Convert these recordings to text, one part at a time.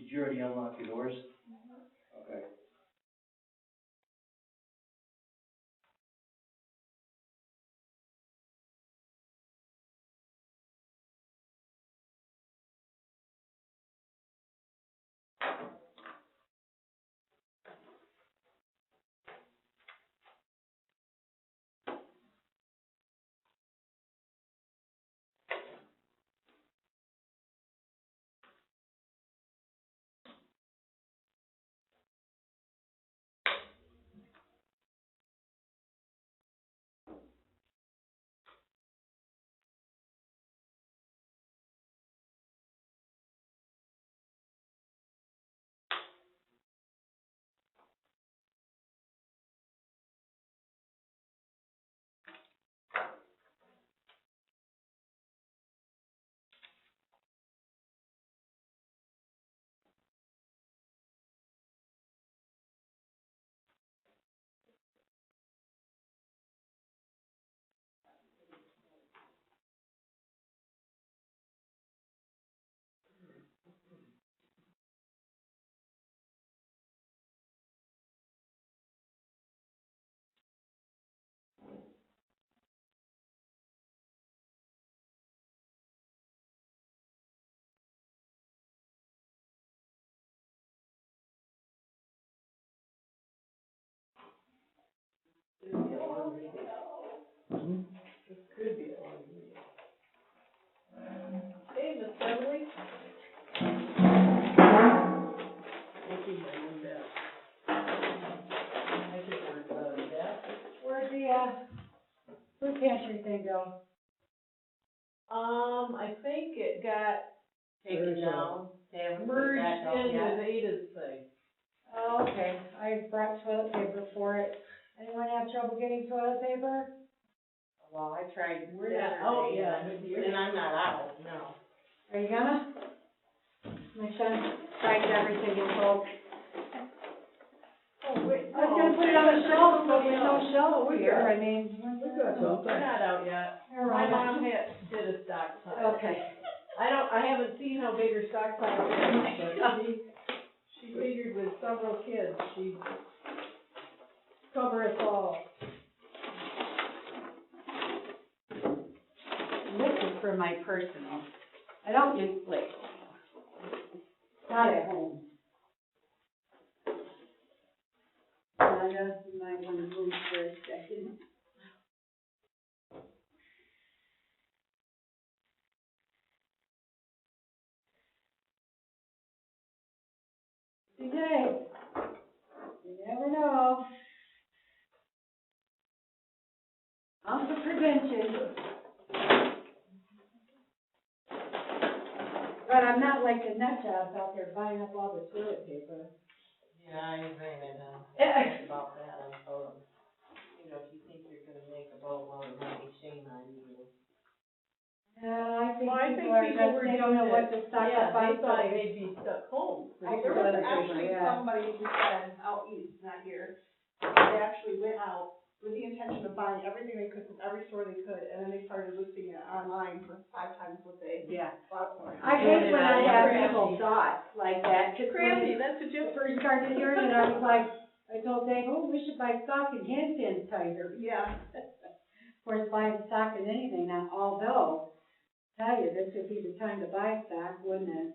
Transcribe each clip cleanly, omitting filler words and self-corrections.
Did you already unlock your doors? Okay. This could be a long video. Hey, Miss Beverly. Making my own desk. I think we're done with that. Where'd the, food pantry thing go? I think it got Taken down, they haven't put it merged back up into yet. Ada's thing. Oh, okay, I brought toilet paper for it. Anyone have trouble getting toilet paper? Well, I tried We're not Saturday, out yet, but you're. and I'm not out, no. Are you gonna? My son tried everything in bulk. Oh, wait, I was gonna put it on the shelf, but there's no shelf We here, got- I mean. No, we're not out yet. All My right. mom did a stockpile. Okay. I haven't seen how big her stockpile is, but she figured with several kids, she'd cover us all. This is for my personal. I don't use plates. Not at home. You might want to move for a second. Today, you never know. On to prevention. But I'm not like the nut jobs out there buying up all the toilet paper. Yeah, I agree with them. Yeah. About that, I told them, you know, if you think you're gonna make a boatload of money, shame on you. I think Well, I think people are people just, were they don't know doing what it. to stock Yeah, up on. they thought they'd be stuck home. There was actually somebody who said out east, not here, they actually went out with the intention of buying everything they could from every store they could, and then they started listing it online for 5 times what they bought for it. I hate when I have Crafty. people thoughts like that, 'cause Crazy, when that's what I you. first started hearing it, I was like, I told Dave, oh, we should buy stock in hand sanitizer. Yeah. Of course, buying stock in anything, now, although, tell you, this would be the time to buy stock, wouldn't it?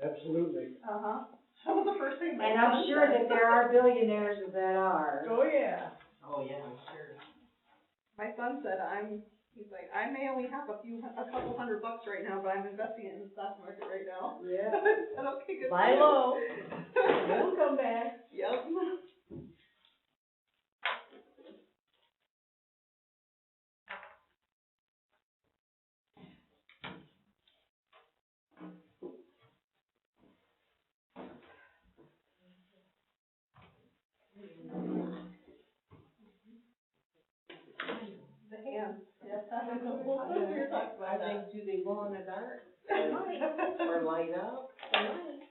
Absolutely. Uh-huh. That was the first thing my And I'm son sure said. that there are billionaires that are. Oh, yeah. Oh, yeah, I'm sure. My son said, he's like, I may only have a couple $100 right now, but I'm investing it in the stock market right now. Yeah. I said, okay, good. Buy for you." low. It'll come back. Yep. The hands. Yes, that was a whole thing we were talking I about that. think, do they glow in the dark? They might. Or light up? They might.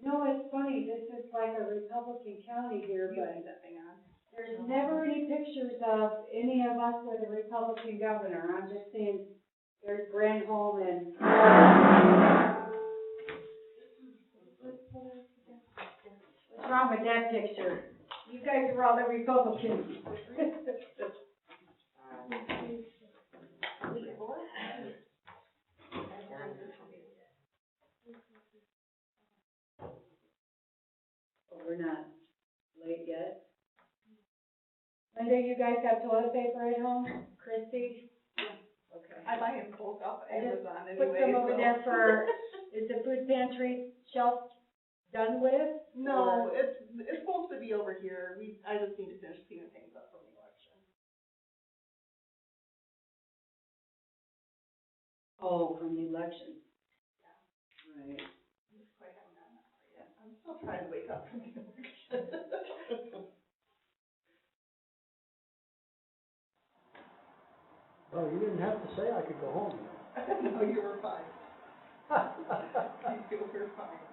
You know, it's funny, this is like a Republican county here, You but leave that thing on. there's never any pictures of any of us with a Republican governor. I'm just seeing, there's Granholm and What's wrong with that picture? You guys are all the Republicans. We're not late yet. Linda, you guys have toilet paper at home? Christy? Okay. I buy it bulk off I just Amazon anyway. put some over so. there for, is the food pantry shelf done with? No, it's supposed to be over here. I just need to finish cleaning things up from the election. Oh, from the election. Right. I just quite haven't gotten that far yet. I'm still trying to wake up from the election. Well, you didn't have to say I could go home. No, you were fine. You were fine.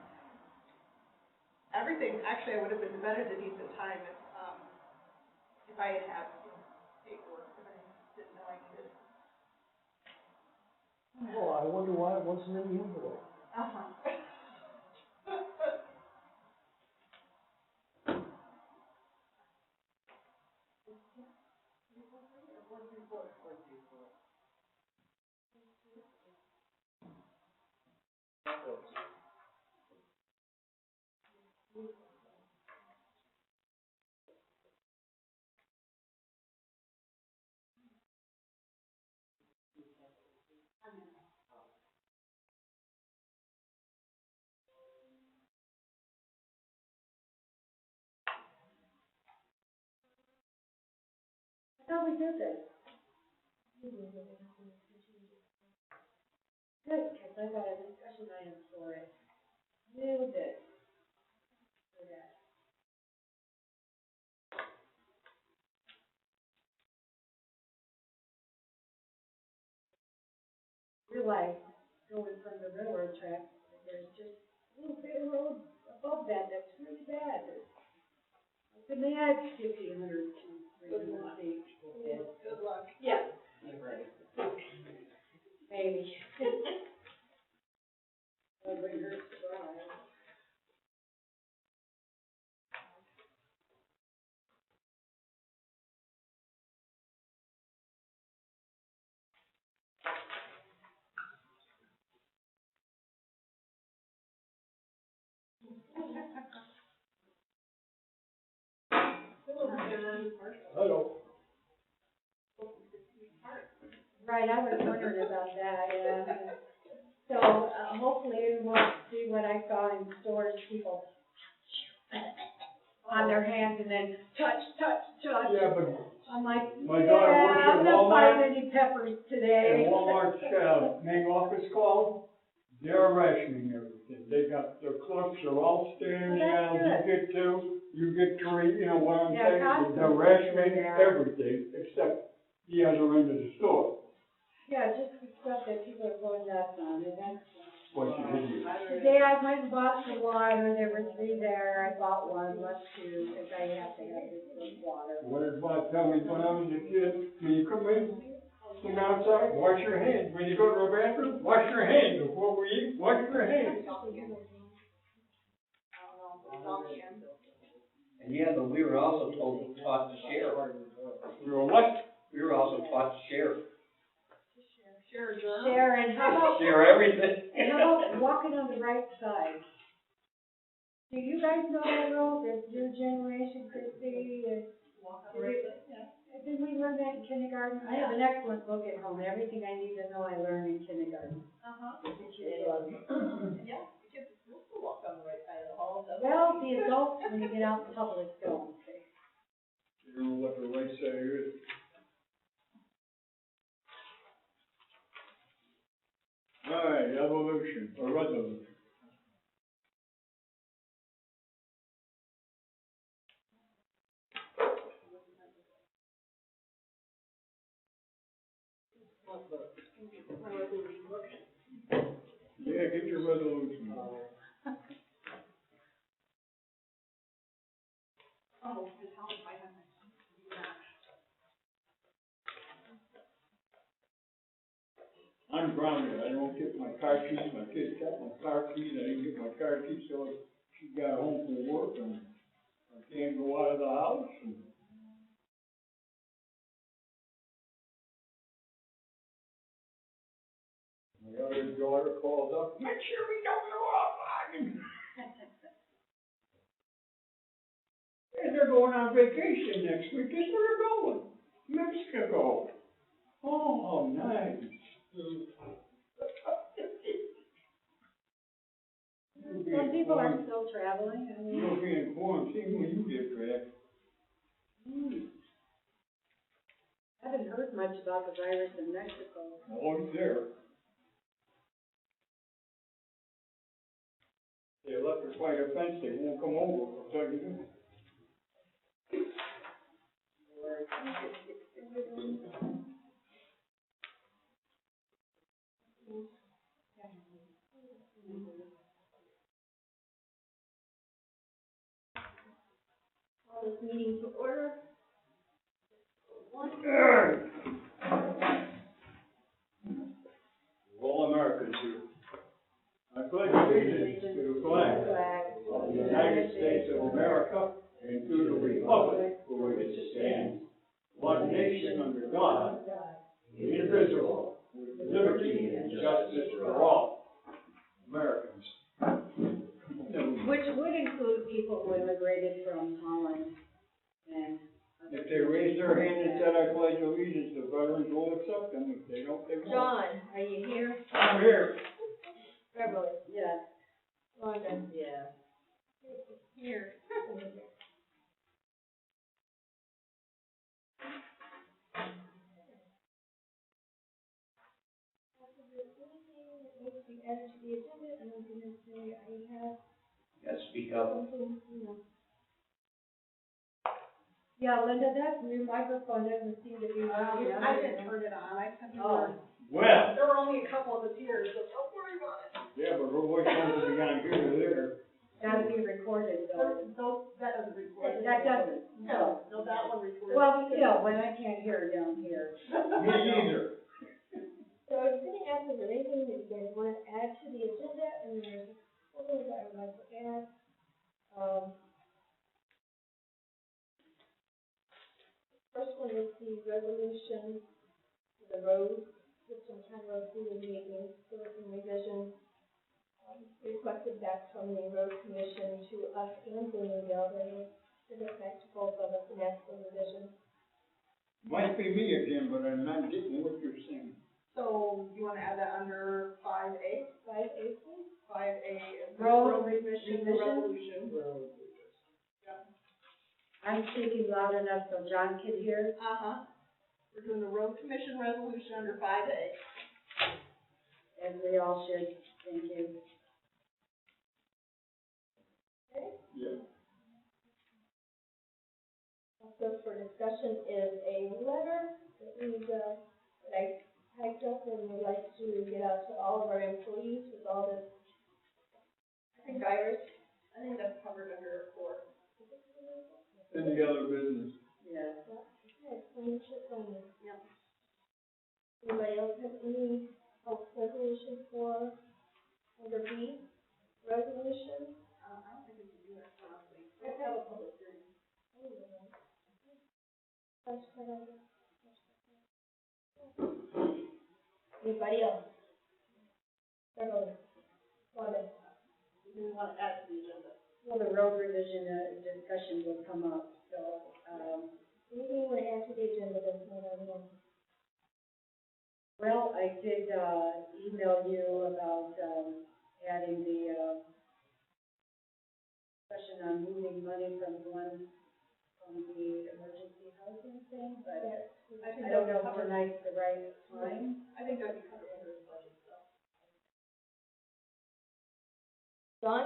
Everything, actually, I would have been better at a decent time if I had had paperwork that I didn't know I needed. Oh, I wonder why it wasn't in the envelope. Uh-huh. I thought we did this. Good, because I got a discussion item for it. Little bit. For that. Realize, going from the railroad track, that there's just a little bit of road above that that's really bad. How can they add 1,500 to 300 feet? Good luck. Yeah. Maybe. Nobody hurts to try. Hello. Right, I was wondering about that, yeah. So, hopefully we'll see what I saw in stores, people on their hands and then touch. Yeah, but I'm like, my daughter works yeah, at I'm not Walmart. buying any peppers today. And Walmart's, main office called, they're rationing everything. They got, their clerks are all standing Well, down, that's you get two, you get three, you know what I'm Yeah, saying? They're Costco's rationing doing that. everything except the other end of the store. Yeah, just the stuff that people are going nuts on, and that's. What you did. Today I went and bought some water, there were 3 there, I bought one, left 2, because I have to have this with water. What did Bob tell me when I was a kid? When you come in from outside, wash your hands. When you go to the bathroom, wash your hands. Before we eat, wash your hands. And yeah, but we were also taught to share. We were what? We were also taught to share. Share, and how about, Share everything. and how about walking on the right side? Do you guys know that rule, that your generation, Christy, did we learn that in kindergarten? I have an excellent book at home, everything I need to know I learned in kindergarten. Yeah, the kids are supposed to walk on the right side of the hall. Well, the adults, when you get out in public, don't. You know what the right side is. All right, evolution, or resolution. Yeah, get your resolution. Oh, just how if I have my. I'm grounded, I don't get my car keys, my kids got my car keys, I didn't get my car keys, so she got home from work, and I can't go out of the house and my other daughter calls up, make sure we don't go outside. And they're going on vacation next week. Guess where they're going? Mexico. Oh, nice. Some people are still traveling, I mean. You'll be in quarantine when you get back. Haven't heard much about the virus in Mexico. Oh, it's there. They electrify the fence, they won't come over, I'll tell you that. Call this meeting to order. All Americans here. I pledge allegiance to the flag of the United States of America and to the republic for which it stands, one nation under God, indivisible, with liberty and justice for all Americans. Which would include people who immigrated from Holland and. If they raise their hand and said, I pledge allegiance, the veterans will accept them. If they don't, they won't. John, are you here? I'm here. Beverly? Yes. Rhonda? Yeah. Here. Added to the agenda, and I'm gonna say I have Gotta speak up. something, you know. Yeah, Linda, that new microphone doesn't seem to be. I didn't turn it on, I couldn't. Well, There were only a couple of us here, so don't worry about it. yeah, but her voice won't be on here or there. Gotta be recorded, though. That doesn't record. That doesn't, No, that one records. well, still, when I can't hear down here. Me either. So I was gonna ask if there's anything that you guys want to add to the agenda, and there's a couple that I would like to add. First one is the resolution for the road, system County Road Food and Maintenance, there was some revision, requested back from the road commission to us and Bloomingdale, they were sent it back to both of us and asked for revision. Might be me again, but I'm not getting what you're saying. So, you wanna add that under 5A? 5A, please? 5A, Road revision, revision? resolution. I'm speaking loud enough so John can hear. Uh-huh. We're doing the road commission resolution under 5A. As we all should, thank you. Yeah. Also for discussion is a letter that we, that I typed up and would like to get out to all of our employees with all this virus. I think that's covered under 4. Any other business? Yeah. Okay, clean shit on this. Yep. Anybody else have any resolution for under B, resolution? I don't think we can do that, honestly. Let's have a public hearing. Anybody else? Beverly? Rhonda? We want to add to the agenda. Well, the road revision, discussion will come up, so, Anything you want to add to the agenda that's not on there? well, I did, email you about, adding the, discussion on moving money from the emergency housing thing, but I don't know if tonight's the right time. I think that'd be covered under the budget stuff. John?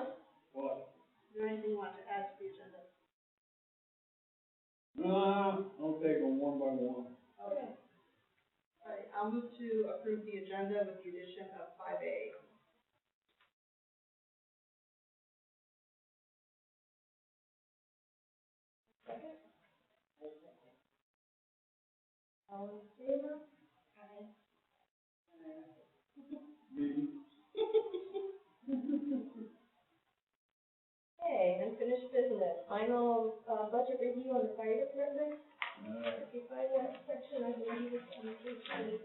What? Is there anything you want to add to the agenda? I'll take them one by one. Okay. All right, I'll move to approve the agenda with the addition of 5A. Second? All in favor? Aye. Me. Okay, unfinished business, final, budget review on the fire department. If you find that section, I believe it's on page 20.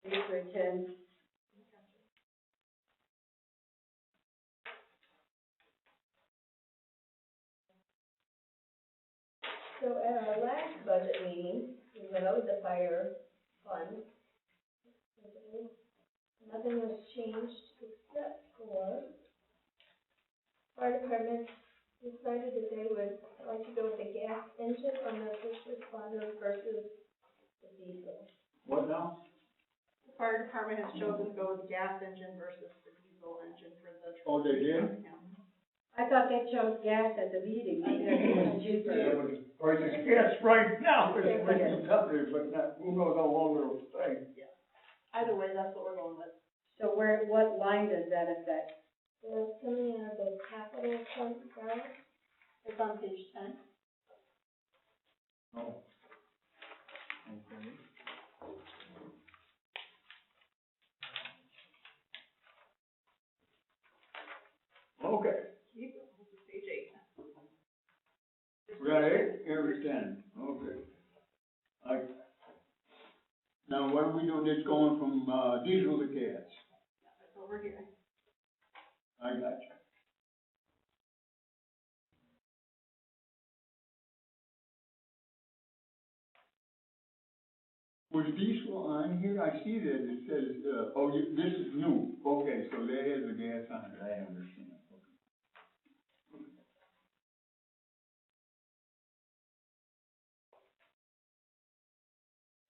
Page 10. So at our last budget meeting, we went over the fire fund. Nothing was changed except for fire department decided that they would like to go with the gas engine on the first responders versus the diesel. What now? The fire department has chosen to go with the gas engine versus the diesel engine for the. Oh, they did? Yeah. I thought they chose gas at the meeting, because it was cheaper. Yeah, but the price of gas right now is really something, but not, who knows how long it'll stay. Either way, that's what we're going with. So what line does that affect? So coming out of the capital fund balance, It's on page 10. Oh. Okay. Okay, Keep it, this is page 8. right, every 10, okay. Now, what are we doing, it's going from, diesel to gas? That's over here. I got you. Was diesel on here? I see that it says, this is new. Okay, so that has the gas on it, I understand.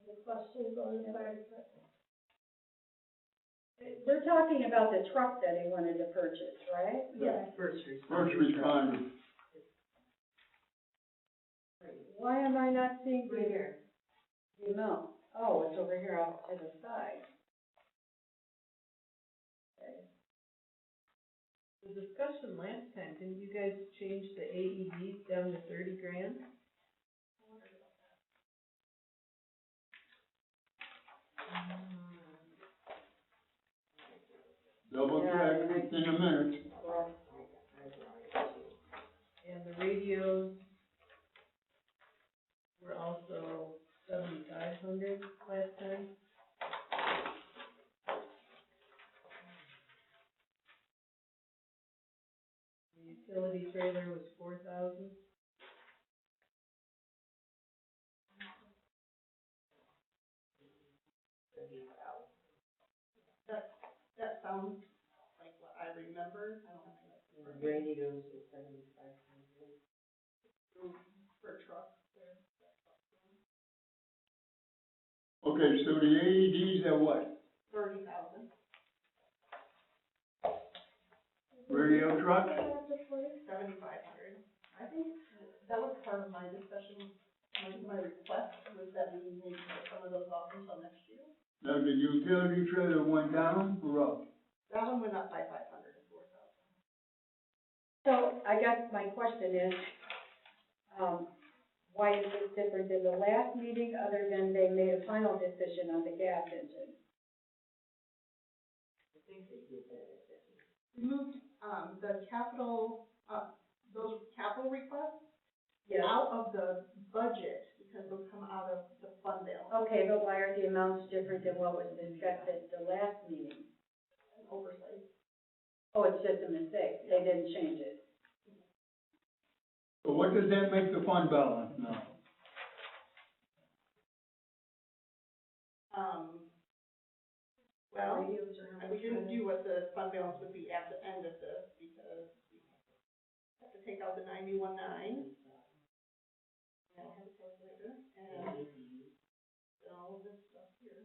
the questions on the fire department. We're talking about the truck that he wanted to purchase, right? Yes. First First responder. Why am I not seeing Right here. the amount? Oh, it's over here off to the side. Okay. The discussion last time, didn't you guys change the AEDs down to 30 grand? Double check in a minute. And the radios were also 7,500 last time. The utility trailer was 4,000. That sounds like what I remember. I don't have any. And the radios is 7,500. For trucks. Okay, so the AEDs are what? 30,000. Radio truck? 7,500. I think that was part of my discussion, my request was that we need to put some of those off until next year. Now, the utility trailer went down or up? That one went up by 500 to 4,000. So I guess my question is, why is this different than the last meeting, other than they made a final decision on the gas engine? I think they did that at that meeting. We moved, the capital, those capital requests Yes. out of the budget because they'll come out of the fund balance. Okay, but why are the amounts different than what was discussed at the last meeting? An oversight. Oh, it's just a mistake, they didn't change it. So what does that make the fund balance now? Well, we didn't do what the fund balance would be at the end of this because we have to take out the 91,900. I don't have a calculator, and all this stuff here.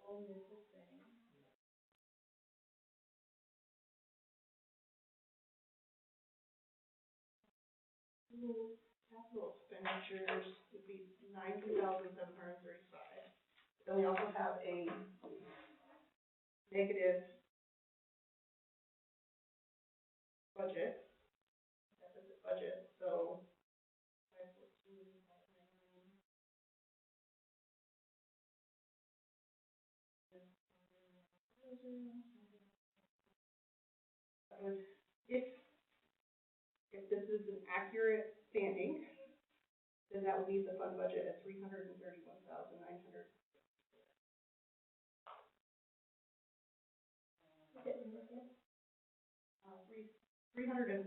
capital is the same. Capital expenditures would be $90,735. Then we also have a negative budget, deficit budget, so 514, 599. If this is an accurate standing, then that would leave the fund budget at $331,900. $331,964.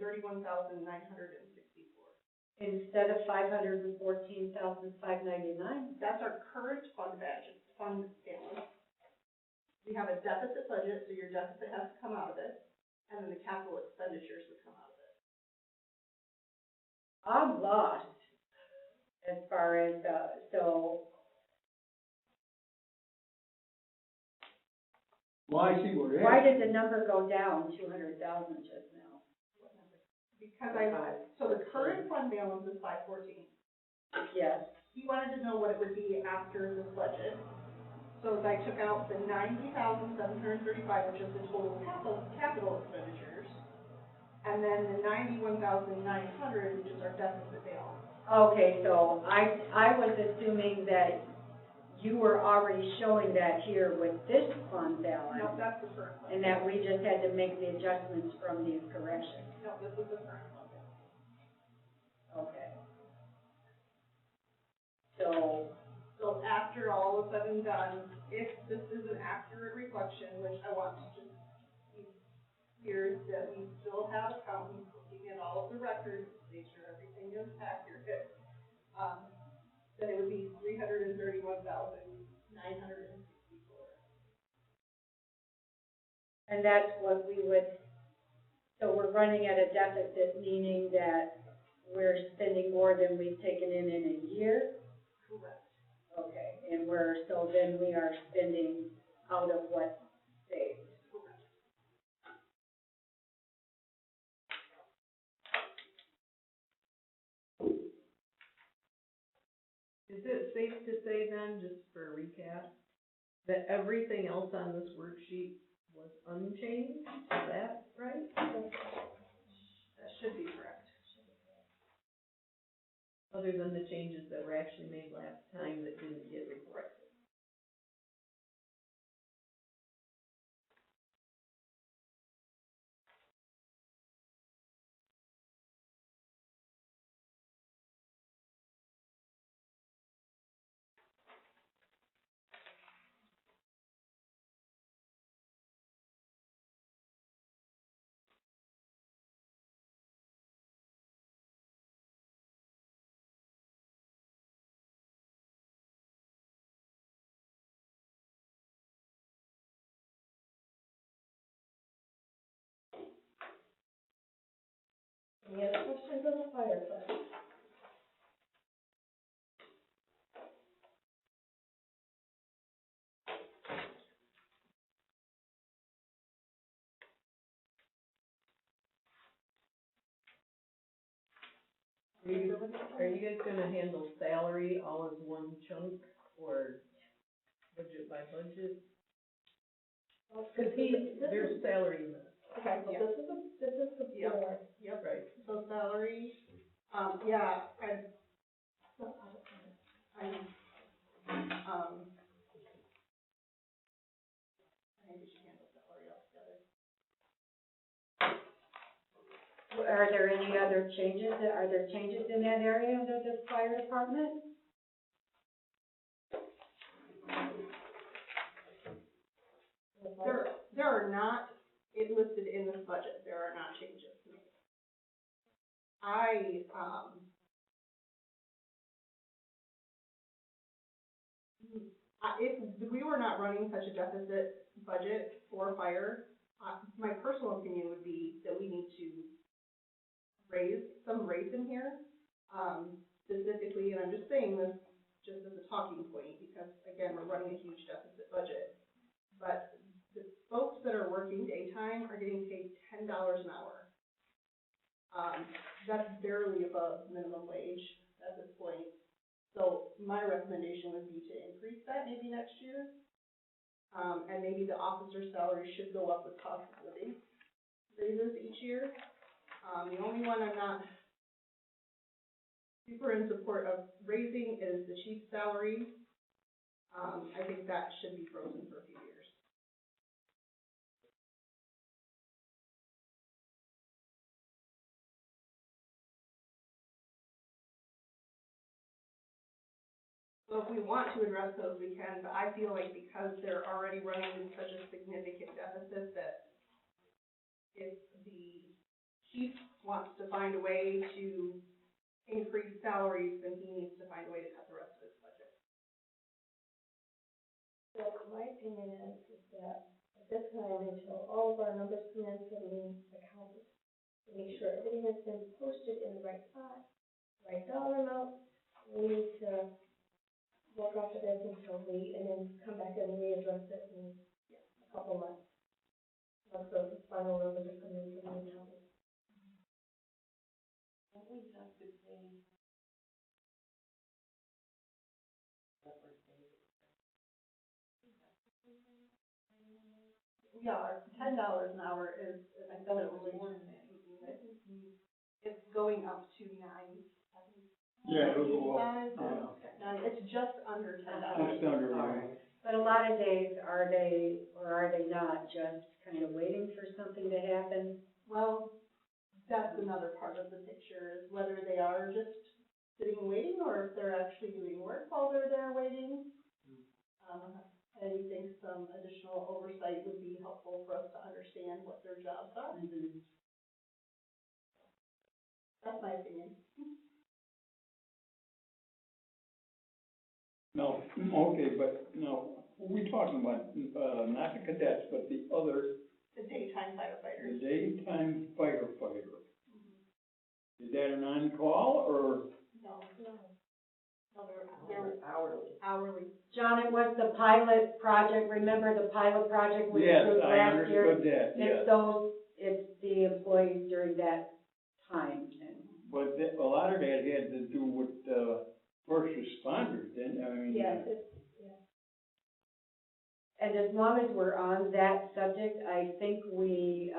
Instead of $514,599? That's our current fund balance. We have a deficit budget, so your deficit has to come out of it, and then the capital expenditures would come out of it. I'm lost as far as, so, Well, I see where it is. why did the number go down 200,000 just now? Because so the current fund balance is 514. Yes. He wanted to know what it would be after this budget. So I took out the $90,735, which is the total capital expenditures, and then the $91,900, which is our deficit balance. Okay, so I was assuming that you were already showing that here with this fund balance, No, that's the current fund. and that we just had to make the adjustments from these corrections. No, this is the current fund balance. Okay. So after all is said and done, if this is an accurate reflection, which I want to just be clear that we still have accountants looking at all of the records, make sure everything is accurate, then it would be $331,964. and that's what we would, so we're running at a deficit, meaning that we're spending more than we've taken in a year? Correct. Okay, and so then we are spending out of what saved? Correct. Is it safe to say then, just for a recap, that everything else on this worksheet was unchanged? Is that right? That should be correct. Other than the changes that were actually made last time that didn't get reflected. Any other questions on the fire fund? Are you guys gonna handle salary all as one chunk, or budget by budget? Cause there's salary in this. Okay, so Yeah. this is the Yep. board. Yep. Right. So salary, yeah, I think we should handle salary altogether. Are there any other changes, are there changes in that area under the fire department? There are not, it listed in this budget, there are not changes made. If we were not running such a deficit budget for fire, my personal opinion would be that we need to raise some rates in here, specifically, and I'm just saying this just as a talking point, because again, we're running a huge deficit budget. but the folks that are working daytime are getting paid $10 an hour. That's barely above minimum wage at this point. So my recommendation would be to increase that maybe next year. And maybe the officer's salary should go up with cost of living raises each year. The only one I'm not super in support of raising is the chief's salary. I think that should be frozen for a few years. So if we want to address those, we can, but I feel like because they're already running such a significant deficit that if the chief wants to find a way to increase salaries, then he needs to find a way to cut the rest of his budget. So my opinion is that at this time, until all of our numbers come in from the accountants, to make sure everything has been posted in the right spot, right dollar amount, we need to work off of this until and then come back and readdress it in a couple months. Once those final numbers are coming in from the accountants. Don't we have to pay separate days? Yeah, $10 an hour is, I thought it was more than that. It's going up to 9. Yeah, it was a It's just under $10. Just under, But a lot of days, are they or are they not just kind of waiting for something to happen? Well, that's another part of the picture, is whether they are just sitting and waiting, or if they're actually doing work while they're there waiting. I think some additional oversight would be helpful for us to understand what their jobs are. That's my opinion. no, okay, but, no, we're talking about, not the cadets, but the other, The daytime the firefighters. daytime firefighter. Is that an on-call, or? No, they're hourly. John, it was the pilot project, remember the pilot project we Yes, approved I last year? understood that, yes. It's the employees during that time. But a lot of that had to do with, first responders, didn't it? I mean. Yes, And as long as we're on that subject, I think we,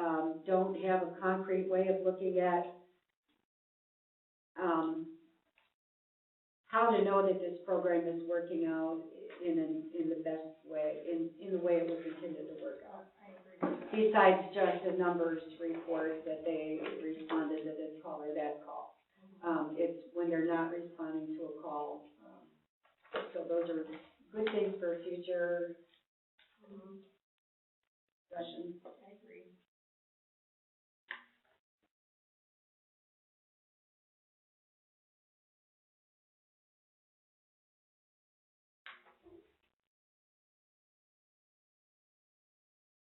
don't have a concrete way of looking at, how to know that this program is working out in the best way, in the way it was intended to work out. I agree. Besides just a numbers report that they responded to this call or that call. It's when they're not responding to a call. So those are good things for future sessions. I agree.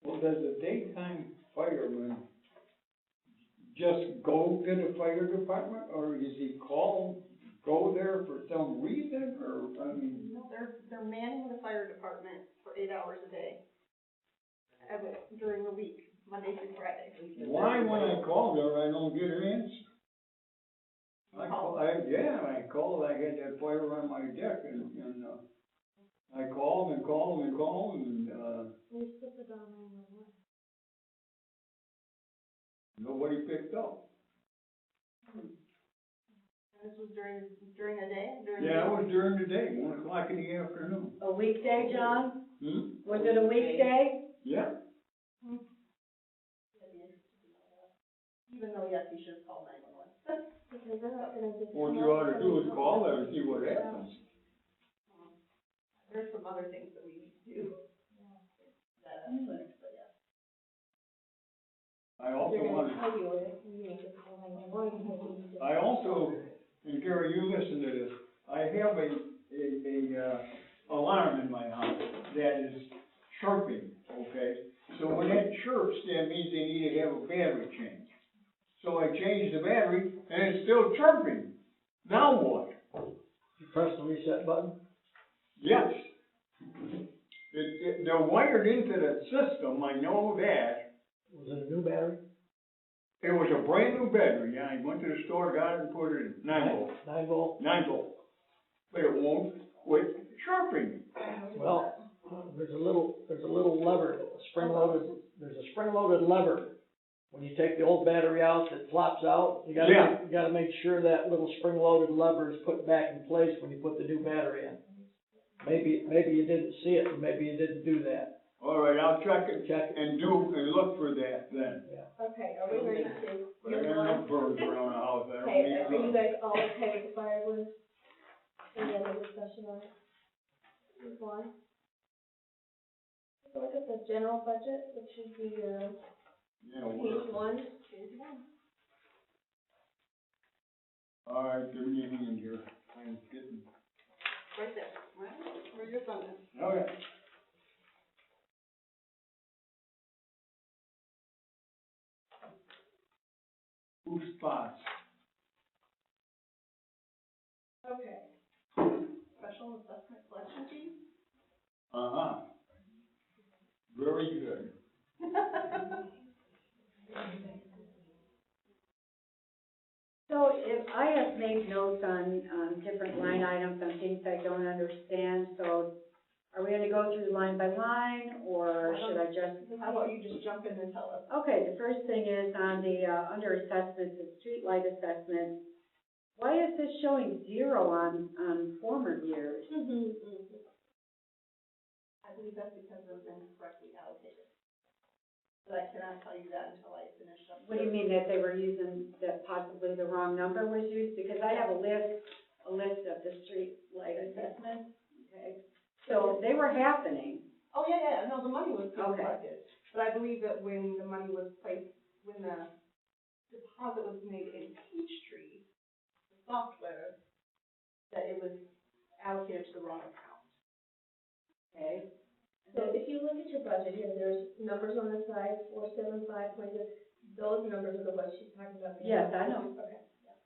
Well, does a daytime fireman just go to the fire department, or is he called, go there for some reason, or, I mean? No, they're manning the fire department for 8 hours a day. During the week, Monday through Friday. Why, when I call there, I don't get an answer? I called, I had that fire on my deck, and I called and called and called, and, we still put on 911. nobody picked up. And this was during a day? Yeah, it was during the day, 1 o'clock in the afternoon. A weekday, John? Hmm? Was it a weekday? Yeah. Even though, yes, he should have called 911. Because they're not gonna just. What you ought to do is call there and see what happens. There's some other things that we need to do. That aspect, but yeah. I also They're want gonna tell you it, you need to call 911. I also, and Gary, you listen to this, I have a alarm in my house that is chirping, okay? So when that chirps, that means they need to have a battery change. So I changed the battery, and it's still chirping. Now what? You press the reset button? Yes. They're wired into the system, I know that. Was it a new battery? It was a brand new battery, yeah, I went to the store, got it and put it in, 9 volt, 9 volt? 9 volt. But it won't quit chirping. Well, there's a little lever, there's a spring-loaded lever. When you take the old battery out, it flops out. You gotta make sure that little spring-loaded lever is put back in place when you put the new battery in. Maybe you didn't see it, and maybe you didn't do that. All right, I'll check it and look for that then. Yeah. Okay, are we ready to But I move got on? enough birds around the house, I don't Okay, need are you none. guys all okay with the fire list? Any other discussion on it? Move on. So look at the general budget, which should be, Yeah, page one. all right, give me a hand here, I'm getting, Right there, right, where your thumb is. okay. Who spots? Okay. Special assessment collection fee? Uh-huh. Very good. So if I have made notes on, different line items, on things I don't understand, so are we gonna go through line by line, or should I just? How about you just jump in and tell us? Okay, the first thing is on the, under assessments, the street light assessment. Why is this showing 0 on former years? I believe that's because it was incorrectly allocated. But I cannot tell you that until I finish up. What do you mean, that they were using, that possibly the wrong number was used? Because I have a list of the street light assessments, okay? So they were happening. Oh, yeah, no, the money was being Okay. collected. But I believe that when the money was placed, when the deposit was made in Peachtree, the software, that it was allocated to the wrong account. Okay. So if you look at your budget here, there's numbers on the side, 475.6, those numbers are the ones she's talking about. Yes, I know. Okay.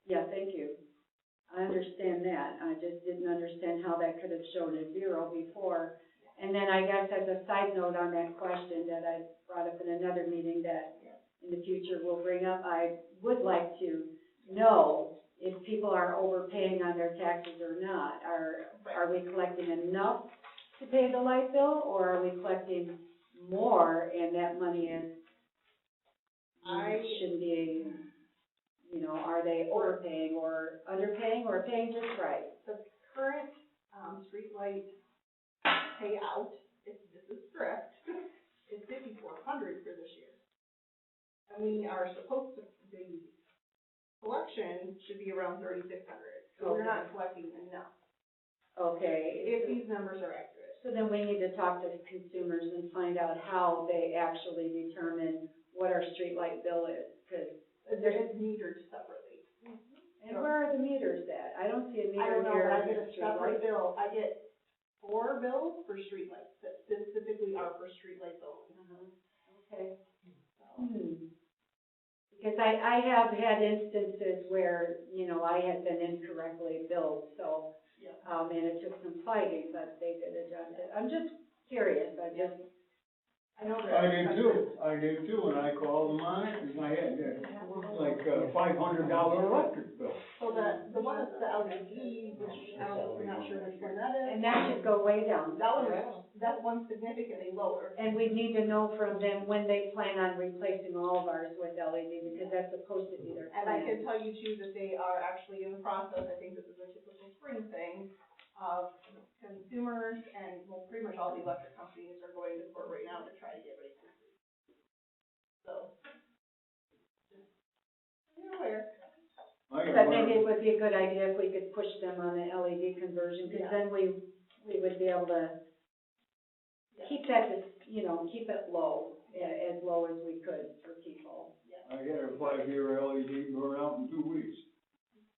Yeah, thank you. I understand that. I just didn't understand how that could have shown a 0 before. And then I guess as a side note on that question that I brought up in another meeting that in the future we'll bring up, I would like to know if people are overpaying on their taxes or not. Are we collecting enough to pay the light bill, or are we collecting more and that money is, shouldn't be, are they overpaying or underpaying or paying just right? The current, streetlight payout, if this is correct, is $5,400 for this year. And we are supposed to, the collection should be around $3,600, so we're not collecting enough, Okay. if these numbers are accurate. So then we need to talk to consumers and find out how they actually determine what our streetlight bill is, because. There is metered separately. And where are the meters at? I don't see a meter I don't know, here. but I get a streetlight. separate bill. I get 4 bills for streetlights that specifically are for streetlights only. Okay. Because I have had instances where, I had been incorrectly billed, so, Yeah. and it took some fighting, but they did adjust it. I'm just curious, I know that. I did too, and I called them on it, and I had like a $500 electric bill. So the one that's the LED, which I'm not sure which one that is. and that should go way down. That one's significantly lower. And we need to know from them when they plan on replacing all of ours with LED, because that's supposed to be their And I can plan. tell you too that they are actually in the process, I think this is a typical spring thing, of consumers and, well, pretty much all the electric companies are going to court right now to try to get rates increased. So, just, you're aware. But maybe it would be a good idea if we could push them on the LED conversion, because then we would be able to keep that, keep it low, as low as we could for people. I had a 5-year LED burn out in 2 weeks.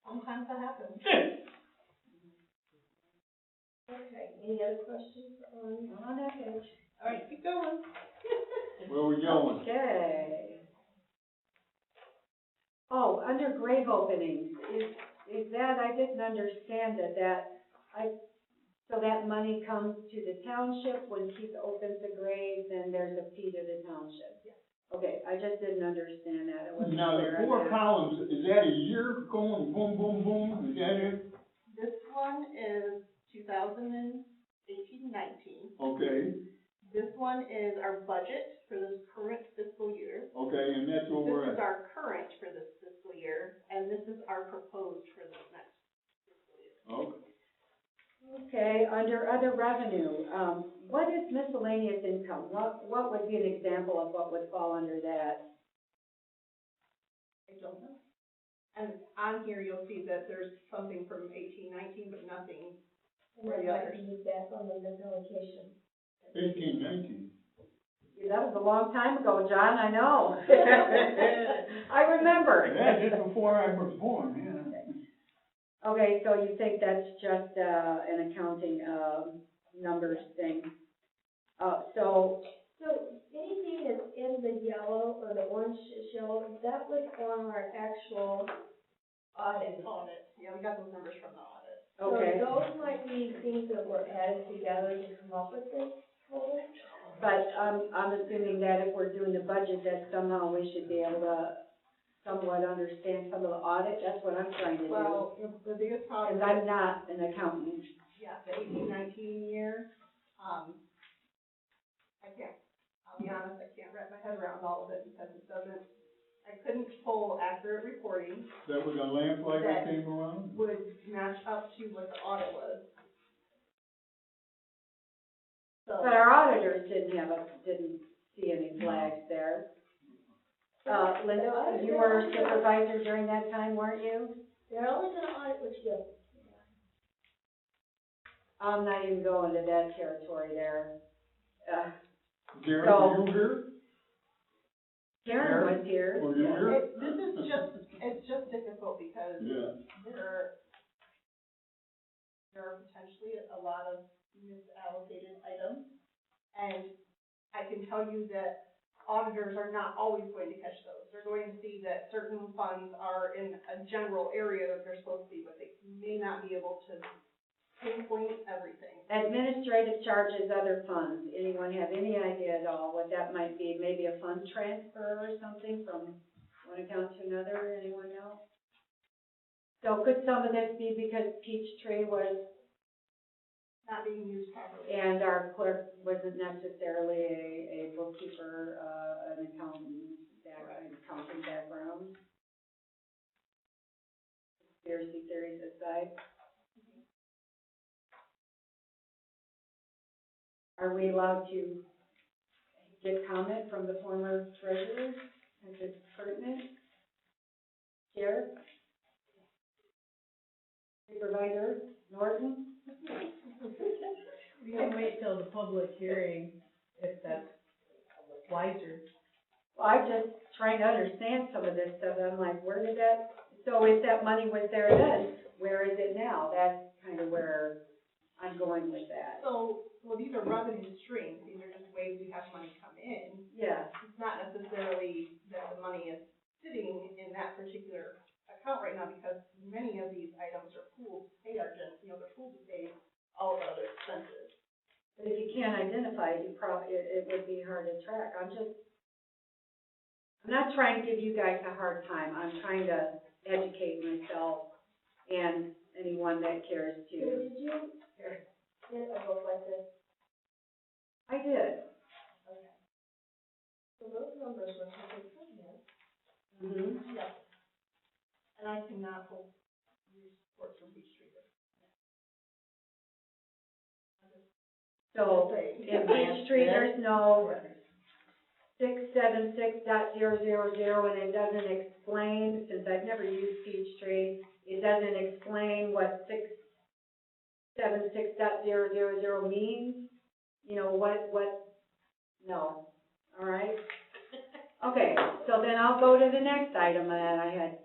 Sometimes that happens. Okay, any other questions on that page. All right, keep going. Where we going? Okay. Oh, under grave openings, is that, I didn't understand that, So that money comes to the township, when Keith opens the grave, then there's a fee to the township? Yes. Okay, I just didn't understand that, I wasn't Now, clear the on four that. columns, is that a year going boom, boom, boom, is that it? This one is 2018-19. Okay, This one is our budget for this current fiscal year. okay, and that's where we're This is at. our current for this fiscal year, and this is our proposed for this next fiscal year. Okay. Okay, under other revenue, what is miscellaneous income? What would be an example of what would fall under that? I don't know. And on here, you'll see that there's something from 18-19, but nothing. And that might be back on the allocation. 18, 19. Yeah, that was a long time ago, John, I know. I remember. That's just before I was born, yeah. Okay, so you think that's just, an accounting, numbers thing? So, Anything that's in the yellow or the orange yellow, that was on our actual audit. Audit, yeah, we got those numbers from the audit. okay, So those might be things that were added together to come up with this total. but, I'm assuming that if we're doing the budget, that somehow we should be able to somewhat understand some of the audit, that's what I'm trying to do. Well, the biggest problem. Because I'm not an accountant. Yeah, the 18-19 year, I'll be honest, I can't wrap my head around all of it because I couldn't pull accurate reporting That was a lamplight that came around? would match up to what the audit was. So, But our auditors didn't see any flags there. Linda, you were supervisor during that time, weren't you? They're only gonna audit what you do. I'm not even going to that territory there. Gary, So- were you here? Karen was here. Were you here? it's just difficult because Yeah. there are potentially a lot of misallocated items. And I can tell you that auditors are not always going to catch those. They're going to see that certain funds are in a general area that they're supposed to be, but they may not be able to pinpoint everything. Administrative charges, other funds. Anyone have any idea at all what that might be? Maybe a fund transfer or something from one account to another? Anyone know? So could some of this be because Peachtree was, Not being used properly. and our clerk wasn't necessarily a bookkeeper, an accounting background? Conspiracy theories aside. Are we allowed to get comment from the former treasurer? Is it pertinent? Chair? Supervisor Norton? We can wait till the public hearing if that's wiser. Well, I'm just trying to understand some of this stuff. I'm like, where did that, so if that money was there then, where is it now? That's kind of where I'm going with that. So, well, these are revenue streams. These are just ways we have money come in. Yeah, It's not necessarily that the money is sitting in that particular account right now because many of these items are pooled to pay they're pooled to pay all of our other expenses. but if you can't identify it, it would be hard to track. I'm not trying to give you guys a hard time. I'm trying to educate myself and anyone that cares So to. did you get a book like this? I did. Okay. So those numbers were taken from here. Mm-hmm. Yes. And I cannot pull these reports from each street. So in Peachtree, there's no 676.000, and it doesn't explain, since I've never used Peachtree, it doesn't explain what 676.000 means. You know, what, no, all right? Okay, so then I'll go to the next item that I had.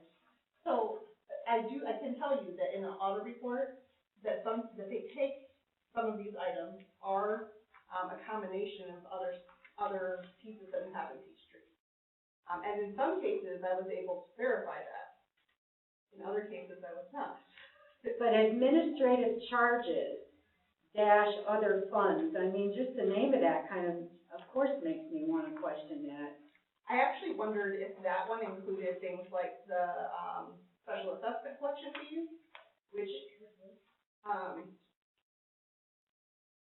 So, I can tell you that in the audit report, that they take some of these items are, a combination of other pieces that we have in Peachtree. And in some cases, I was able to verify that. In other cases, I was not. But administrative charges, dash other funds. I mean, just the name of that kind of course makes me wanna question that. I actually wondered if that one included things like the, special assessment collection fees, which,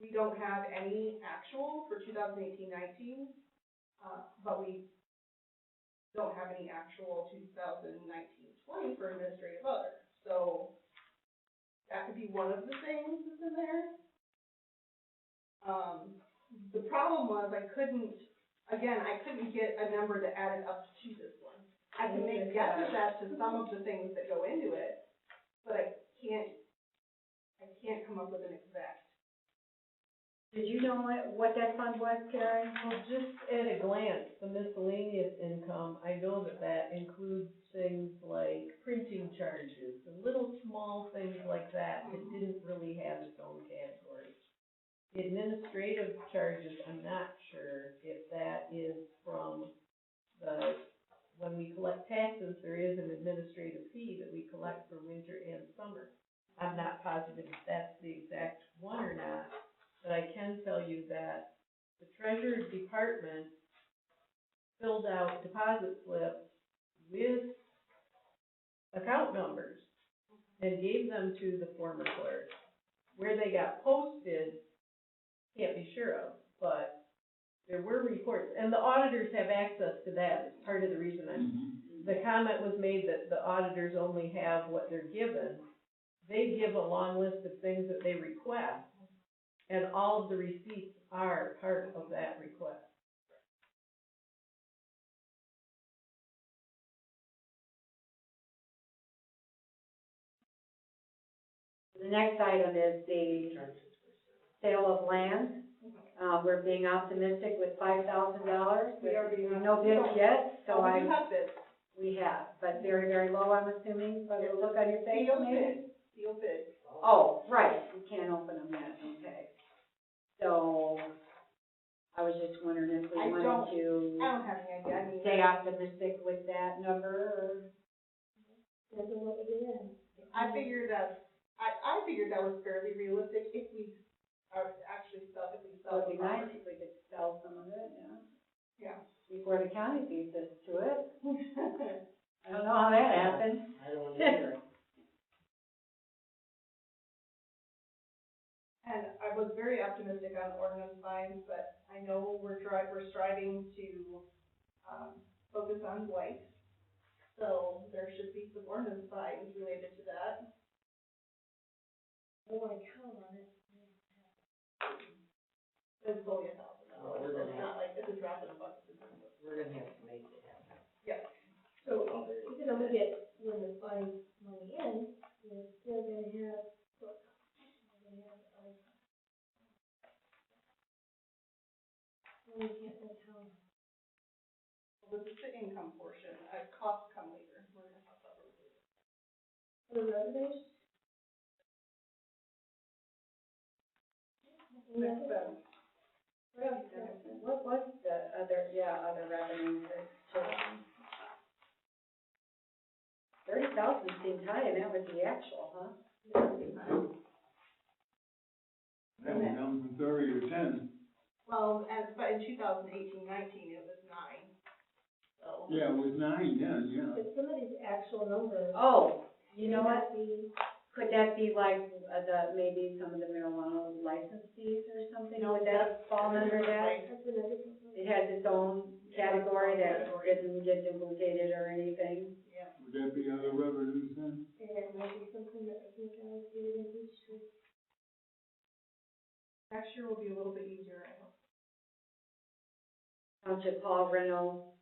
we don't have any actual for 2018-19, but we don't have any actual 2019-20 for administrative other. So that could be one of the things that's in there. The problem was I couldn't get a number that added up to this one. I can make guesses as to some of the things that go into it, but I can't come up with an exact. Did you know what that fund was, Karen? Well, just at a glance, the miscellaneous income, I know that includes things like printing charges, and little small things like that didn't really have its own category. The administrative charges, I'm not sure if that is from when we collect taxes, there is an administrative fee that we collect for winter and summer. I'm not positive if that's the exact one or not, but I can tell you that the Treasurer's Department filled out deposit slips with account numbers and gave them to the former clerk. Where they got posted, can't be sure of, but there were reports, and the auditors have access to that. It's part of the reason the comment was made that the auditors only have what they're given. They give a long list of things that they request, and all of the receipts are part of that request. The next item is the sale of land. We're being optimistic with $5,000. We are being No bids yet, so we do have bids. we have, but very, very low, I'm assuming, by the look on your face, maybe? Sealed bid. Oh, right, we can't open them yet, okay. So, I was just wondering if we I wanted don't to have any idea. I mean, stay optimistic with that number, or? Depends on what we get in. I figured that was fairly realistic if we sell It would be the nice property. if we could sell some of it, yeah, Yeah. before the county beats us to it. I don't know how that happened. I don't either. And I was very optimistic on ordinance signs, but I know we're striving to, focus on blight. So there should be some ordinance signs related to that. I don't wanna count on it. It's only $1,000. Well, we're gonna It's not like, it's a drop in the bucket. We're gonna have to make it happen. Yeah. So even though we get, when the fine money in, we're still gonna have, we can't go town. Well, this is the income portion, costs come later, we're gonna talk about those later. For the revenues? Next step. What was the other revenue? 30,000 seems high, and that was the actual, huh? That went down from 30 to 10. Well, but in 2018-19, it was 9, so. Yeah, it was 9 then, yeah. But some of these actual numbers. Oh, you know what? Be, Could that be like maybe some of the marijuana license fees or something? No, Would that fall under that? that's in a different. It has its own category that doesn't get duplicated or anything? Yeah. Would that be other revenues then? And it might be something that we can allocated in each street. Next year will be a little bit easier, I hope. Township Hall rental,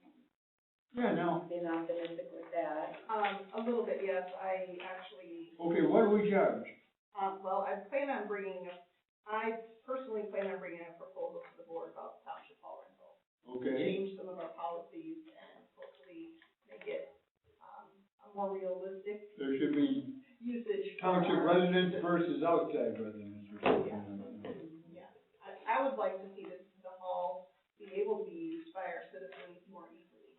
Yeah, no. being optimistic with that. A little bit, yes, I actually, Okay, what do we charge? well, I personally plan on bringing a proposal to the board about township hall rental. Okay. Change some of our policies and hopefully make it, a more realistic There should be usage. township residents versus outside residents or something. Yeah, I would like to see the hall be able to be used by our citizens more easily.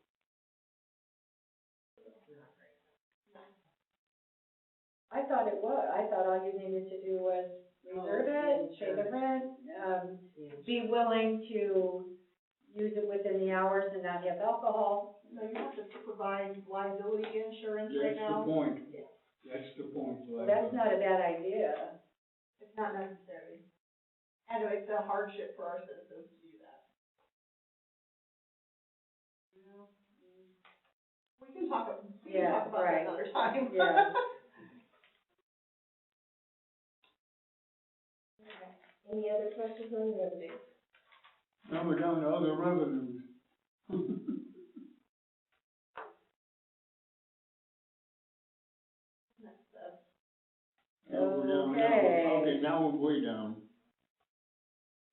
I thought it was. I thought all you needed to do was reserve it, pay the rent, be willing to use it within the hours and not have alcohol. No, you have to provide liability insurance right That's now. the point. That's the point. Well, that's not a bad idea. It's not necessary. And it's a hardship for our citizens to do that. We can talk about that another time. Yeah. Any other questions on the revenue? Now we're down to other revenues. Now we're down, okay, now we're way down.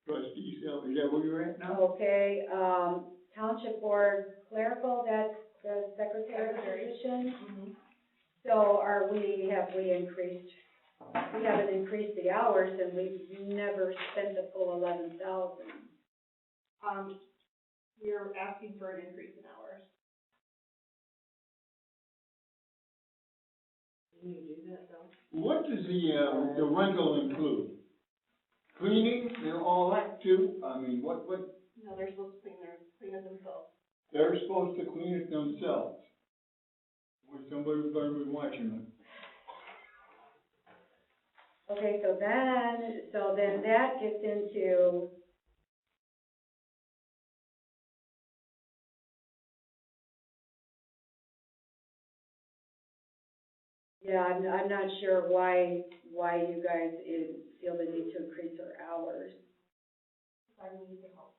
Trustee Sherrer, is that where you're at now? Okay, township board clerical, that's the secretary position. Mm-hmm. So have we increased, we haven't increased the hours and we've never spent the full 11,000. We're asking for an increase in hours. Can you do that though? What does the rental include? Cleaning and all that too? I mean, what, No, they're supposed to clean it themselves. they're supposed to clean it themselves. Or somebody's gonna be watching them. Okay, so then that gets into, yeah, I'm not sure why you guys feel the need to increase our hours. I need the help.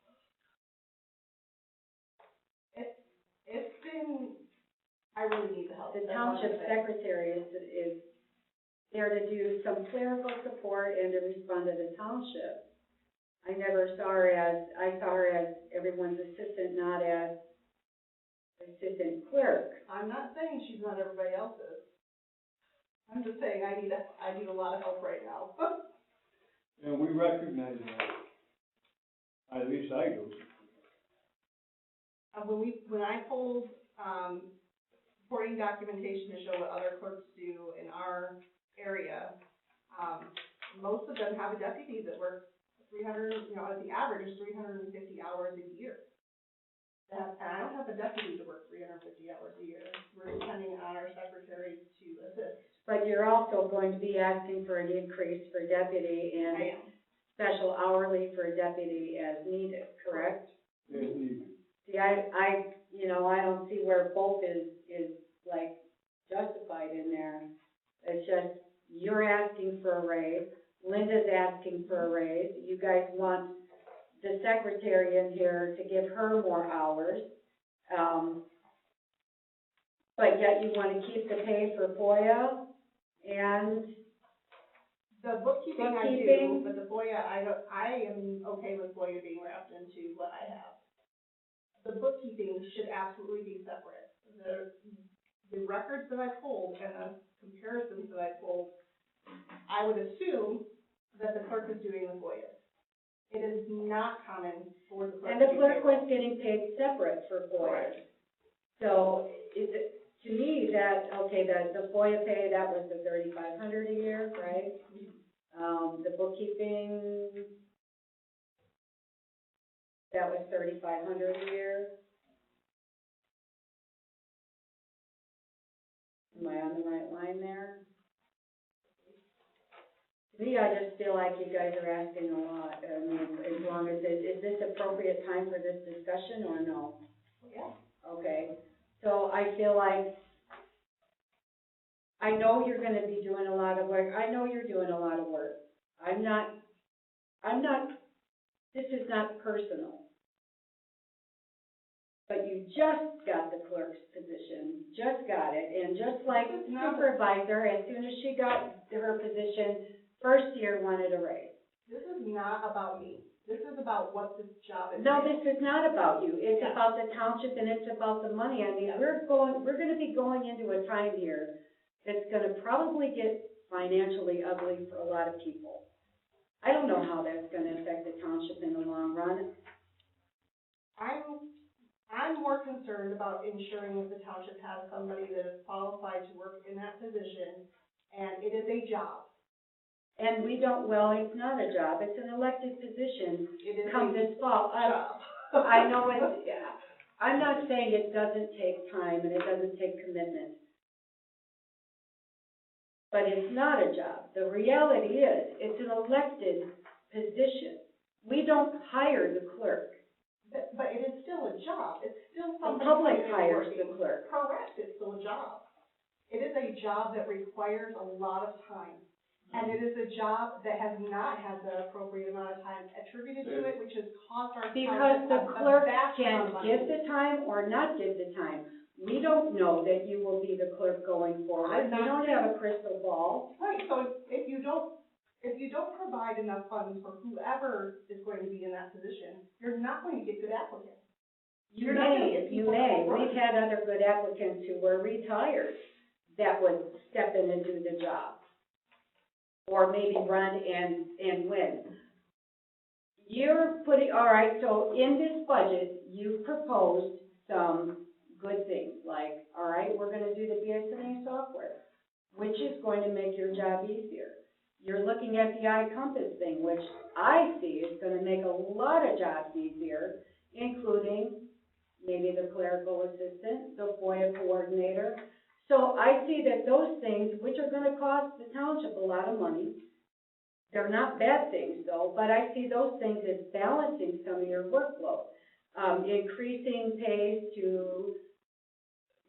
It's been, I really need the help. The That's all I'm township saying. secretary is there to do some clerical support and to respond to the township. I saw her as everyone's assistant, not as assistant clerk. I'm not saying she's not everybody else's. I'm just saying I need a lot of help right now. And we recognize that. At least I do. When I pulled, supporting documentation to show what other clerks do in our area, most of them have a deputy that works 300, the average is 350 hours a year. And I don't have a deputy to work 350 hours a year. We're depending on our secretary to assist. But you're also going to be asking for an increase for deputy I and am. special hourly for deputy as needed, correct? As needed. See, I don't see where both is like justified in there. It's just, you're asking for a raise, Linda's asking for a raise, you guys want the secretary in here to give her more hours, but yet you want to keep the pay for FOIA and The bookkeeping I do, but the FOIA, I am okay with FOIA being wrapped into what I have. The bookkeeping should absolutely be separate. The records that I pulled and the comparisons that I pulled, I would assume that the clerk is doing the FOIA. It is not common for the clerk And to the do clerk payroll. was getting paid separate for FOIA. So, to me, the FOIA pay, that was the $3,500 a year, right? The bookkeeping, that was $3,500 a year. Am I on the right line there? To me, I just feel like you guys are asking a lot. I mean, as long as is this appropriate time for this discussion or no? Yeah. Okay, so I feel like, I know you're gonna be doing a lot of work, I know you're doing a lot of work. This is not personal. But you just got the clerk's position, just got it, and just like supervisor, as soon as she got her position, first year wanted a raise. This is not about me. This is about what this job is. No, this is not about you, it's Yeah. about the township and it's about the money. I mean, we're gonna be going into a time here that's gonna probably get financially ugly for a lot of people. I don't know how that's gonna affect the township in the long run. I'm more concerned about ensuring that the township has somebody that is qualified to work in that position, and it is a job. And we don't, well, it's not a job, it's an elected position It is come a this fall. job. I know it's, I'm not saying it doesn't take time and it doesn't take commitment. But it's not a job. The reality is, it's an elected position. We don't hire the clerk. But it is still a job, it's still The something. public hires the clerk. Correct, it's still a job. It is a job that requires a lot of time. And it is a job that has not had the appropriate amount of time attributed to it, which has caused our. Because the clerk can can give the time or not give the time. We don't know that you will be the clerk going forward. I'm We not don't have a crystal ball. Right, so if you don't provide enough funds for whoever is going to be in that position, you're not going to get good applicants. You You're not gonna may, get you people may. that will We've run. had other good applicants who were retired that would step in and do the job. Or maybe run and win. You're putting, all right, so in this budget, you proposed some good things, like, all right, we're gonna do the BSNA software, which is going to make your job easier. You're looking at the iCompass thing, which I see is gonna make a lot of jobs easier, including maybe the clerical assistant, the FOIA coordinator. So I see that those things, which are gonna cost the township a lot of money, they're not bad things though, but I see those things as balancing some of your workload. Increasing pays to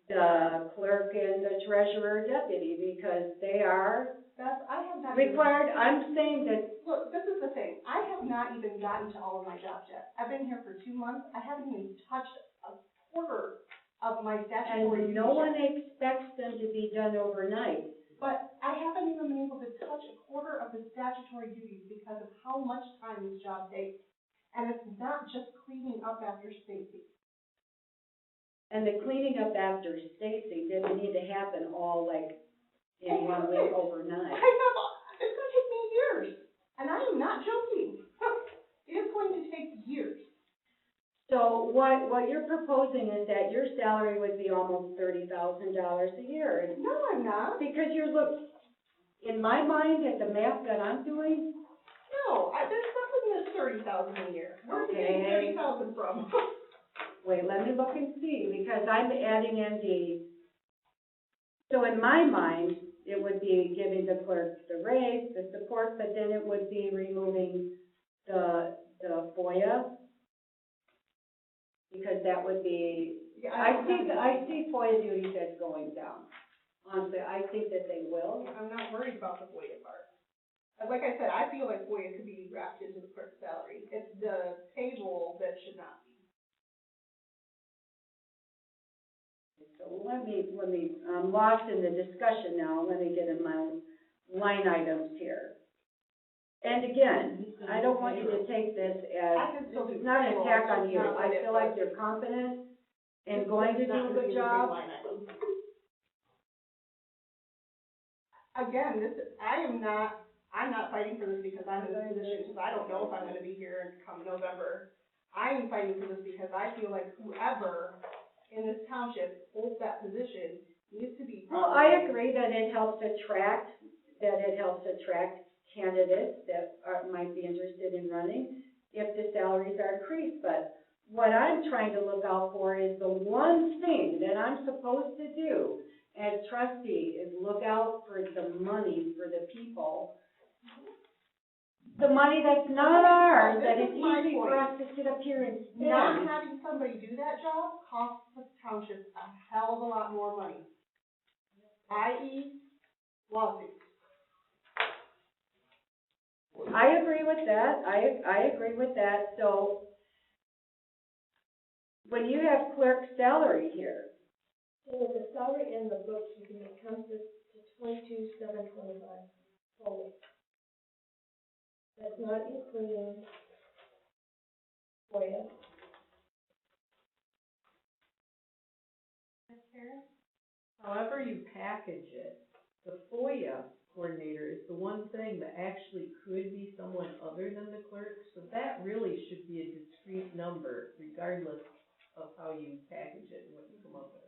the clerk and the treasurer deputy because they are Beth, I have not. required. I'm saying that, Look, this is the thing, I have not even gotten to all of my jobs yet. I've been here for 2 months, I haven't even touched a quarter of my statutory and no duties one yet. expects them to be done overnight. But I haven't even been able to touch a quarter of the statutory duties because of how much time this job takes. And it's not just cleaning up after Stacy. And the cleaning up after Stacy didn't need to happen all like in 1 week overnight. It's gonna take me years, and I am not joking. It's going to take years. So what you're proposing is that your salary would be almost $30,000 a year. And No, I'm not. because in my mind, at the math that I'm doing, No, there's nothing that's 30,000 a year. Where are you getting Okay. 30,000 from? wait, let me look and see, because I'm adding in so in my mind, it would be giving the clerk the raise, the support, but then it would be removing the FOIA, because that would be, Yeah, I see FOIA duties as going down. Honestly, I think that they will. I'm not worried about the FOIA part. Like I said, I feel like FOIA could be wrapped into the clerk's salary. It's the payroll that should not be. So let me, I'm lost in the discussion now, let me get in my line items here. And again, I don't want you to take this as, I can still do it's not an payroll, attack it's on you. not I what it feel like was. you're competent and going to do a good job. Again, I'm not fighting for this because I'm in this position, because I don't know if I'm gonna be here come November. I am fighting for this because I feel like whoever in this township holds that position needs to be. Well, I agree that it helps attract candidates that might be interested in running if the salaries are increased, but what I'm trying to look out for is the one thing that I'm supposed to do as trustee is look out for the money for the people. The money that's not ours, that it's easy for us to sit up here and Not spend. having somebody do that job costs the township a hell of a lot more money, i.e. lawsuits. I agree with that, I agree with that, so when you have clerk salary here, So with the salary in the books, you can count this to 22,725 total. That's not including FOIA. However you package it, the FOIA coordinator is the one thing that actually could be someone other than the clerk, so that really should be a discrete number regardless of how you package it and what you come up with.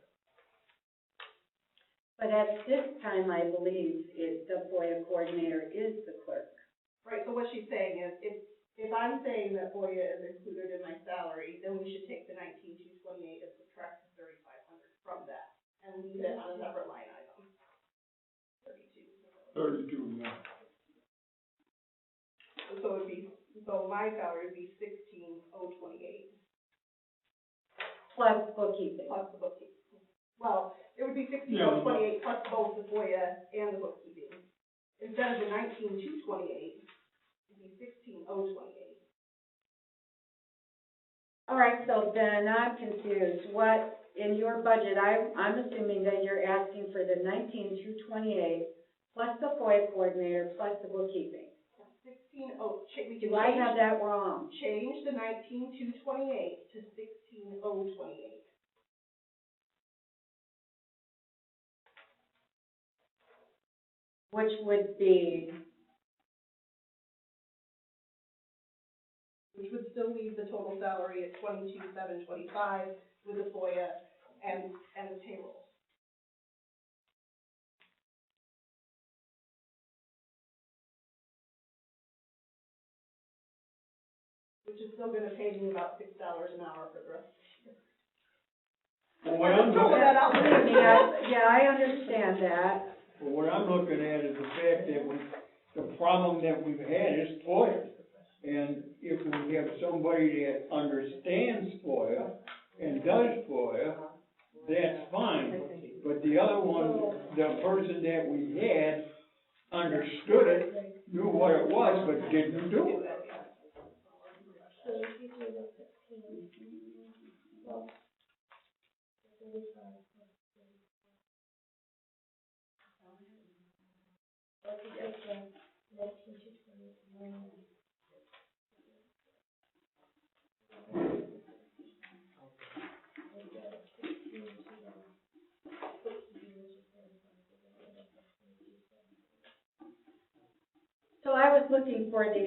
But at this time, I believe the FOIA coordinator is the clerk. Right, so what she's saying is, if I'm saying that FOIA is included in my salary, then we should take the 19,228 and subtract the 3,500 from that, and leave it on a separate line item. 32, yeah. So it'd be, so my salary would be 16,028 Plus bookkeeping. plus the bookkeeping. Well, it would be 16,028 plus both the FOIA and the bookkeeping. Instead of the 19,228, it'd be 16,028. All right, so then I'm confused. What, in your budget, I'm assuming that you're asking for the 19,228 plus the FOIA coordinator plus the bookkeeping. We can Do I have that wrong? change the 19,228 to 16,028. Which would be, Which would still leave the total salary at 22,725 with the FOIA and the payroll. Which is still gonna pay me about $6 an hour for the rest of the year. Well, what I'm Throwing that out there. yeah, I understand that. Well, what I'm looking at is the fact that the problem that we've had is FOIA. And if we have somebody that understands FOIA and does FOIA, that's fine. But the other one, the person that we had understood it, knew what it was, but didn't do it. So if you do the 15, well, 35 plus 35. That's the 19,228 minus. So I was looking for the,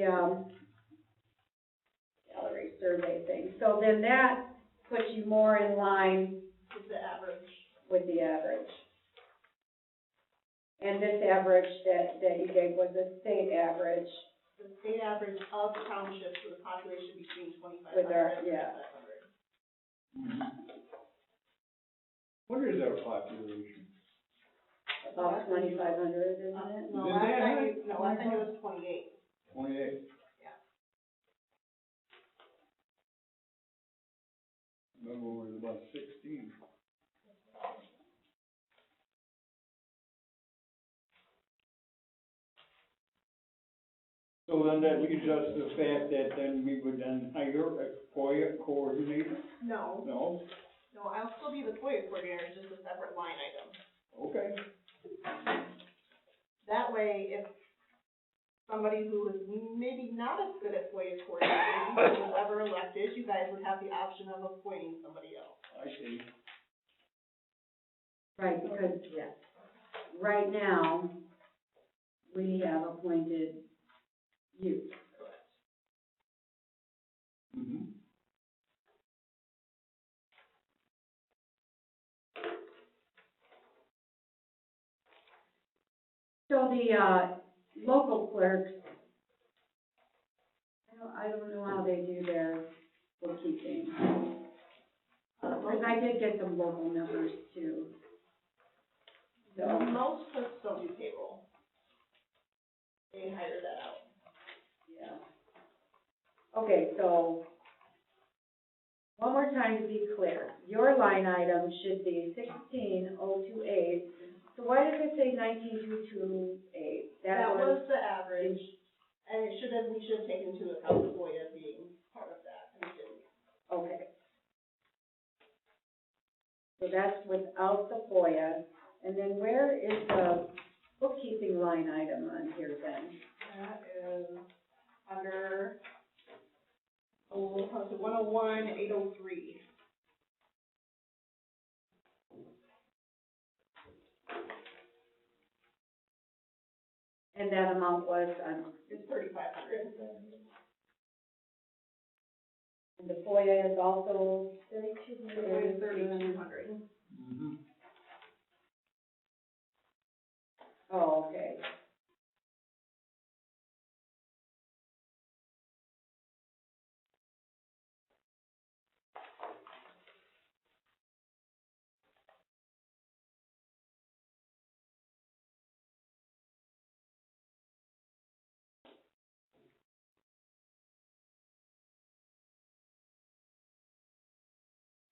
salary survey thing. So then that puts you more in line It's the average. with the average. And this average that you gave was a state average The state average of townships with a population between 2,500 with our, and yeah. 500. What is our population? About 2,500, isn't it? No, Is it last that time, high? no, last time it was 28. 28. Yeah. Remember, it was about 16. So then that leaves us to the fact that then we would then hire a FOIA coordinator? No, No? no, I'll still be the FOIA coordinator, it's just a separate line item. Okay. That way, if somebody who is maybe not as good at FOIA coordinating was ever elected, you guys would have the option of appointing somebody else. I see. Right, because right now, we have appointed you. Mm-hmm. So the, local clerks, I don't know how they do their bookkeeping. Because I did get some local numbers too. So, Most clerks don't do payroll. They hire that out. yeah. Okay, so, one more time to be clear, your line item should be 16,028. So why does it say 19,228? That was the average, and we should have taken into account the FOIA being part of that, and we didn't. Okay. So that's without the FOIA, and then where is the bookkeeping line item on here then? That is under, 101,803. And that amount was, It's 3,500. and the FOIA is also 3,200. Mm-hmm. Oh, okay.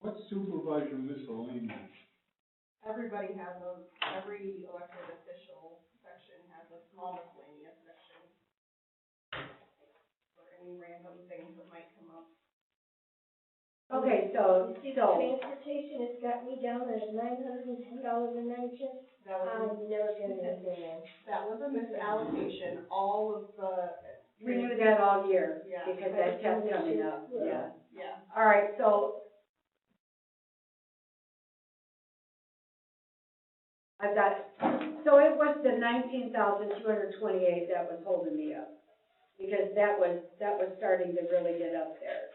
What's supervisor miscellaneous? Everybody has those, every elected official section has a small miscellaneous section for any random things that might come up. Okay, so, You see the transportation, it's got me down at $910.90. That was, I'm never gonna get there. that was a misallocation, all of the. we knew that all year, Yeah. because that kept coming up, yeah. Yeah. All right, so I've got, so it was the 19,228 that was holding me up, because that was starting to really get up there.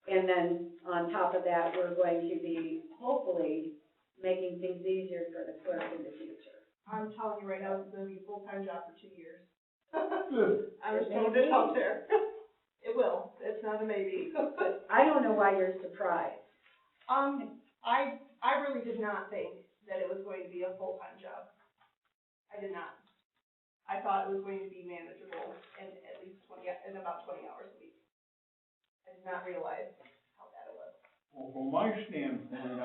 And then on top of that, we're going to be hopefully making things easier for the clerk in the future. I'm telling you right now, it's gonna be a full-time job for 2 years. I'm just throwing it out there. It will, it's not a maybe. I don't know why you're surprised. I really did not think that it was going to be a full-time job. I did not. I thought it was going to be manageable in at least in about 20 hours a week. I did not realize how bad it was. Well, from my standpoint,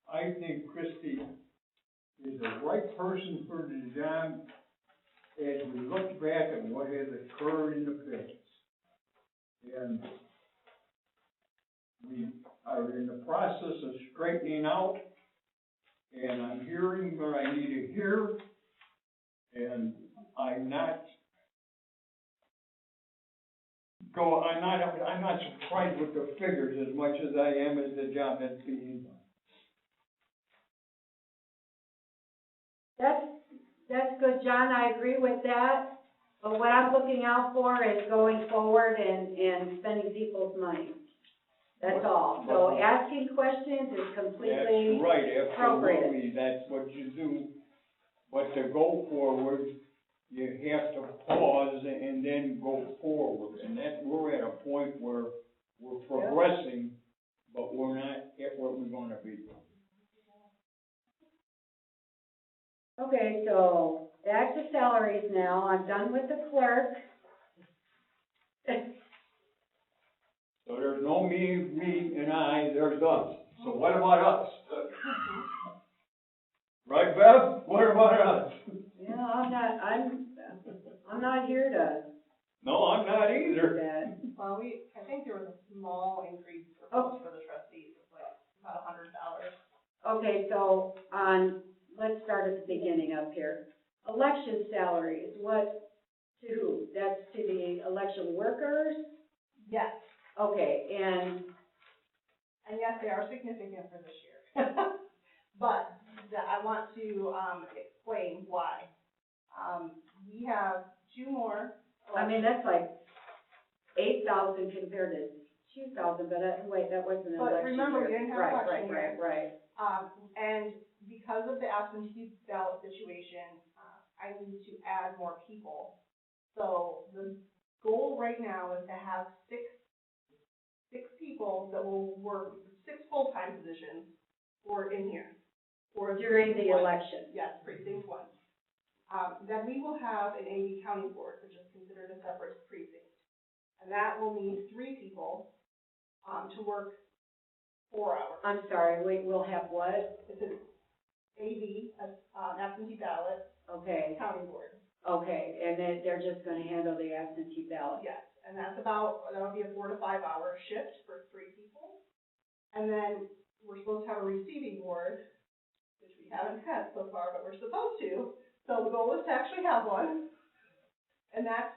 I think Christie is the right person for the job as we look back at what has occurred in the past. And we are in the process of straightening out, and I'm hearing what I need to hear, and I'm not surprised with the figures as much as I am as the job that's being done. That's good, John, I agree with that, but what I'm looking out for is going forward and spending people's money. That's all. So asking questions is completely That's right, appropriate. absolutely, that's what you do. But to go forward, you have to pause and then go forward. And we're at a point where we're progressing, but we're not at where we're gonna be. Okay, so back to salaries now. I'm done with the clerk. So there's no me and I, there's us. So what about us? Right, Bev? What about us? Yeah, I'm not here to No, I'm not do either. that. Well, I think there was a small increase proposed for the trustees, it's like about $100. Okay, so let's start at the beginning up here. Election salaries, what, to who? That's to the election workers? Yes, Okay, and yes, they are significant for this year. But I want to, explain why. We have 2 more. I mean, that's like 8,000 compared to 2,000, but wait, that wasn't an election year. But remember, we didn't have election year. Right. And because of the absentee ballot situation, I need to add more people. So the goal right now is to have six people that will work, 6 full-time positions for in here. For During the election. Yes, precinct 1. Then we will have an AD county board, which is considered a separate precinct. And that will need 3 people, to work 4 hours. I'm sorry, we'll have what? It's an AD, absentee ballot, Okay, county board. okay, and then they're just gonna handle the absentee ballot. Yes, and that'll be a 4 to 5 hour shift for 3 people. And then we're supposed to have a receiving board, which we haven't had so far, but we're supposed to. So the goal is to actually have one. And that's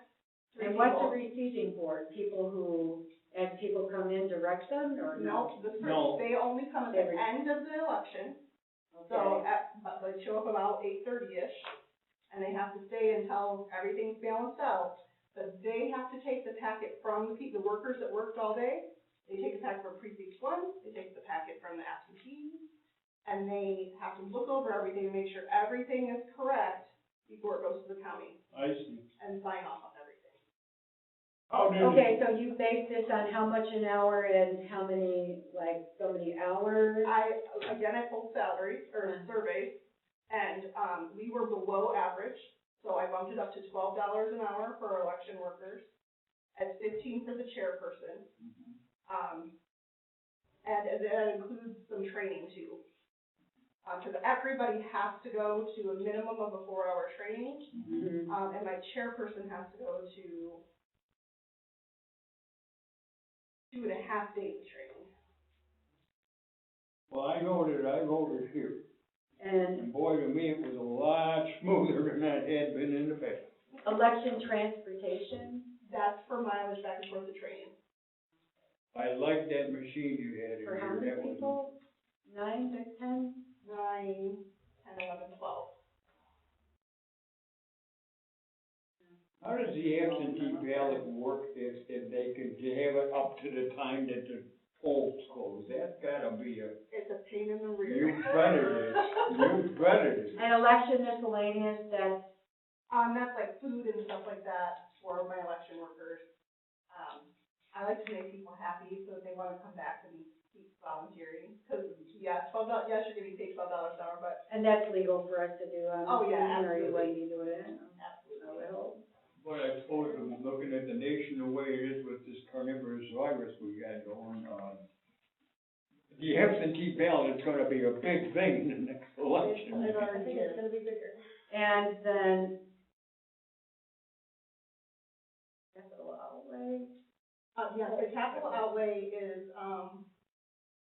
3 And people. what's a receiving board? People who, as people come in, direct them, or no? No. They only come at the end of the election. So they show up about 8:30-ish, and they have to stay until everything's balanced out. But they have to take the packet from the workers that worked all day. They take the packet from precinct 1, they take the packet from the absentees, and they have to look over everything and make sure everything is correct before it goes to the county I see. and sign off on everything. How did Okay, so you base this on how much an hour and how many, like, so many hours? I pulled salaries or surveys, and, we were below average, so I bumped it up to $12 an hour for our election workers, at 15 for the chairperson. And that includes some training too. Because everybody has to go to a minimum of a 4-hour training, and my chairperson has to go to 2.5 days of training. Well, I voted here. And And boy, to me, it was a lot smoother than that had been in the past. election transportation? That's for mileage back and forth to training. I liked that machine you had in For here. how many That was- people? 9 to 10? 9, 10, 11, 12. How does the absentee ballot work if they can have it up to the time that the polls close? That's gotta be a, It's a pain in the rear. you bet it is. And election miscellaneous, that's, That's like food and stuff like that for my election workers. I like to make people happy so that they wanna come back and keep volunteering. Cause, yeah, $12, yes, you're getting paid $12 an hour, but and that's legal for us to do, Oh, yeah, or you absolutely. waiting to do it? absolutely. Well, But I suppose I'm looking at the nation the way it is with this carnivorous virus we got going on. The absentee ballot is gonna be a big thing in the next election. It already is. gonna be bigger. And then capital outlay, Yes, the capital outlay is,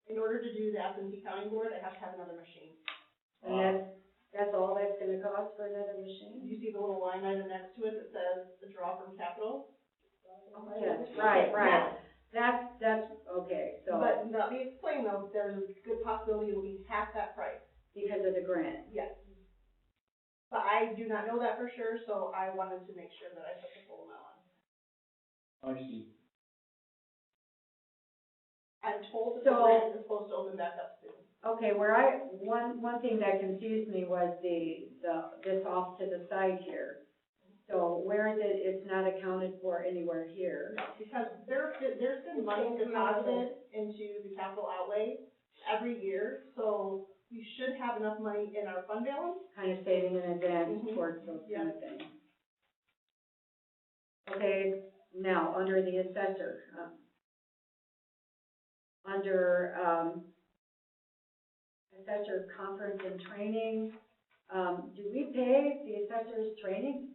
in order to do the absentee counting board, I have to have another machine. and that's all that's gonna cost for another machine? You see the little line item next to it that says the draw from capital? Yes, right. That's, okay, so, But let me explain though, there's a good possibility it'll be half that price, because of the grant. yes. But I do not know that for sure, so I wanted to make sure that I put the full amount on. I see. I'm told that the So- grant is supposed to open back up soon. Okay, one thing that confused me was this off to the side here. So where is it, it's not accounted for anywhere here? No, because there's been money deposited into the capital outlay every year, so we should have enough money in our fund balance. Kind of saving in advance Mhm. towards those kind of things. Okay, now, under the assessor, assessor conference and training, do we pay the assessor's training?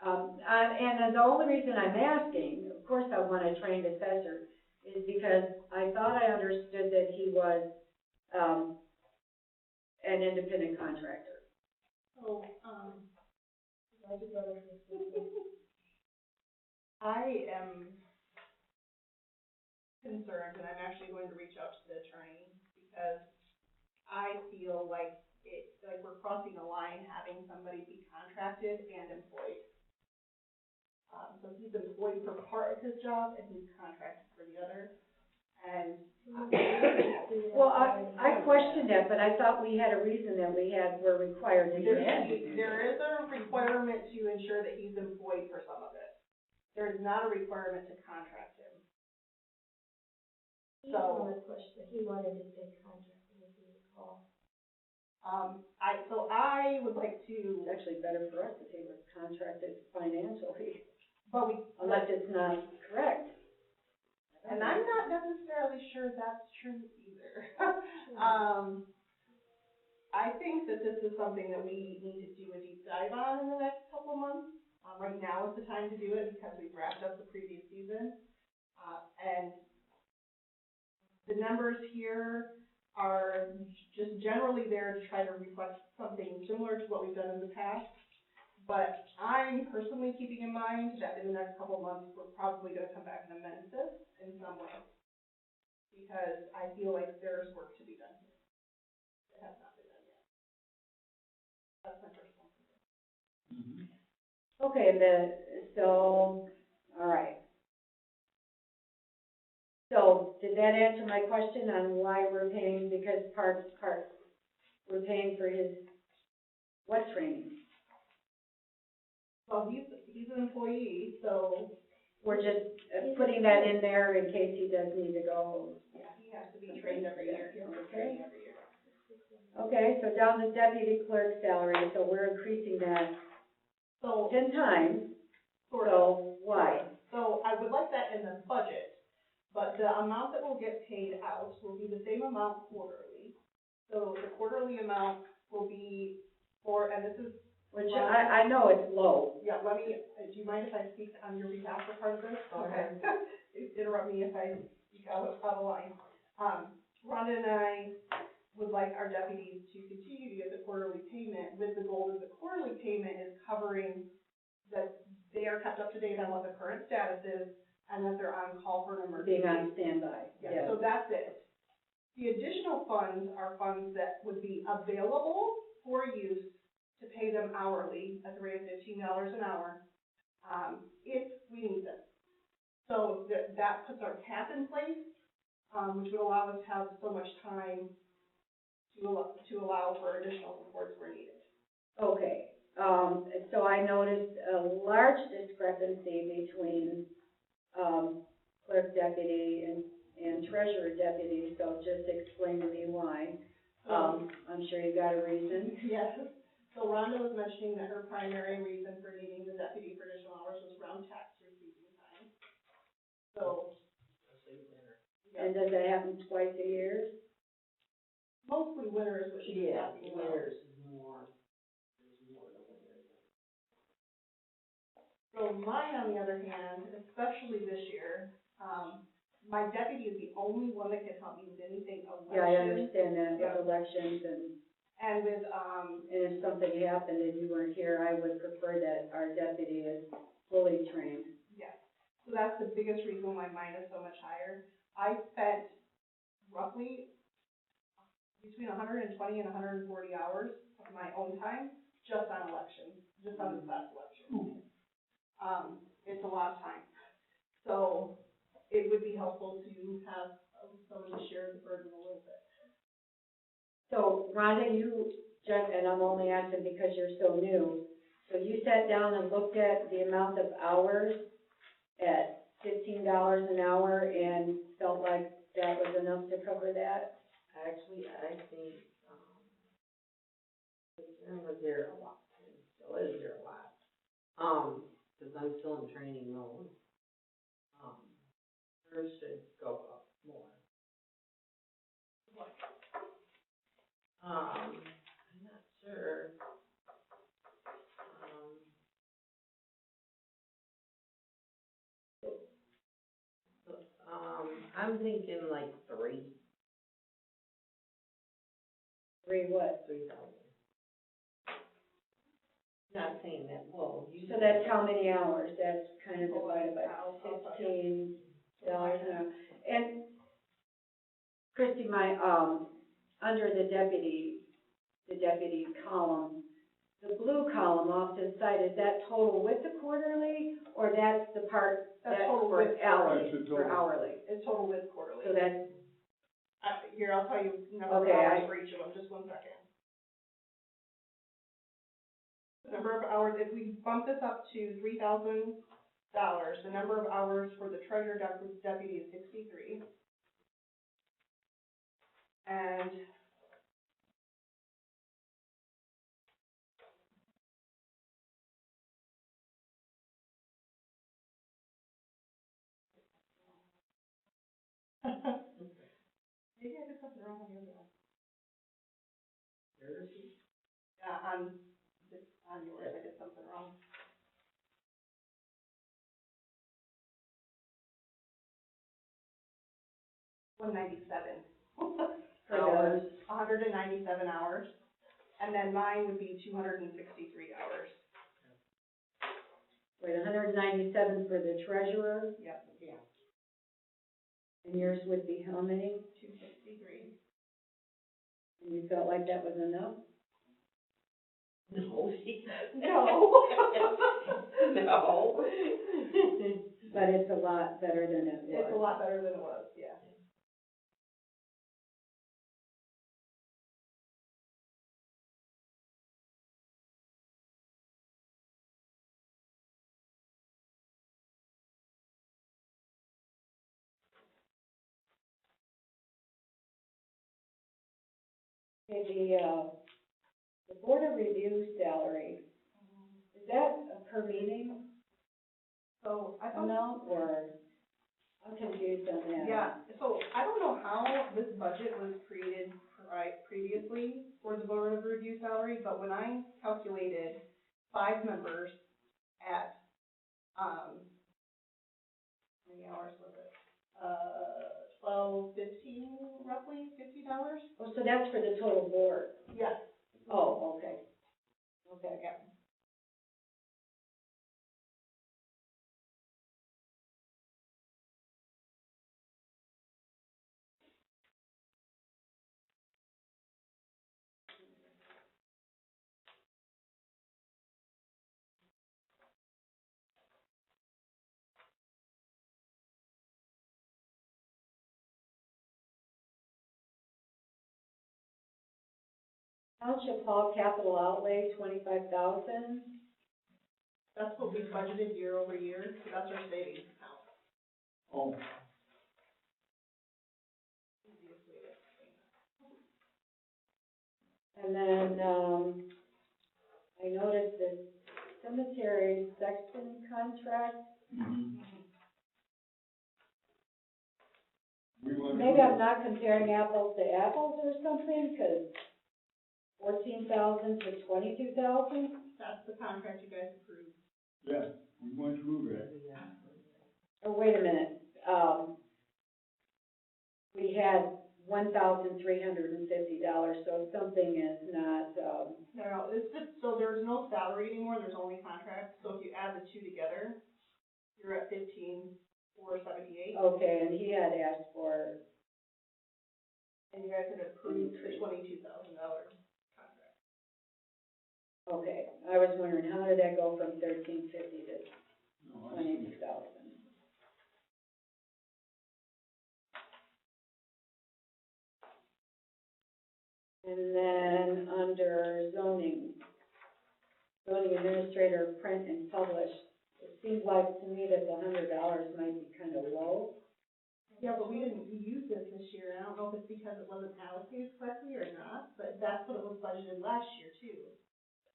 And the only reason I'm asking, of course I want a trained assessor, is because I thought I understood that he was, an independent contractor. So, I am concerned, and I'm actually going to reach out to the attorney, because I feel like we're crossing a line having somebody be contracted and employed. So he's employed for part of his job, and he's contracted for the other, and. Well, I questioned that, but I thought we had a reason that were required to do that. There is a requirement to ensure that he's employed for some of it. There is not a requirement to contract him. He wanted to say contracting, if you recall. I would like to, It's actually better for us if he was contracted financially, but we, unless it's not correct. and I'm not necessarily sure that's true either. I think that this is something that we need to do a deep dive on in the next couple of months. Right now is the time to do it because we've wrapped up the previous season. And the numbers here are just generally there to try to reflect something similar to what we've done in the past. But I'm personally keeping in mind that in the next couple of months, we're probably gonna come back and amend this in some way. Because I feel like there's work to be done here. It has not been done yet. That's my personal opinion. Okay, all right. So, did that answer my question on why we're paying, because we're paying for his, what training? Well, he's an employee, so, We're just putting that in there in case he does need to go. yeah, he has to be trained every year. He has to be trained every year. Okay, so down to deputy clerk salary, so we're increasing that So, 10 times, sort of. so why? So I would like that in the budget, but the amount that will get paid out will be the same amount quarterly. So the quarterly amount will be for, and this is, Which I know it's low. yeah, let me, do you mind if I speak on your behalf for part of this? Okay. Interrupt me if I speak out of line. Rhonda and I would like our deputies to continue to get the quarterly payment with the goal that the quarterly payment is covering that they are kept up to date on what the current status is and that they're on call for an emergency. Being on standby, Yeah, yeah. so that's it. The additional funds are funds that would be available for use to pay them hourly at the rate of $15 an hour, if we need them. So that puts our cap in place, which would allow us to have so much time to allow for additional supports where needed. Okay, so I noticed a large discrepancy between, clerk deputy and treasurer deputy, so just explain to me why. I'm sure you got a reason. Yes. So Rhonda was mentioning that her primary reason for needing the deputy for additional hours was around tax receiving time. So. And does that happen twice a year? Mostly winter is what she's Yeah, talking about. winters is more, there's more than winters. So mine, on the other hand, especially this year, my deputy is the only one that can help me with anything election. Yeah, I understand that with Yeah. elections And with, and if something happened and you weren't here, I would prefer that our deputy is fully trained. yes. So that's the biggest reason why mine is so much higher. I spent roughly between 120 and 140 hours of my own time just on elections, just on this last election. It's a lot of time. So it would be helpful to have someone to share the burden a little bit. So Rhonda, you just, and I'm only asking because you're so new, so you sat down and looked at the amount of hours at $15 an hour and felt like that was enough to cover that? Actually, I think, Jen was there a lot, and still is there a lot. Cause I'm still in training mode. Hers should go up more. I'm not sure. I'm thinking like 3. 3 what? 3,000. Not saying that, well, you. So that's how many hours? That's kind of divided by $15 an hour. And Christy, my, under the deputy column, the blue column off to the side, is that total with the quarterly, or that's the part That's that's total for with hourly, That's the for total. hourly? It's total with quarterly. So that's, Here, I'll tell you number of Okay, hours for each of them, just 1 second. Number of hours, if we bump this up to $3,000, the number of hours for the treasurer deputy is 63. And maybe I did something wrong on the other one. Yeah, on yours, I did something wrong. hours. 197 hours, and then mine would be 263 hours. Wait, 197 for the treasurer, Yep, Yeah. and yours would be how many? 263. And you felt like that was enough? No. No. No. But it's a lot better than it was. It's a lot better than it was, yeah. Okay, the Board of Review salary, is that a per meeting So I thought, amount, or, I'm confused on that. yeah, so I don't know how this budget was created previously for the board of review salary, but when I calculated 5 members at, how many hours was it? 12, 15, roughly $50? Oh, so that's for the total board? Yes. Oh, okay. Okay. Yeah. Township Hall capital outlay, 25,000. That's what we budgeted year over year, so that's our savings account. Oh, Easiest way to explain that. And then, I noticed the cemetery section contract. we want to. Maybe I'm not comparing apples to apples or something, because 14,000 to 22,000? That's the contract you guys approved. Yeah, we went through that. Or wait a minute, we had $1,350, so something is not, No, it's just, so there's no salary anymore, there's only contracts, so if you add the two together, you're at 15,478, okay, and he had asked for, and you guys had approved the $22,000 contract. okay, I was wondering, how did that go from 1,350 to No, I see. 22,000? And then under zoning administrator, print and publish, it seems like to me that the $100 might be kind of low. Yeah, but we didn't use this year, and I don't know if it's because it wasn't allocated correctly or not, but that's what it was budgeted last year too.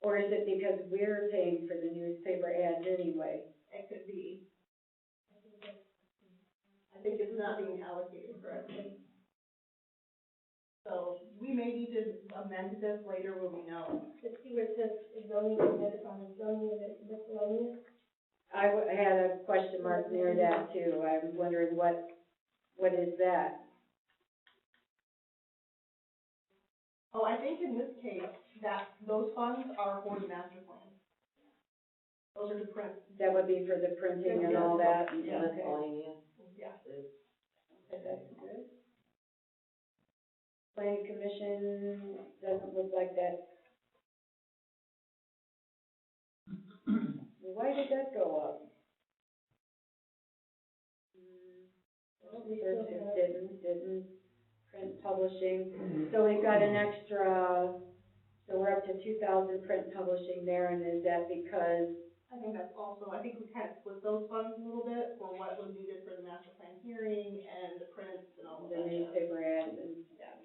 Or is it because we're paying for the newspaper ads anyway? It could be. I think it's not being allocated correctly. So we may need to amend this later when we know. Let's see where it says zoning, and then on the zoning and miscellaneous. I had a question mark near that too. I was wondering what is that? Oh, I think in this case, those funds are for the master plan. Those are the print. That would be for the printing and all that? Yeah. Okay. Yeah. Okay, that's good. Planning commission doesn't look like that. Why did that go up? Didn't, print publishing, so we've got an extra, so we're up to 2,000 print publishing there, and is that because? I think that's also, I think we kind of split those funds a little bit for what was needed for the master plan hearing and the prints and all of The that. newspaper ads and, Yeah.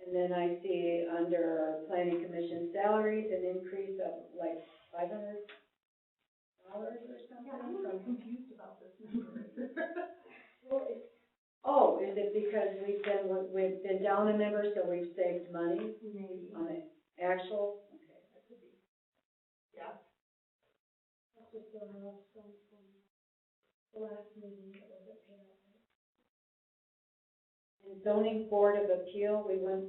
and then I see under planning commission salaries, an increase of like $500 or something. Yeah, I'm really confused about this number. Oh, is it because we've been down a member, so we've saved money Maybe. on the actual? Okay. That could be. Yeah. That's just the last one from the last meeting that wasn't paid out. And zoning board of appeal, we went,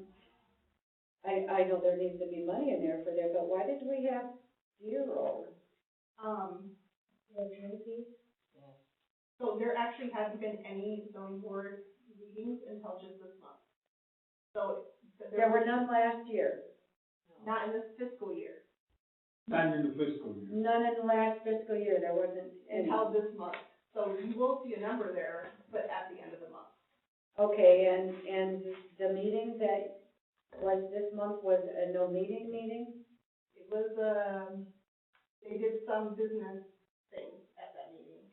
I know there needs to be money in there for there, but why did we have 0? The attorney fees? So there actually hasn't been any zoning board meetings until just this month. So There were none last year, not in this fiscal year, Not in the fiscal year. none in the last fiscal year, there wasn't any. until this month. So you will see a number there, but at the end of the month. Okay, and the meeting that was this month was a no meeting meeting? It was, they did some business things at that meeting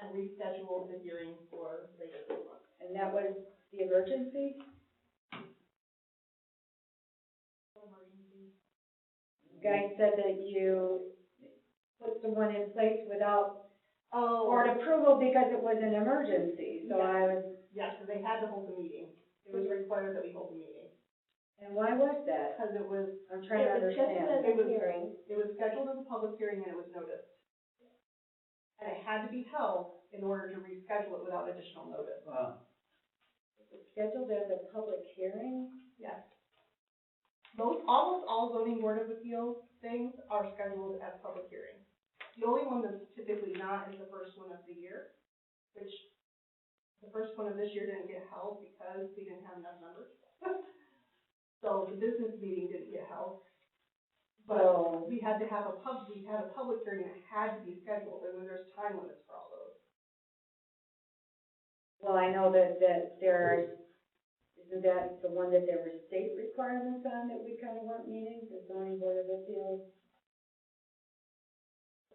and rescheduled the hearing for later this month. And that was the emergency? Guy said that you put someone in place without board approval because it was an emergency, so I was. Yeah, so they had to hold a meeting. It was required that we hold a meeting. And why was that? Because it was, I'm trying to understand. it was scheduled as a public hearing and it was noticed. And it had to be held in order to reschedule it without additional notice. Scheduled as a public hearing? Yes. Almost all zoning board of appeals things are scheduled as public hearings. The only one that's typically not is the first one of the year, which the first one of this year didn't get held because we didn't have enough numbers. So the business meeting didn't get held. But we had to have a public hearing that had to be scheduled, and there's time limits for all those. Well, I know that there are, isn't that the one that there were state requirements on that we kind of weren't meeting, the zoning board of appeals?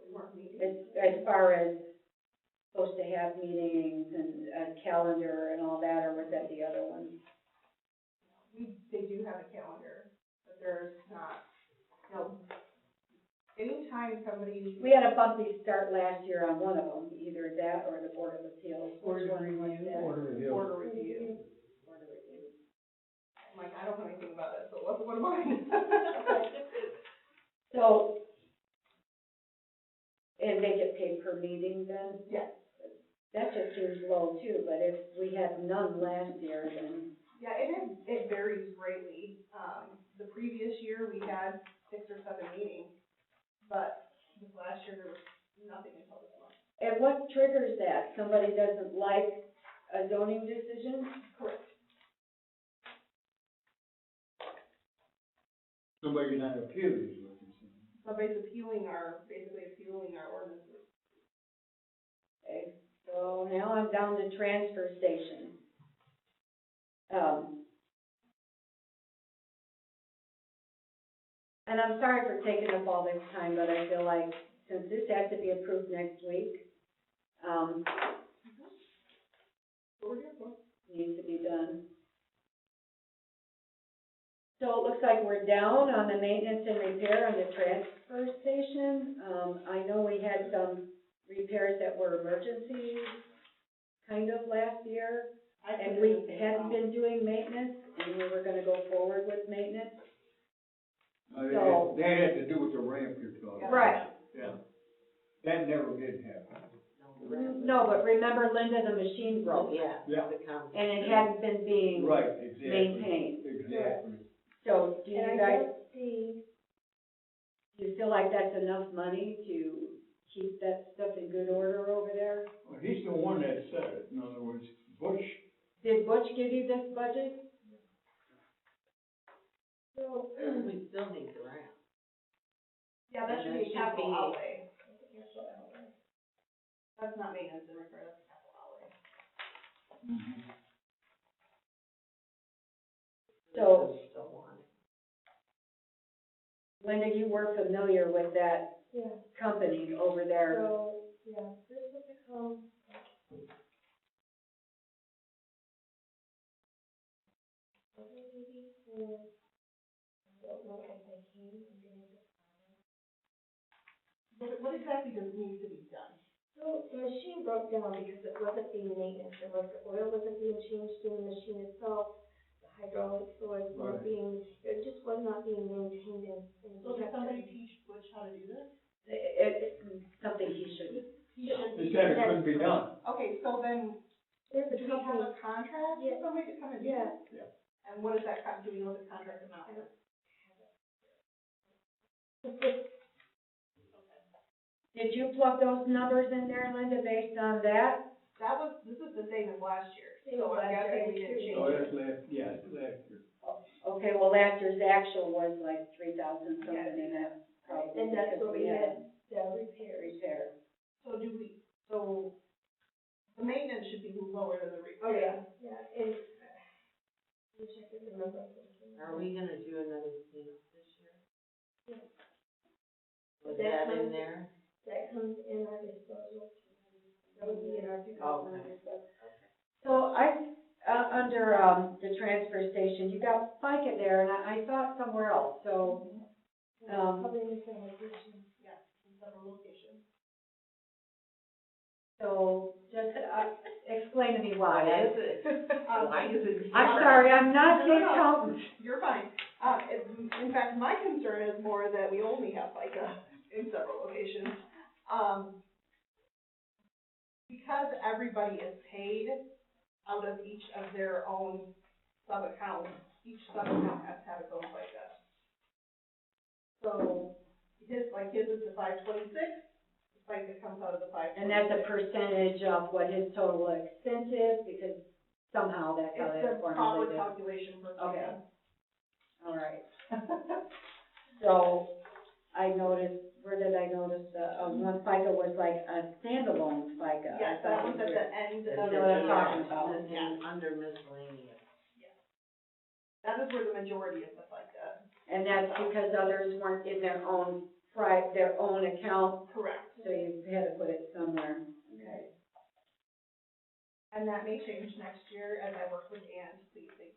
We weren't meeting. As far as supposed to have meetings and a calendar and all that, or was that the other one? They do have a calendar, but there's not, anytime somebody. We had a bumpy start last year on one of them, either that or the board of appeals. Board of review. Board of review. I'm like, I don't know anything about it, so what's one of mine? So, and they get paid per meeting then? Yes. That just seems low too, but if we had none last year, then. Yeah, it varies greatly. The previous year, we had 6 or 7 meetings, but this last year, there was nothing until this month. And what triggers that? Somebody doesn't like a zoning decision? Correct. Somebody's not appealed, is what you're saying. Somebody's appealing our ordinances. Okay, so now I'm down to transfer station. And I'm sorry for taking up all this time, but I feel like since this has to be approved next week, needs to be done. So it looks like we're down on the maintenance and repair on the transfer station. I know we had some repairs that were emergencies kind of last year. And we hadn't been doing maintenance, and we were gonna go forward with maintenance. So. That had to do with the ramp you're talking about. Right. Yeah. That never did happen. No, but remember, Linda, the machine broke. Yeah. Yeah. And it hadn't been being Right, exactly. maintained. Exactly. So do you And I guys, don't see, do you feel like that's enough money to keep that stuff in good order over there? Well, he's the one that said it. In other words, Bush. Did Butch give you this budget? so, We still need the ramp. Yeah, that should be a capital outlay. cancel out. That's not maintenance and repair, that's a capital outlay. So, Still want it. Linda, you were familiar with that Yeah, company over there. so, yeah, this would become. What exactly does need to be done? So the machine broke down because it wasn't being maintenance, the oil wasn't being changed in the machine itself, the hydraulic fluids weren't being, it just was not being maintained and. So did somebody teach Butch how to do this? It's something he should. He said it couldn't be done. Okay, so then, There's a do we have company, a contract with somebody to come and do yeah, this? And what is that, do we know what the contract amount is? Did you plug those numbers in there, Linda, based on that? This is the same as last year, Same so as I'm last guessing we year. didn't change Oh, it. that's last, yeah, it's last year. Okay, well, last year's actual was like 3,000 something, and that's probably and that's because what we had, the repairs. repair. So the maintenance should be lower than the Oh, repair. yeah, and, wish I could remember. Are we gonna do another cleanup this year? Yeah. Was that in there? That comes in our disposal. That would be in our Okay. disposal. So under, the transfer station, you got FICA there, and I saw it somewhere else, so, Probably in the same location. Yes, in several locations. so just, explain to me why. What is it? Why is it? I'm sorry, I'm not the No, no. accountant. You're fine. In fact, my concern is more that we only have FICA in several locations. Because everybody is paid out of each of their own sub-accounts, each sub-account has to have its own FICA. So his is the 526, the FICA comes out of the 526. And that's a percentage of what his total expense is, because somehow that's how It's that's the proper formulated. calculation for FICA. Okay. All right. So I noticed, where did I notice one FICA was like a standalone FICA? Yes, that one's at the end You of know what I'm talking about. Yeah. Under miscellaneous. That is where the majority of the FICA. And that's because others weren't in their own account, Correct. so you had to put it somewhere. Okay. And that may change next year as I work with Ann to see things.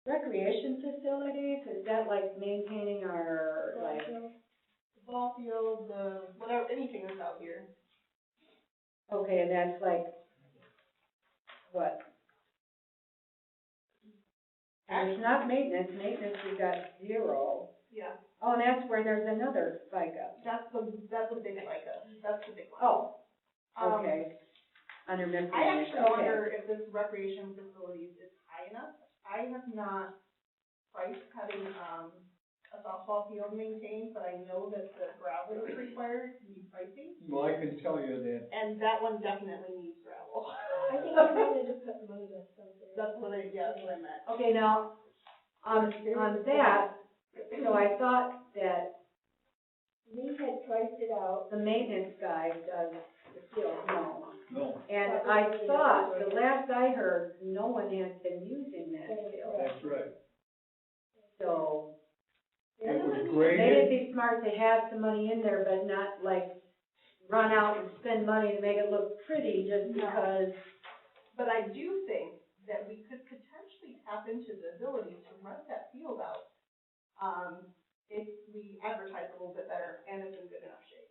Recreation facilities, is that like maintaining our, like, The ball field, whatever, anything that's out here. okay, and that's like, what? And it's not maintenance, we've got 0. Yeah, Oh, and that's where there's another FICA. that's a big FICA. That's the big one. Oh, Um, okay. Under I miscellaneous, actually okay. wonder if this recreation facilities is high enough. I have not priced having, a softball field maintained, but I know that the gravel is required to be pricey, Well, I can tell you that. and that one definitely needs gravel. I think we wanted to put money to something. That's what I meant. Okay, now, on that, so I thought that We had priced it out. the maintenance guy does the field, no. No, And I thought, the last I heard, no one has been using that field. that's right. So, It was maybe graded, it'd be smart to have some money in there, but not like run out and spend money to make it look pretty just No. because. But I do think that we could potentially tap into the ability to rent that field out, if we advertise a little bit better and it's in good enough shape.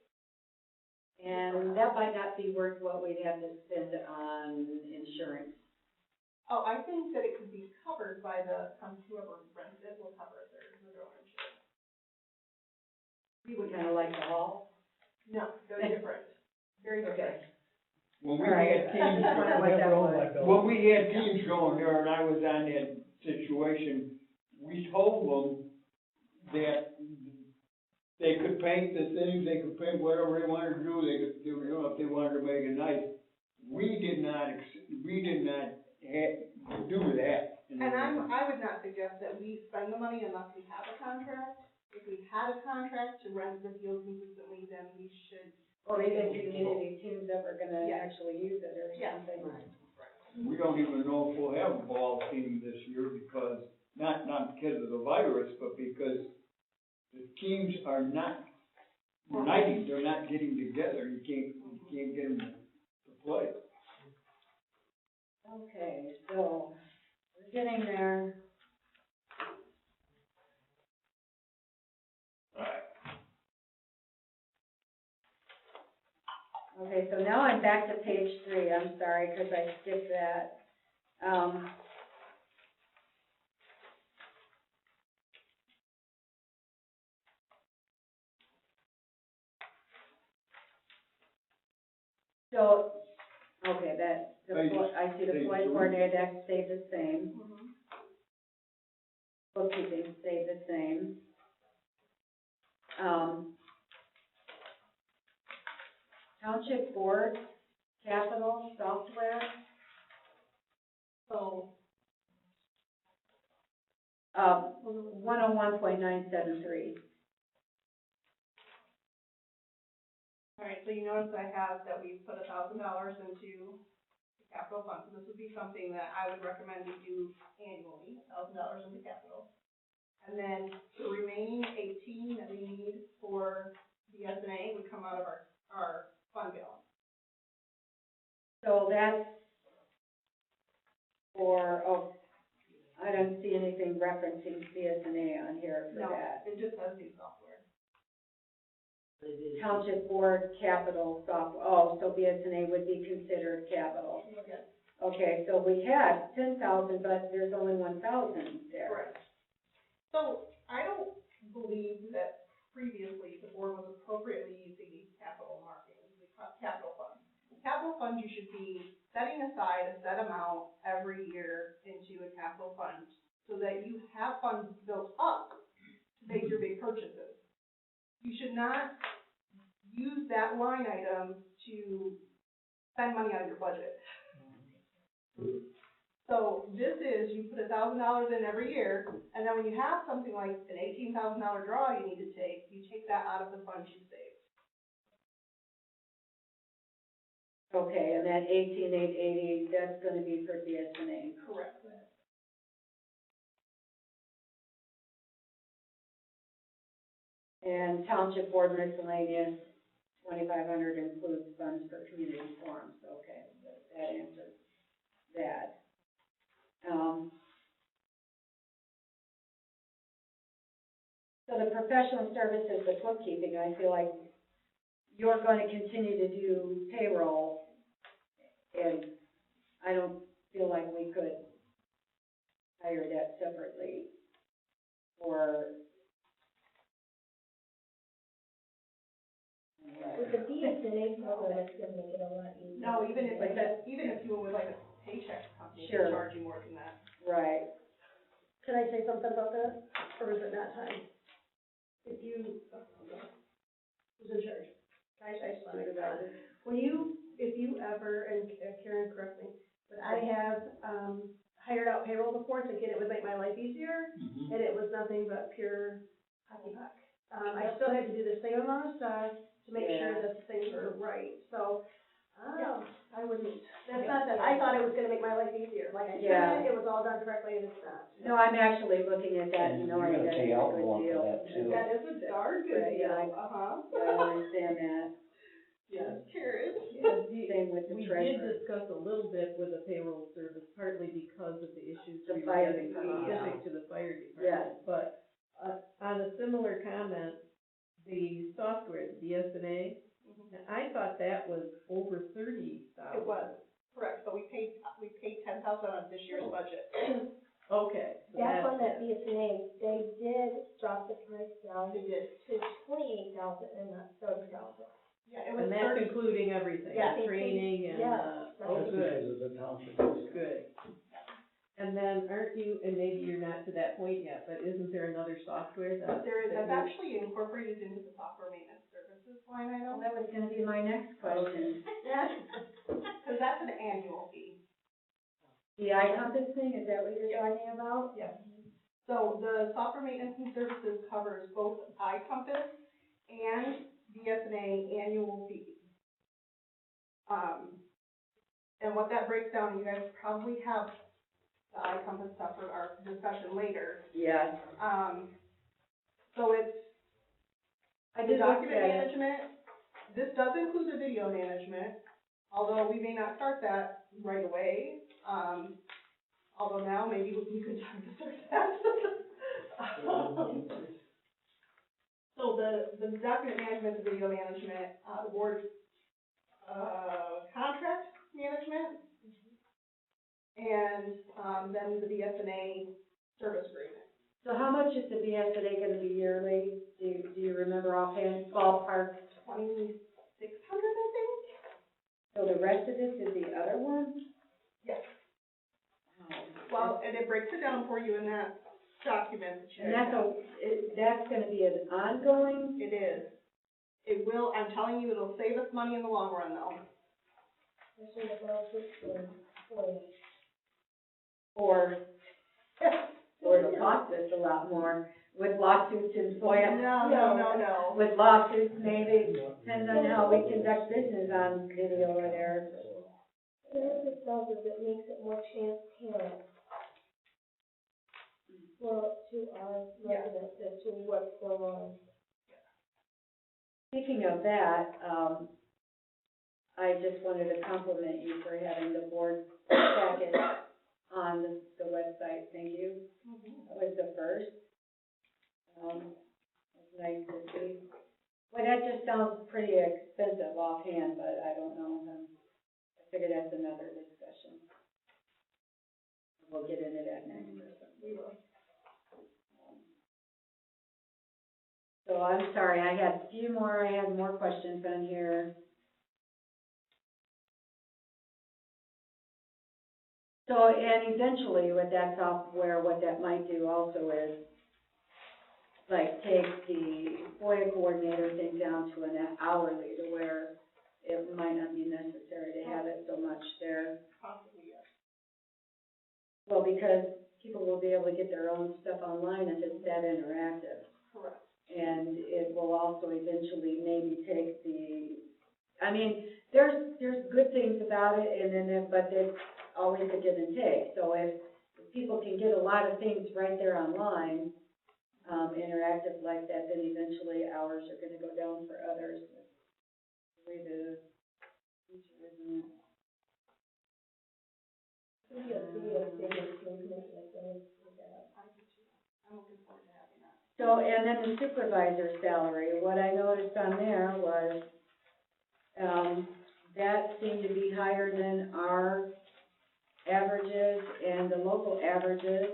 And that might not be worth what we'd have to spend on insurance. Oh, I think that it could be covered by whoever rents it will cover it with their own insurance. We would kind of like the hall. No, very different, very different. when we All right. had teams, I just wondered what that was. when we had teams going there and I was on that situation, we told them that they could paint the things, they could paint whatever they wanted to do, if they wanted to make it nice. We did not do that. And I would not suggest that we spend the money unless we have a contract. If we had a contract to rent the field consistently, then we should. Or even if you need any teams that were gonna Yeah. actually use it or Yeah. something. We don't even know if we'll have a ball team this year because, not because of the virus, but because the teams are not uniting, they're not getting together, you can't get them to play. Okay, so, we're getting there. Okay, so now I'm back to page 3, I'm sorry, because I skipped that. So, okay, I see the Page point 3. coordinator, that stayed the same, Mhm. bookkeeping stayed the same. Township board, capital, software, So, 101.973. all right, so you notice I have that we put $1,000 into the capital fund. So this would be something that I would recommend we do annually, $1,000 into capital. And then the remaining 18 that we need for BS&A would come out of our fund balance. So that's for, I don't see anything referencing BS&A on here for No, that. it just says new software. Township board capital software, so BS&A would be considered capital. Yes. Okay, so we had 10,000, but there's only 1,000 there. Correct. So I don't believe that previously the board was appropriately using these capital capital funds. Capital funds, you should be setting aside a set amount every year into a capital fund so that you have funds built up to make your big purchases. You should not use that line item to spend money out of your budget. So this is, you put $1,000 in every year, and then when you have something like an $18,000 draw you need to take, you take that out of the funds you saved. Okay, and that 18,880, that's gonna be for BS&A. Correct. And township board miscellaneous, 2,500 includes funds for community forums. Okay, that answers that. So the professional services, the bookkeeping, I feel like you're going to continue to do payroll, and I don't feel like we could hire that separately or. With the BS&A program, it's gonna make it a lot easier. No, even if you were with like a paycheck company, Sure. they charge you more than that. Right. Can I say something about that, or is it not time? If you, who's in charge? I just want to go down. If you ever, and Karen, correct me, but I have, hired out payroll before thinking it would make my life easier, and it was nothing but pure hockey puck. I still had to do the same amount of stuff to make sure that things were right, so, I wouldn't, that's not that, I thought it was gonna make my life easier, like I said, it was all done correctly, and it's not. No, I'm actually looking at that and And knowing you're that gonna pay it's a out good more deal. for that too. That is a darn good Right, deal, yeah, I understand that. Yes, Karen. Same with the We treasurer. did discuss a little bit with the payroll service, partly because of the issues The we were fire having department, specific to the fire department. Yes. But, on a similar comment, the software, the BS&A, I thought that was over 30,000. It was, correct, but we paid 10,000 on this year's budget. Okay. So That's on that BS&A, they did drop the price down They did. to 28,000 and not 30,000. Yeah, it was And that's including everything, Yeah. the training and, Yeah. oh, That's good, because of the township. good. And then aren't you, and maybe you're not to that point yet, but isn't there another software that? There is, that that's you- actually incorporated into the software maintenance services line Well, item. that was gonna be my next question. Because that's an annual fee. The encompassing, is that what you're talking about? Yes. So the software maintenance and services covers both iCompass and BS&A annual fees. And what that breaks down, you guys probably have the iCompass stuff for our discussion later. Yes. So it's I the did look document at it. management. This does include the video management, although we may not start that right away. Although now maybe would be a good time to start that. So the document management, the video management, the board, contract management, and, then the BS&A service agreement. So how much is the BS&A gonna be yearly? Do you remember offhand, ballpark? 2,600, I think? So the rest of this is the other one? Yes. Wow. Well, and it breaks it down for you in that document that you And guys have. that's gonna be an ongoing? It is. It will, I'm telling you, it'll save us money in the long run, though. Especially the lawsuits for Or it'll cost us a lot more with lawsuits and FOIA? No. With lawsuits, maybe, depends on how we conduct business on video or there. what this does is it makes it more transparent to our residents as to what's going on. speaking of that, I just wanted to compliment you for having the board packet on the website. Thank you. That was the first. It's nice to see. Well, that just sounds pretty expensive offhand, but I don't know. I figured that's another discussion. We'll get into that next. We will. So I'm sorry, I had more questions on here. So, and eventually with that software, what that might do also is, like, take the FOIA coordinator thing down to an hourly, to where it might not be necessary to have it so much there. Possibly, yes. Well, because people will be able to get their own stuff online if it's that interactive. Correct. And it will also eventually maybe take I mean, there's good things about it, and then, but it's always a give and take. So if people can get a lot of things right there online, interactive like that, then eventually hours are gonna go down for others. The way the future is, isn't it? I'm looking forward to having that. So, and then the supervisor salary, what I noticed on there was, that seemed to be higher than our averages and the local averages.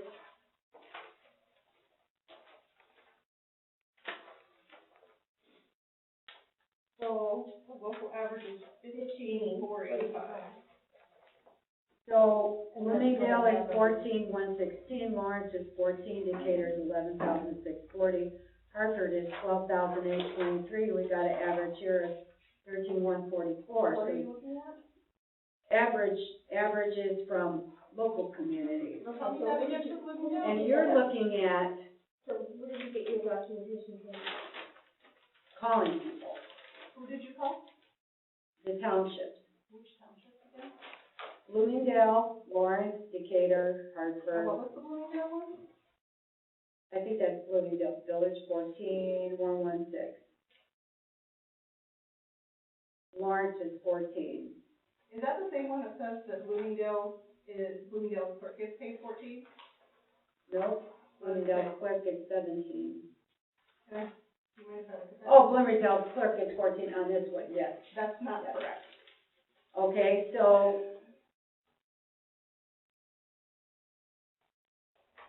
So, the local average is 15,485. So, Bloomingdale is 14,116, Lawrence is 14, Decatur is 11,640, Hartford is 12,823. We got an average here of 13,144. What are you looking at? Averages from local communities. Look how we have index of Bloomingdale. And you're looking at So where did you get your documentation from? calling people, Who did you call? the townships. Which township again? Bloomingdale, Lawrence, Decatur, And Hartford. what was the Bloomingdale one? I think that's Bloomingdale Village, 14,116. Lawrence is 14. Is that the same one that says that Bloomingdale Clerk Case pays 14? Nope, Bloomingdale Clerk is 17. You mind if I look at that? Oh, Bloomingdale Clerk is 14 on this one, yes. That's not correct. Okay, so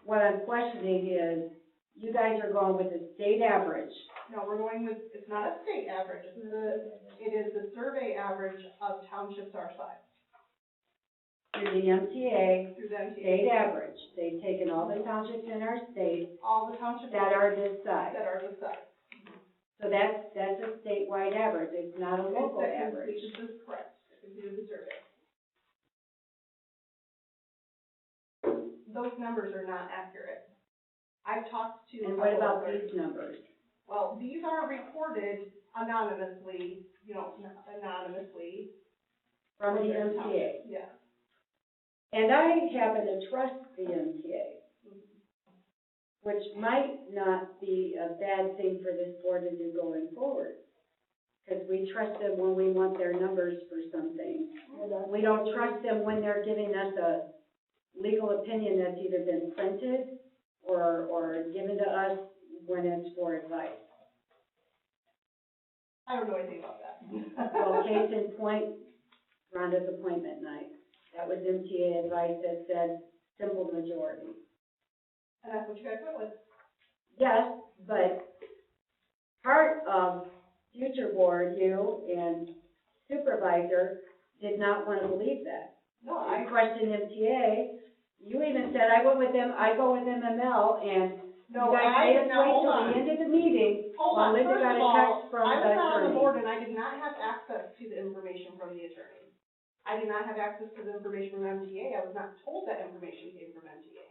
what I'm questioning is, you guys are going with the state average. No, we're going with, it's not a state average, it is the survey average of townships our size. Through the MTA, Through the MTA. state average. They've taken all the townships in our state All the townships that are this size. that are the size. So that's a statewide average, it's not a local average. This is correct, it completed the survey. Those numbers are not accurate. I've talked to. And what about these numbers? Well, these are reported anonymously, anonymously. From the their MTA. township. Yeah. And I happen to trust the MTA, which might not be a bad thing for this board to do going forward. Because we trust them when we want their numbers for something. We don't trust them when they're giving us a legal opinion that's either been printed or given to us when it's for advice. I don't know anything about that. Well, case in point, Rhonda's appointment night. That was MTA advice that said simple majority. And that's what you guys went with. Yes, but part of future board, you and supervisor did not want to believe that. No, I questioned MTA. You even said, I go with MML, and you guys made us wait till the end of the meeting. Hold Well, on, Linda first got a of all, text from I the was not on the attorney. board and I did not have access to the information from the attorney. I did not have access to the information from MTA. I was not told that information came from MTA.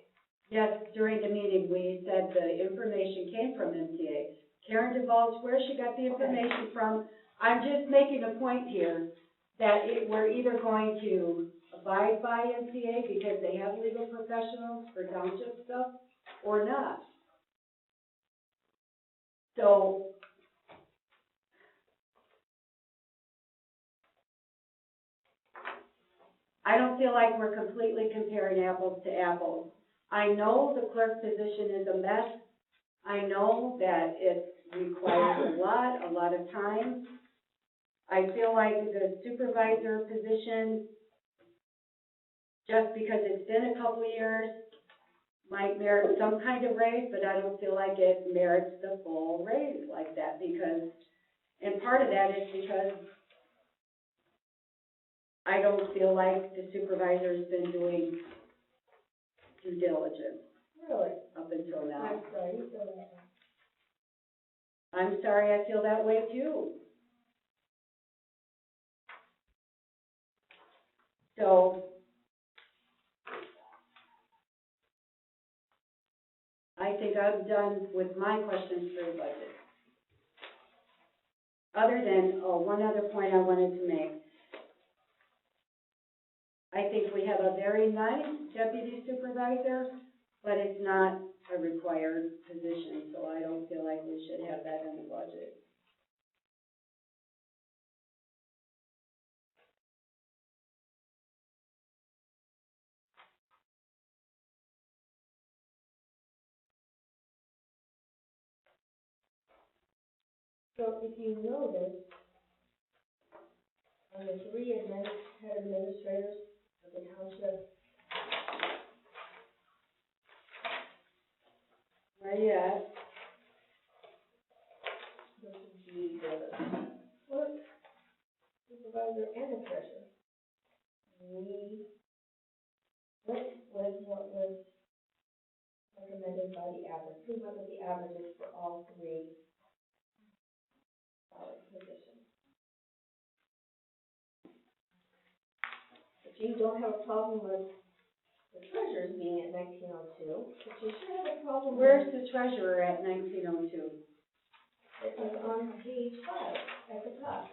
Yes, during the meeting, we said the information came from MTA. Karen divulged where she got the information from. I'm just making a point here that we're either going to abide by MTA because they have legal professionals for township stuff or not. So I don't feel like we're completely comparing apples to apples. I know the clerk position is a mess. I know that it requires a lot of time. I feel like the supervisor position, just because it's been a couple years, might merit some kind of raise, but I don't feel like it merits the full raise like that because, and part of that is because I don't feel like the supervisor's been doing due diligence Really? up until now. I'm sorry, you feel that way. I'm sorry I feel that way too. So, I think I'm done with my questions for the budget. Other than, one other point I wanted to make. I think we have a very nice deputy supervisor, but it's not a required position, so I don't feel like we should have that in the budget. So if you notice, on the three head administrators of the township, Where you at? this would be the clerk, supervisor, and the treasurer. We went with what was recommended by the average. We went with the averages for all three positions. But you don't have a problem with the treasurer's being at 1902, but you sure have a problem with. Where's the treasurer at 1902? It was on page 5 at the top.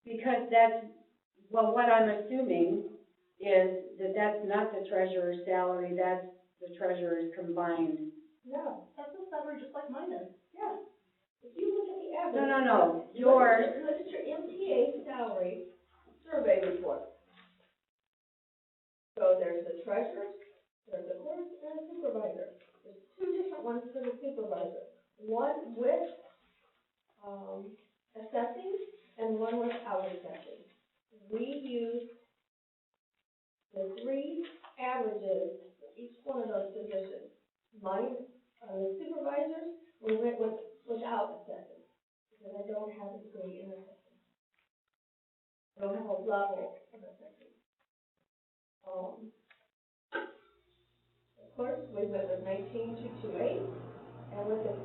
Because that's, well, what I'm assuming is that that's not the treasurer's salary, that's the treasurer's combined. Yeah, that's a salary just like mine is. Yeah. If you look at the average. No, yours, Look at your MTA salary survey report. So there's the treasurer, there's the clerk, and the supervisor. There's two different ones for the supervisor. One with, assessing, and one without assessing. We use the three averages for each one of those positions. Mine, the supervisors, we went with without assessing, because I don't have a degree in assessing. I don't have a level of assessing. The clerk, we went with 19,228, and with the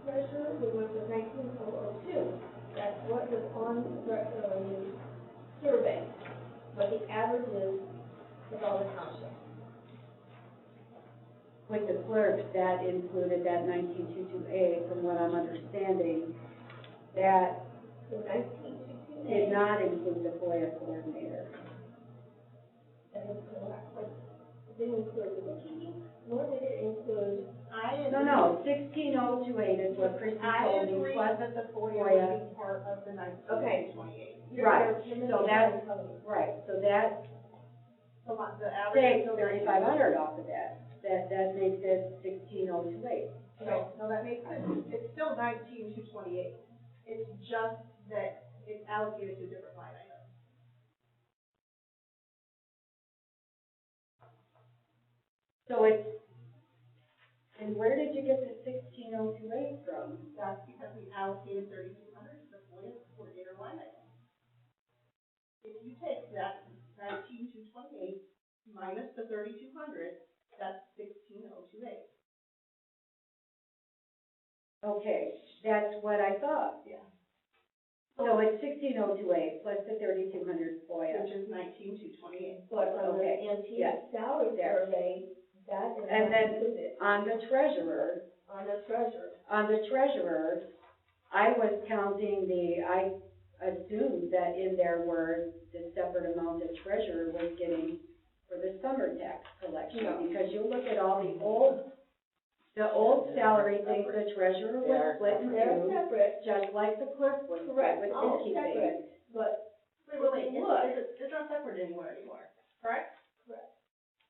treasurer, we went with 19,002. That's what was on the survey, what the average is of all the townships. with the clerk, that included that 19228, from what I'm understanding, that So 19,228. did not include the FOIA coordinator. That is correct, but it didn't include the bookkeeping, nor did it include. No, 16028 is what Christie I told me, agree plus that the FOIA FOIA. would be part of the 1928. Okay. Right, so that's, right, so that The average. takes 3,500 off of that. That makes it 16028. No, that makes it, it's still 19,228. It's just that it's allocated to different line items. So it's, and where did you get the 16028 from? That's because we allocated 3,200 to the FOIA coordinator line item. If you take that 19,228 minus the 3,200, that's 16,028. Okay, that's what I thought. Yeah. So it's 16028 plus the 3,200 FOIA. Which is 19,228. But on the Okay, MT yes, salary there. survey, that is And not then included on the treasurer, on the treasurer. I was counting I assumed that in there were the separate amount the treasurer was getting for the summer tax collection, No. because you look at all the old salary things, the treasurer was split in They're two, separate, just like the clerk was correct, with all bookkeeping. separate, but Wait, Look. it's not separate anymore, correct? Correct.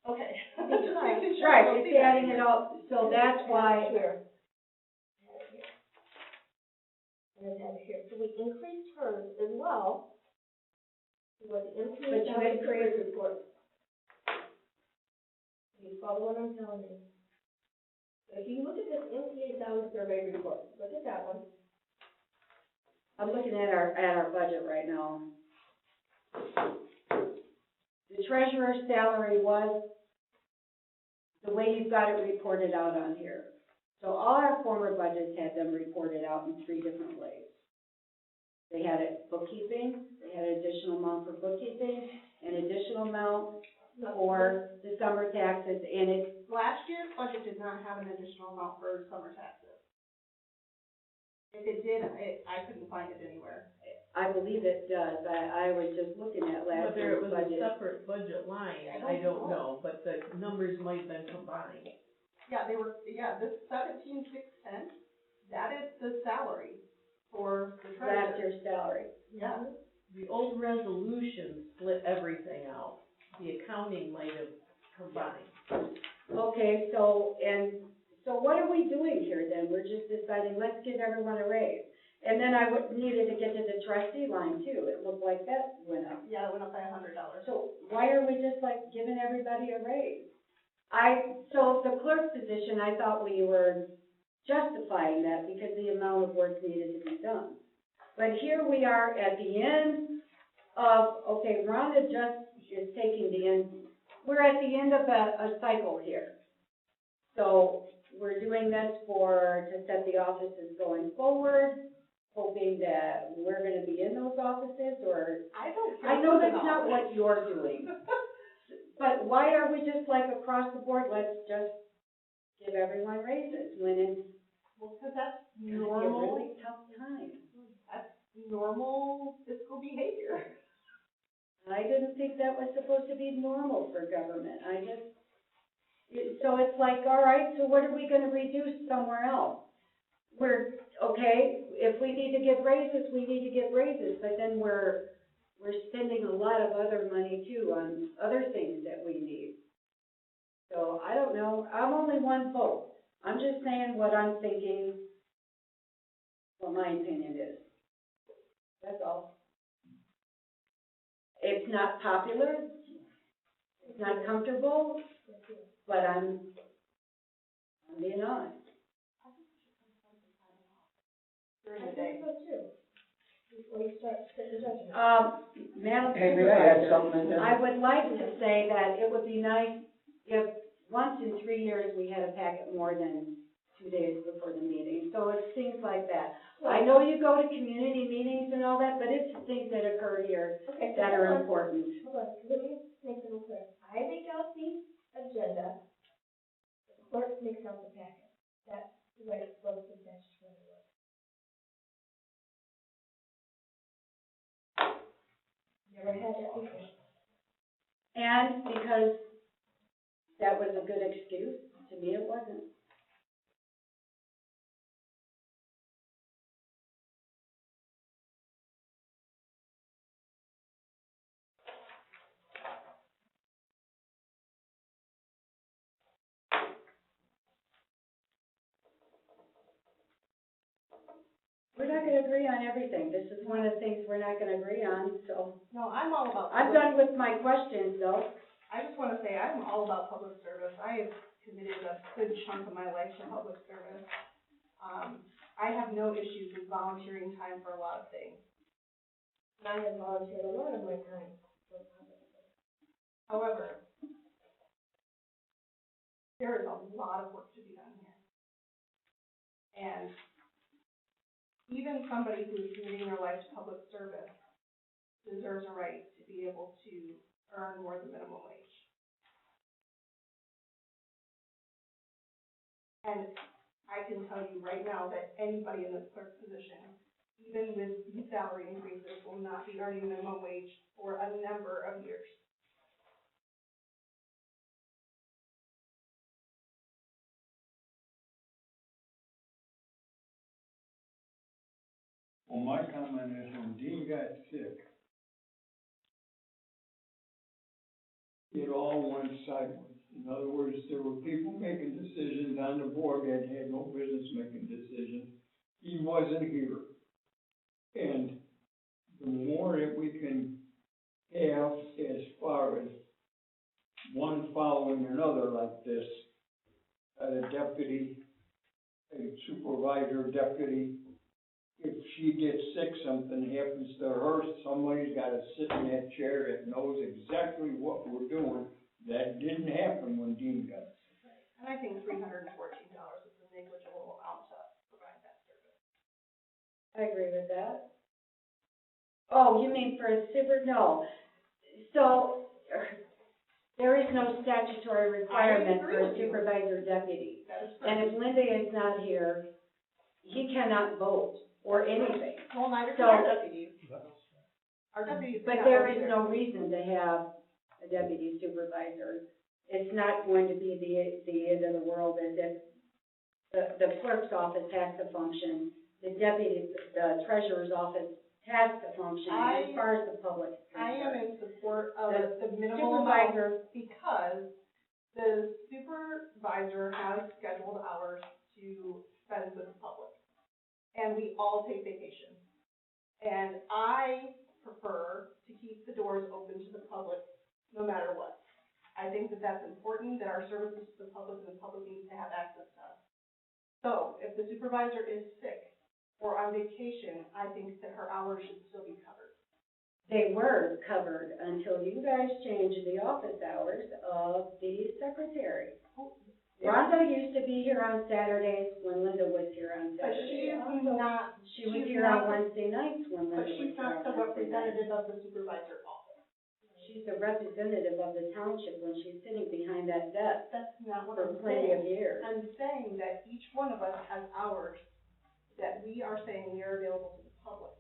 Okay. Because- Just making sure. Right, I don't it's see that. adding it up, so that's why, Here. And it has it here, so we increased hers as well. It was increased But you on the increased- trade report. You follow what I'm telling you? So if you look at this MPA salary survey report, look at that one. I'm looking at our budget right now. The treasurer's salary was the way you've got it reported out on here. So all our former budgets had them reported out in 3 different ways. They had it bookkeeping, they had an additional amount for bookkeeping, an additional amount for the summer taxes, and it, Last year's budget did not have an additional amount for summer taxes. If it did, I couldn't find it anywhere. I believe it does. I was just looking at last Whether it year's was a budget. separate budget line, I don't know, but the numbers might have been combined. Yeah, this 17,610, that is the salary for the Last treasurer. year's salary. Yeah, The old resolution split everything out. The accounting might have combined. Okay, so what are we doing here then? We're just deciding, let's give everyone a raise. And then I needed to get to the trustee line too. It looked like that went up. yeah, it went up by $100. So why are we just like giving everybody a raise? So the clerk position, I thought we were justifying that because the amount of work needed to be done. But here we are at the end of, okay, Rhonda just is taking the end, we're at the end of a cycle here. So we're doing this to set the offices going forward, hoping that we're gonna be in those offices, or, I don't care. I know who's in that's not office. what you're doing. But why are we just like across the board, let's just give everyone raises, when it's Well, because that's gonna be a normal, really tough time? that's normal fiscal behavior. I didn't think that was supposed to be normal for government, so it's like, all right, so what are we gonna reduce somewhere else? Okay, if we need to give raises, we need to give raises, but then we're spending a lot of other money too on other things that we need. So, I don't know, I'm only one vote, I'm just saying what I'm thinking, what my opinion is. That's all. It's not popular, it's not comfortable, but I'm being honest. During I the day. think so too. Before you start sitting judgment. Madam Hey, may I add Supervisor, something in there? I would like to say that it would be nice if once in 3 years we had a packet more than 2 days before the meeting. So it's things like that. I know you go to community meetings and all that, but it's things that occur here Okay, so that are hold on. important. Hold on, let me make it real clear. I make out the agenda, the clerk makes out the packet. That's the way it's supposed to statutorily work. Never had that before. And because that was a good excuse, to me it wasn't. We're not gonna agree on everything. This is one of the things we're not gonna agree on, so. No, I'm all about. I'm done with my questions, though. I just want to say, I'm all about public service. I have committed a good chunk of my life to public service. I have no issues with volunteering time for a lot of things. And I have volunteered a lot of my time for public service. However, there is a lot of work to be done here. And even somebody who is committing their life to public service deserves a right to be able to earn more than minimum wage. And I can tell you right now that anybody in this clerk position, even with these salary increases, will not be earning minimum wage for a number of years. Well, my comment is when Dean got sick, it all went sideways. In other words, there were people making decisions on the board that had no business making decisions. He wasn't here. And the more that we can have as far as one following another like this, a deputy, a supervisor deputy, if she gets sick, something happens to her, somebody's gotta sit in that chair that knows exactly what we're doing. That didn't happen when Dean got sick. And I think $314 is a negligible amount to provide that service. I agree with that. Oh, you mean for a no. So, there is no statutory requirement for a supervisor deputy. That is And correct. if Linda is not here, he cannot vote or anything. Well, neither can So- our deputies. Our deputies. But cannot there vote is either. no reason to have a deputy supervisor. It's not going to be the end of the world as if the clerk's office has to function, the treasurer's office has to function as far as the public is I am concerned. in support of The the minimal amount Supervisor, because the supervisor has scheduled hours to spend with the public. And we all take vacation. And I prefer to keep the doors open to the public no matter what. I think that that's important, that our services to the public and the public needs to have access to us. So if the supervisor is sick or on vacation, I think that her hours should still be covered. they were covered until you guys changed the office hours of the secretary. Rhonda used to be here on Saturdays when Linda was here on But she Saturdays. is not, She was she's here on not- Wednesday nights when but Linda was she's here not on the Wednesday nights. representative of the supervisor office. She's the representative of the township when she's sitting behind that desk That's not what for I'm plenty of saying. years. I'm saying that each one of us has hours that we are saying we are available to the public.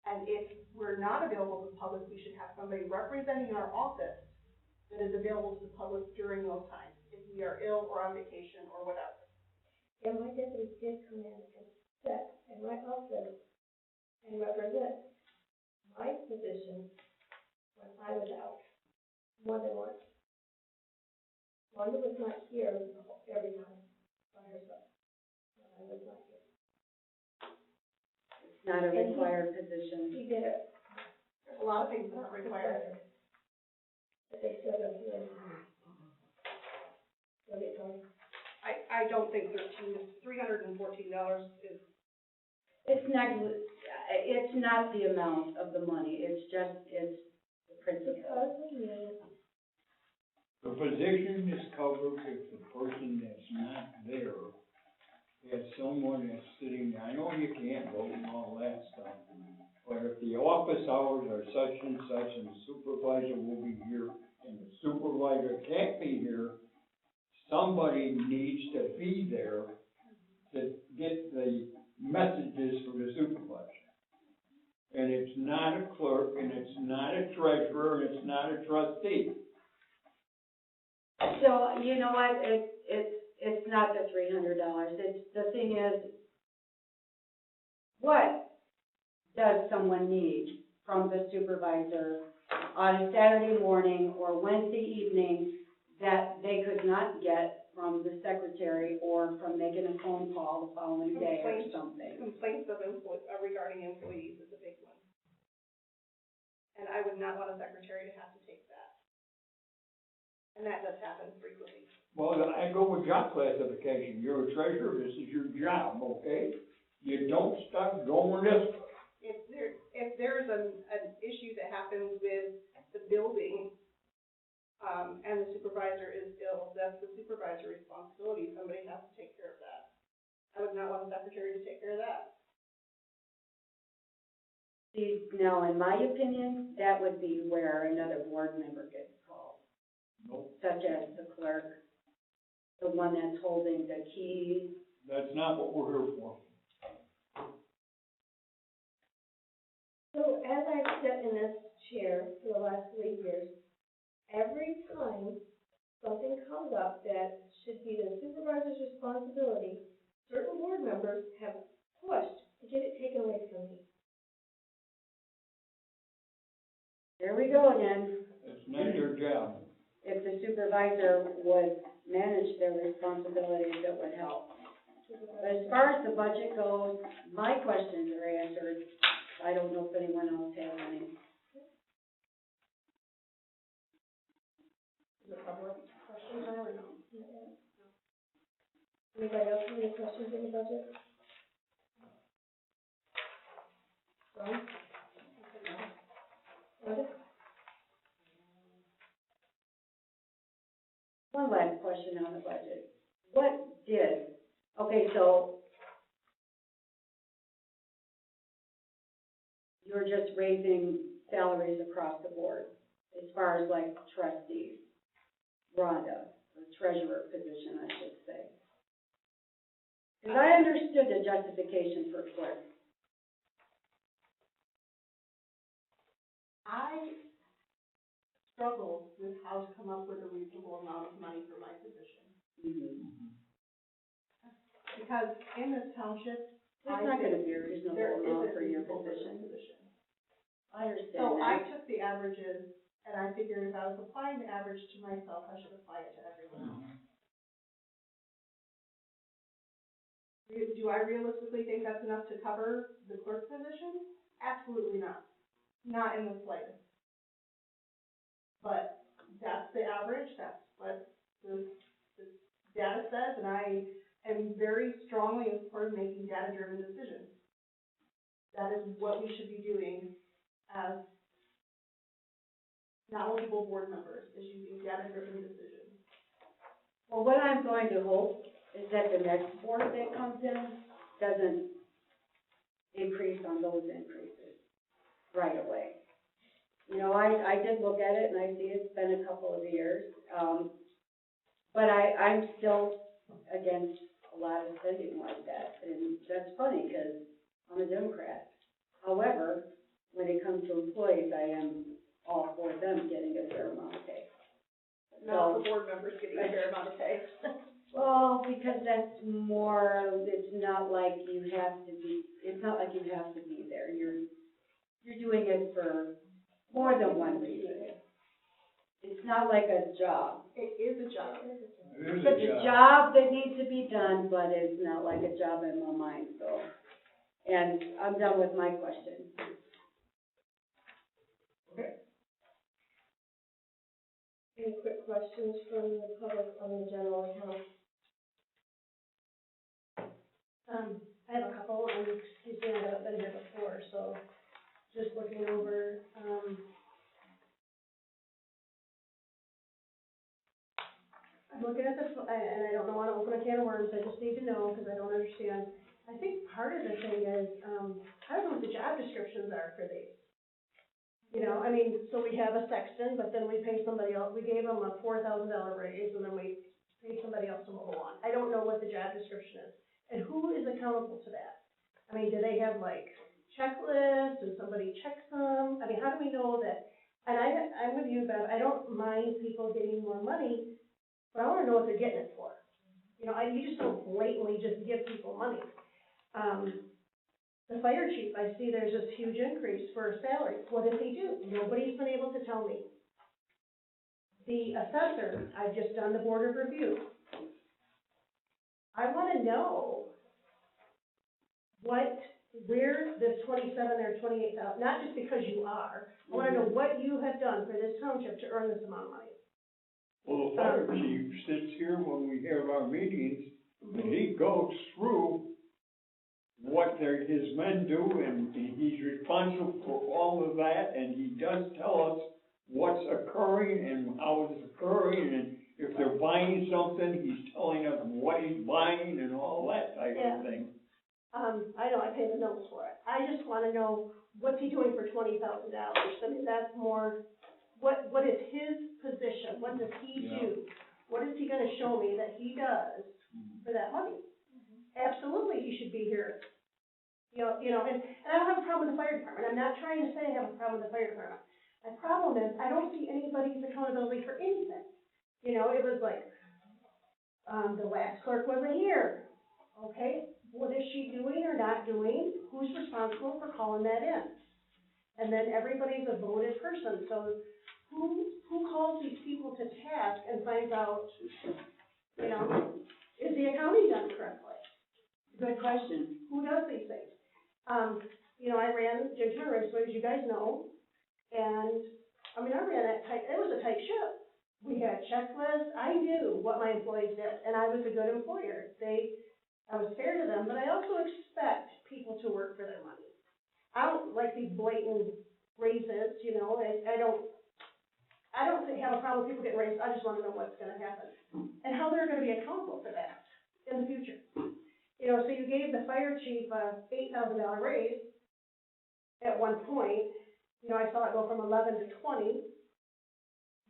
And if we're not available to the public, we should have somebody representing our office that is available to the public during those times, if we are ill or on vacation or whatever. And my deputies did come in and sit in my office and represent my position when I was out, more than once. Wanda was not here every time by herself, when I was not here. It's not a required position. She did it. There's a lot of things that are required. But they said it here. Every time. I don't think $314 is, It's not the amount of the money, it's the principle. Because we knew. The position is covered if the person that's not there has someone that's sitting, I know you can't vote and all that stuff, but if the office hours are such and such and the supervisor will be here and the supervisor can't be here, somebody needs to be there to get the messages from the supervisor. And it's not a clerk, and it's not a treasurer, and it's not a trustee. So, you know what, it's not the $300, the thing is, what does someone need from the supervisor on a Saturday morning or Wednesday evening that they could not get from the secretary or from making a phone call the following day or something? complaints of regarding employees is a big one. And I would not want a secretary to have to take that. And that does happen frequently. Well, I go with job classification. You're a treasurer, this is your job, okay? You don't start going this way. If there's an issue that happens with the building, and the supervisor is ill, that's the supervisor's responsibility. Somebody has to take care of that. I would not want a secretary to take care of that. See, now, in my opinion, that would be where another board member gets called, Nope, such as the clerk, the one that's holding the keys. that's not what we're here for. So as I've sat in this chair for the last 3 years, every time something comes up that should be the supervisor's responsibility, certain board members have pushed to get it taken away from me. we go again. It's not their job. If the supervisor would manage their responsibilities, it would help. But as far as the budget goes, my questions are answered. I don't know if anyone else has any. Is it public questions now or no? Anybody else have any questions on the budget? Ron? What? One last question on the budget. Okay, so you're just raising salaries across the board as far as like trustees, Rhonda, the treasurer position, I should say. Because I understood the justification for clerk. I struggled with how to come up with a reasonable amount of money for my position. Mm-hmm. Because in this township, It's not gonna be a reasonable there amount isn't for your reasonable for this position. position. I understand So I that. took the averages, and I figured if I was applying the average to myself, I should apply it to everyone else. Do I realistically think that's enough to cover the clerk position? Absolutely not. Not in the slightest. But that's the average, that's what the data says, and I am very strongly in support of making data-driven decisions. That is what we should be doing as knowledgeable board members, is using data-driven decisions. Well, what I'm going to hope is that the next board that comes in doesn't increase on those increases right away. You know, I did look at it and I see it's been a couple of years, but I'm still against a lot of spending like that, and that's funny because I'm a Democrat. However, when it comes to employees, I am all for them getting a fair amount of pay. Not for board members getting a fair amount of pay. Well, because that's more, it's not like you have to be there. You're doing it for more than one reason. It's not like a job. It is a job. It's a job that needs to be done, but it's not like a job in my mind, so. And I'm done with my question. Any quick questions from the public on the general account? I have a couple, and you see, I've been here before, so just looking over, I'm looking at this, and I don't want to open a can of worms, I just need to know, because I don't understand. I think part of the thing is, I don't know what the job descriptions are for these. You know, I mean, so we have a sexton, but then we pay somebody else, we gave them a $4,000 raise, and then we pay somebody else to mow the lawn. I don't know what the job description is, and who is accountable to that? I mean, do they have like checklists, and somebody checks them? I mean, how do we know that? And I'm with you, Bev, I don't mind people getting more money, but I wanna know what they're getting it for. You know, you just don't blatantly just give people money. The fire chief, I see there's this huge increase for salary. What does he do? Nobody's been able to tell me. The assessor, I've just done the board of review. I wanna know where this 27 or 28,000, not just because you are, I wanna know what you have done for this township to earn this amount of money. Well, the fire chief sits here when we have our meetings, and he goes through what his men do, and he's responsible for all of that, and he does tell us what's occurring and how it's occurring, and if they're buying something, he's telling us what he's buying and all that type of thing. I know, I pay the bills for it. I just wanna know, what's he doing for $20,000? I mean, that's more, what is his position? What does he do? What is he gonna show me that he does for that money? Absolutely, he should be here. You know, and I don't have a problem with the fire department. I'm not trying to say I have a problem with the fire department. My problem is, I don't see anybody's accountability for anything. You know, it was like, the last clerk wasn't here. Okay, what is she doing or not doing? Who's responsible for calling that in? And then everybody's a voted person, so who calls these people to task and finds out, you know, is the accounting done correctly? Good question. Who does these things? You know, I ran Judge Race, as you guys know, and, I mean, I ran that tight, it was a tight ship. We had checklists, I knew what my employees did, and I was a good employer. I was fair to them, but I also expect people to work for their money. I don't like these blatant raises, you know, I don't have a problem with people getting raised, I just wanna know what's gonna happen. And how they're gonna be accountable for that in the future. You know, so you gave the fire chief a $8,000 raise at one point, you know, I saw it go from 11 to 20.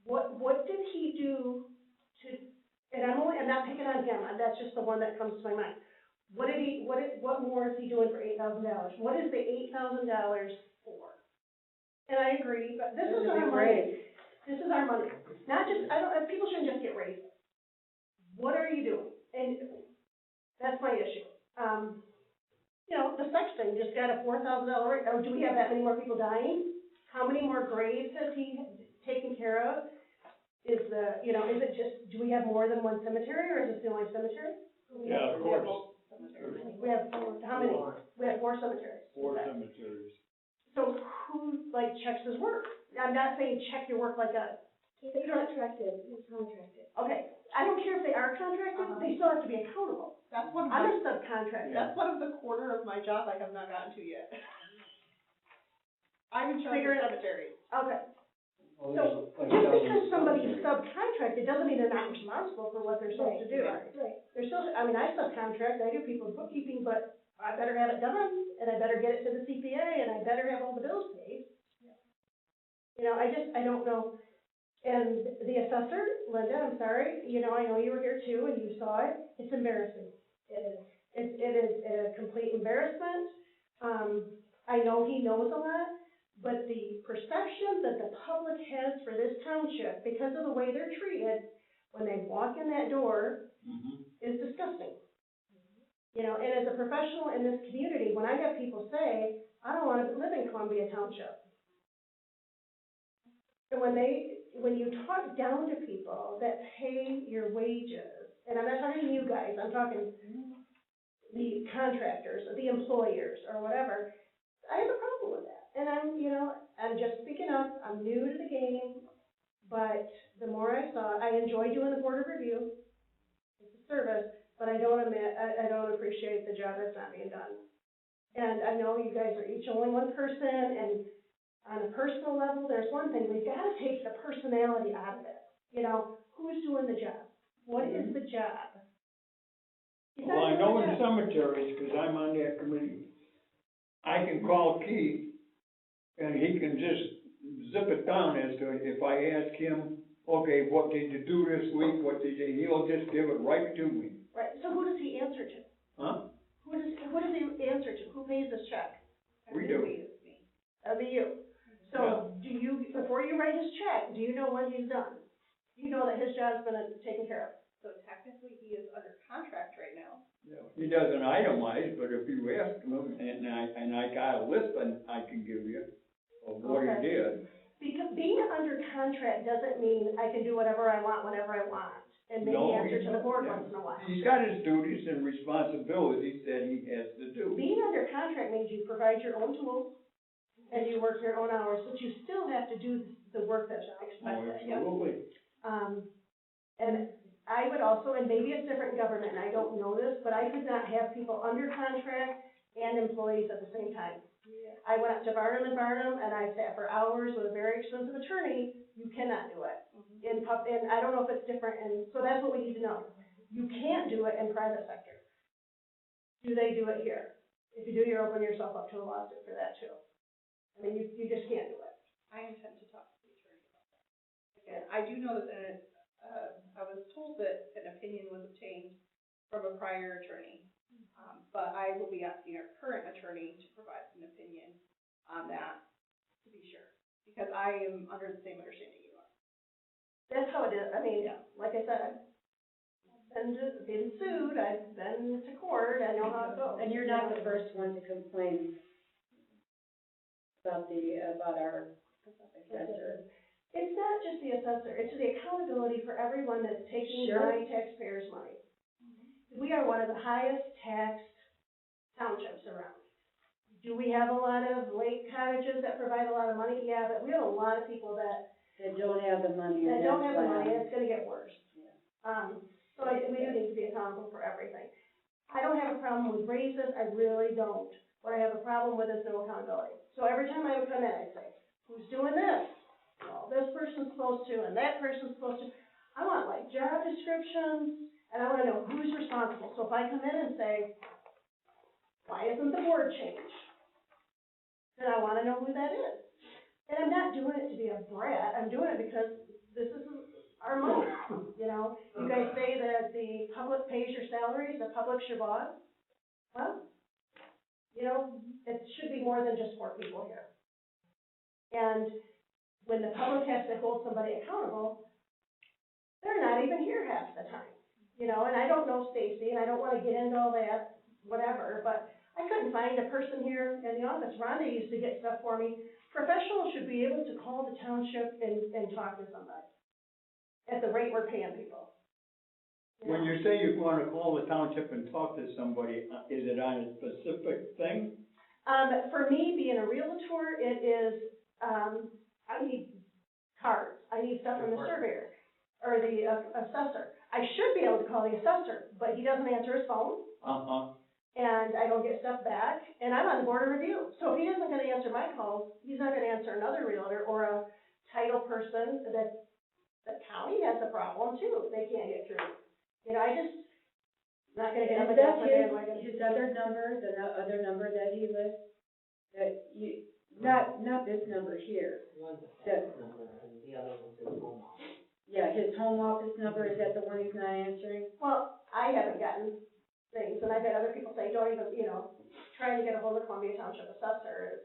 What did he do to, and I'm not picking on him, that's just the one that comes to my mind. What more is he doing for $8,000? What is the $8,000 for? And I agree, but this is our money. This is our money. Not just, people shouldn't just get raised. What are you doing? And that's my issue. You know, the sex thing just got a $4,000 raise. Oh, do we have that many more people dying? How many more graves has he taken care of? Is it just, do we have more than one cemetery, or is this the only cemetery? Yeah, of course. We have, how many? We have 4 cemeteries. 4 cemeteries. So who, checks his work? I'm not saying check your work like a. He's contracted. Okay, I don't care if they are contracted, they still have to be accountable. That's one of I'm a subcontractor. That's one of the quarter of my job I have not gotten to yet. I'm in charge of cemeteries. Okay. Well, So, there's just like because somebody's cemetery. subcontracted doesn't mean they're not responsible for what they're supposed to do. Right. They're still, I mean, I subcontract, I do people's bookkeeping, but I better have it done, and I better get it to the CPA, and I better have all the bills paid. You know, I don't know. And the assessor, Linda, I'm sorry, you know, I know you were here too, and you saw it, it's embarrassing. It is. It is a complete embarrassment. I know he knows a lot, but the perception that the public has for this township, because of the way they're treated, when they walk in that door, is disgusting. You know, and as a professional in this community, when I have people say, I don't want to live in Columbia Township. And when you talk down to people that pay your wages, and I'm not talking to you guys, I'm talking the contractors, or the employers, or whatever, I have a problem with that. And I'm just speaking up, I'm new to the game, but the more I saw, I enjoy doing the board of review. It's a service, but I don't appreciate the job that's not being done. And I know you guys are each only one person, and on a personal level, there's one thing, we've got to take the personality out of it. You know, who's doing the job? What is the job? Well, I know in cemeteries, because I'm on that committee, I can call Keith, and he can just zip it down as to, if I ask him, okay, what did you do this week, he'll just give it right to me. Right, so who does he answer to? Huh? Who does he answer to? Who pays this check? We do. That'd be you. So, do you, before you write his check, do you know what he's done? You know that his job's been taken care of. So technically, he is under contract right now. Yeah. He doesn't itemize, but if you ask him, and I got a list I can give you of what he did. Because being under contract doesn't mean I can do whatever I want, whenever I want, and maybe answer to the board once in a while. He's got his duties and responsibilities that he has to do. Being under contract means you provide your own tools, and you work your own hours, but you still have to do the work that's expected. Absolutely. And I would also, and maybe it's different in government, and I don't know this, but I could not have people under contract and employees at the same time. I went up to Barnum and Barnum, and I sat for hours with a very expensive attorney. You cannot do it. And I don't know if it's different, and so that's what we need to know. You can't do it in private sector. Do they do it here? If you do, you're opening yourself up to a lawsuit for that too. I mean, you just can't do it. I intend to talk to the attorney about that. Again, I do know that, I was told that an opinion was obtained from a prior attorney. But I will be asking our current attorney to provide an opinion on that, to be sure. Because I am under the same understanding you are. That's how it is. I mean, like I said, I've been sued, I've been to court, I know how it goes. And you're not the first one to complain. about our assessor. It's not just the assessor, it's the accountability for everyone that's taking Sure. my taxpayers' money. We are one of the highest taxed townships around. Do we have a lot of lake cottages that provide a lot of money? Yeah, but we have a lot of people that don't have the money. that don't have the money, and it's gonna get worse. Yeah. So we do need to be accountable for everything. I don't have a problem with raises, I really don't. What I have a problem with is no accountability. So every time I would come in, I'd say, who's doing this? Well, this person's supposed to, and that person's supposed to. I want like job descriptions, and I wanna know who's responsible. So if I come in and say, why isn't the board changed? Then I wanna know who that is. And I'm not doing it to be a brat, I'm doing it because this is our money, you know? You guys say that the public pays your salaries, the public's your boss. Well, you know, it should be more than just 4 people here. And when the public has to hold somebody accountable, they're not even here half the time, you know? And I don't know Stacy, and I don't wanna get into all that, whatever, but I couldn't find a person here in the office. Rhonda used to get stuff for me. Professionals should be able to call the township and talk to somebody at the rate we're paying people. When you say you wanna call the township and talk to somebody, is it on a specific thing? For me, being a realtor, it is, I need cards, I need stuff from the surveyor, or the assessor. I should be able to call the assessor, but he doesn't answer his phone. And I don't get stuff back, and I'm on the board of review. So if he isn't gonna answer my calls, he's not gonna answer another realtor or a title person that the county has a problem too, they can't get through. You know, I just, not gonna get on the bandwagon. His other number, the other number that he lists, that you, not this number here. That, The other one's his home office. yeah, his home office number, is that the one he's not answering? Well, I haven't gotten things, and I've had other people say, don't even, you know, trying to get a hold of Columbia Township Assessor is,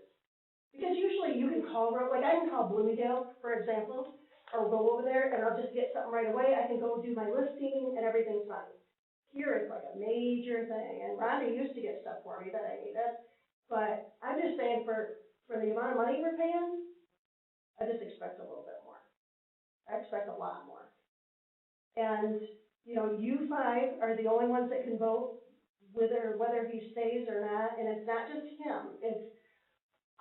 because usually you can call, like I can call Bloomingdale, for example, or go over there and I'll just get something right away. I can go do my listing and everything's fine. Here it's like a major thing, and Rhonda used to get stuff for me that I needed, but I'm just saying for the amount of money we're paying, I just expect a little bit more. I expect a lot more. And, you know, you 5 are the only ones that can vote whether he stays or not, and it's not just him, it's,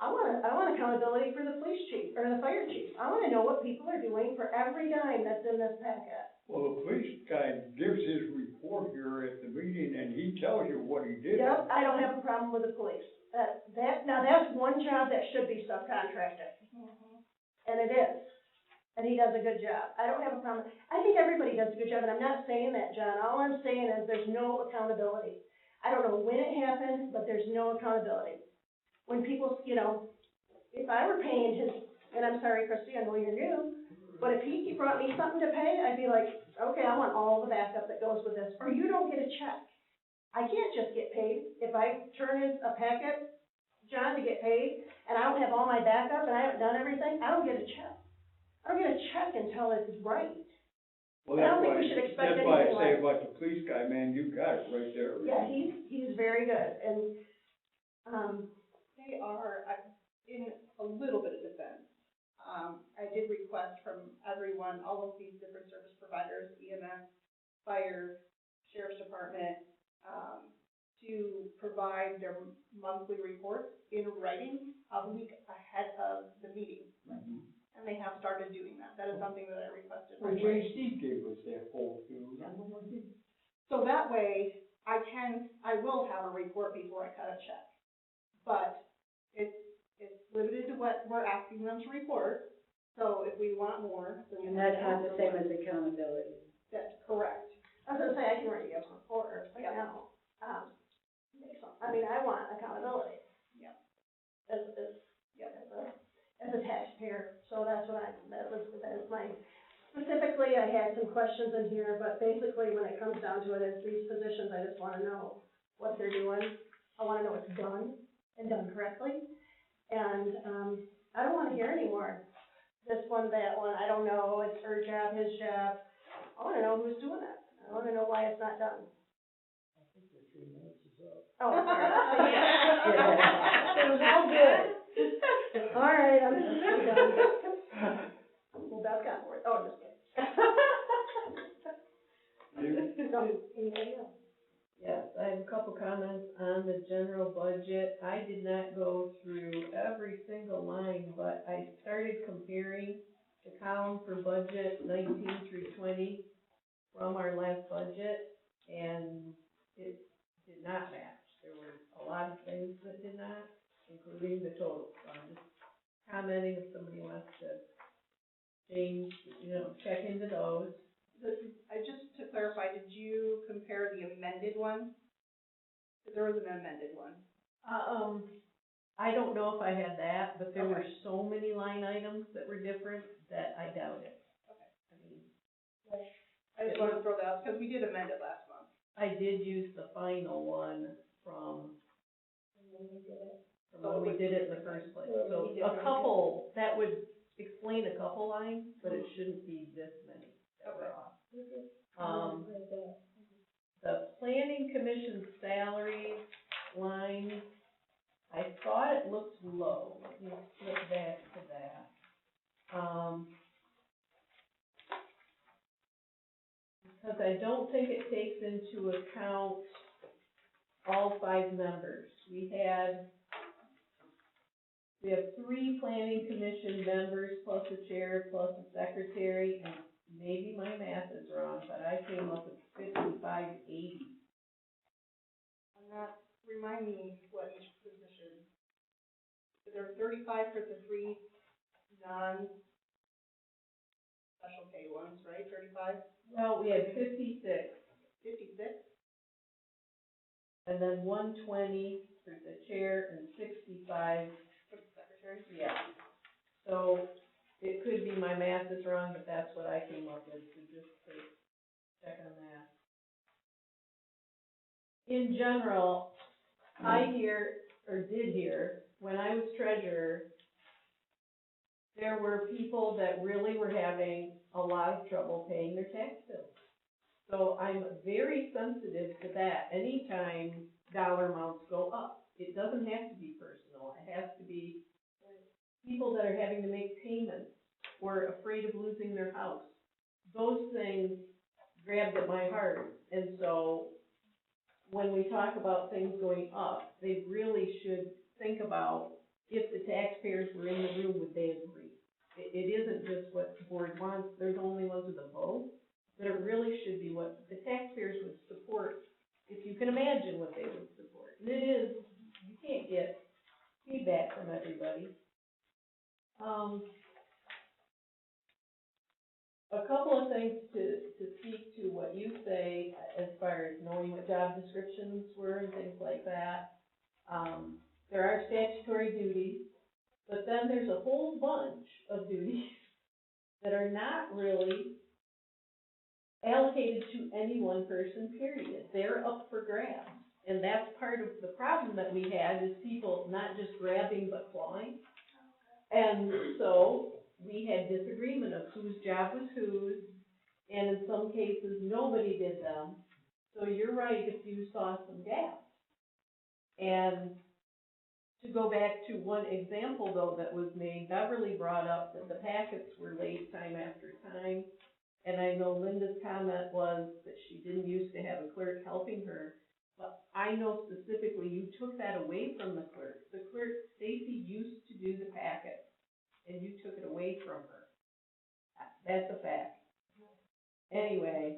I want accountability for the police chief, or the fire chief. I wanna know what people are doing for every dime that's in this packet. Well, the police guy gives his report here at the meeting and he tells you what he did. Yep, I don't have a problem with the police. Now that's one job that should be subcontracted. And it is. And he does a good job. I don't have a problem. I think everybody does a good job, and I'm not saying that, John. All I'm saying is there's no accountability. I don't know when it happened, but there's no accountability. When people, you know, if I were paying his, and I'm sorry, Christie, I know you're new, but if he brought me something to pay, I'd be like, okay, I want all the backup that goes with this, or you don't get a check. I can't just get paid. If I turn in a packet, John, to get paid, and I don't have all my backup, and I haven't done everything, I don't get a check. I don't get a check until it's right. Well, I don't think we should expect that's why I anything say less. about the police guy, man, you got it right there. Yeah, he's very good, and, They are, in a little bit of defense, I did request from everyone, all of these different service providers, EMS, fire, sheriff's department, to provide their monthly reports in writing a week ahead of the meeting. And they have started doing that. That is something that I requested. Well, JC gave us that whole thing. So that way, I will have a report before I cut a check. But it's limited to what we're asking them to report. So if we want more, then we And have that's to not ask the for same more. as accountability. That's correct. I was gonna say, I can already give a report right now. I mean, I want accountability. Yeah. As a taxpayer, so that's what that was my, specifically, I had some questions in here, but basically, when it comes down to it, is these positions, I just wanna know what they're doing. I wanna know it's done, and done correctly, and, I don't wanna hear anymore. This one, that one, I don't know, it's her job, his job. I wanna know who's doing it. I wanna know why it's not done. I think the 3 minutes is up. Oh, sorry. It was all good. general budget, I did not go through every single line, but I started comparing the column for budget 19 through 20 from our last budget, and it did not match. There were a lot of things that did not, including the total. So I'm just commenting if somebody wants to change, check into those. Just to clarify, did you compare the amended one? Because there was an amended one. I don't know if I had that, but there were Okay. so many line items that were different that I doubt it. Okay. I mean, I just wanted to throw that out, because we did amend it last month. I did use the final one from when we did it in the first place. So a couple, that would explain a couple lines, but it shouldn't be this many that were off. The planning commission salary line, I thought it looked low. Let me flip back to that. Because I don't think it takes into account all 5 members. We have 3 planning commission members, plus a chair, plus a secretary, and maybe my math is wrong, but I came up with 5580. Remind me what each position, there were 35 for the 3 non-special pay ones, right, 35? Well, we had 56, 56? and then 120 for the chair and 65, For the secretary? yeah. So it could be my math is wrong, but that's what I came up with, so just to check on that. In general, I did hear, when I was treasurer, there were people that really were having a lot of trouble paying their tax bills. So I'm very sensitive to that anytime dollar amounts go up. It doesn't have to be personal, it has to be people that are having to make payments or afraid of losing their house. Those things grabbed at my heart, and so when we talk about things going up, they really should think about if the taxpayers were in the room, would they agree? It isn't just what the board wants, they're the only ones with a vote, but it really should be what the taxpayers would support, if you can imagine what they would support. And it is, you can't get feedback from everybody. A couple of things to speak to what you say as far as knowing what job descriptions were and things like that. There are statutory duties, but then there's a whole bunch of duties that are not really allocated to any one person, period. They're up for grabs. And that's part of the problem that we had, is people not just grabbing but clawing. And so we had disagreement of whose job was whose, and in some cases, nobody did them. So you're right if you saw some gaps. And to go back to one example, though, that was made, Beverly brought up that the packets were late time after time. And I know Linda's comment was that she didn't used to have a clerk helping her. But I know specifically you took that away from the clerk. The clerk, Stacy, used to do the packet, and you took it away from her. That's a fact. Anyway,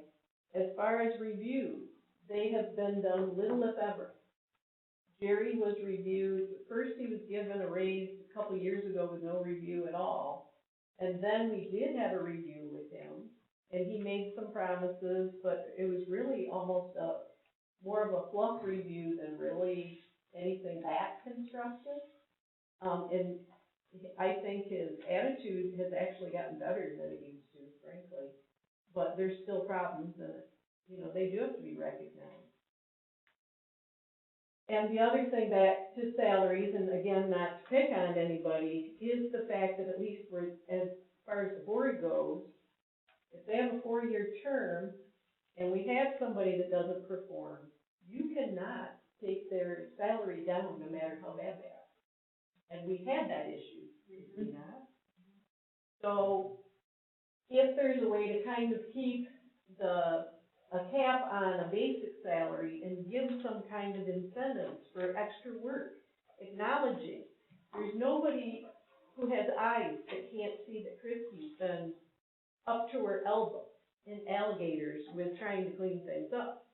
as far as reviews, they have been done little if ever. Jerry was reviewed, first he was given a raise a couple years ago with no review at all. And then we did have a review with him, and he made some promises, but it was really almost more of a fluff review than really anything that constructive. And I think his attitude has actually gotten better than it used to, frankly. But there's still problems, and they do have to be recognized. And the other thing back to salaries, and again, not to pick on anybody, is the fact that at least as far as the board goes, if they have a 4-year term, and we have somebody that doesn't perform, you cannot take their salary down no matter how bad they are. And we had that issue, did we not? So, if there's a way to kind of keep the a cap on a basic salary and give some kind of incentives for extra work, acknowledging. There's nobody who has eyes that can't see that Christie's been up to her elbow in alligators with trying to clean things up.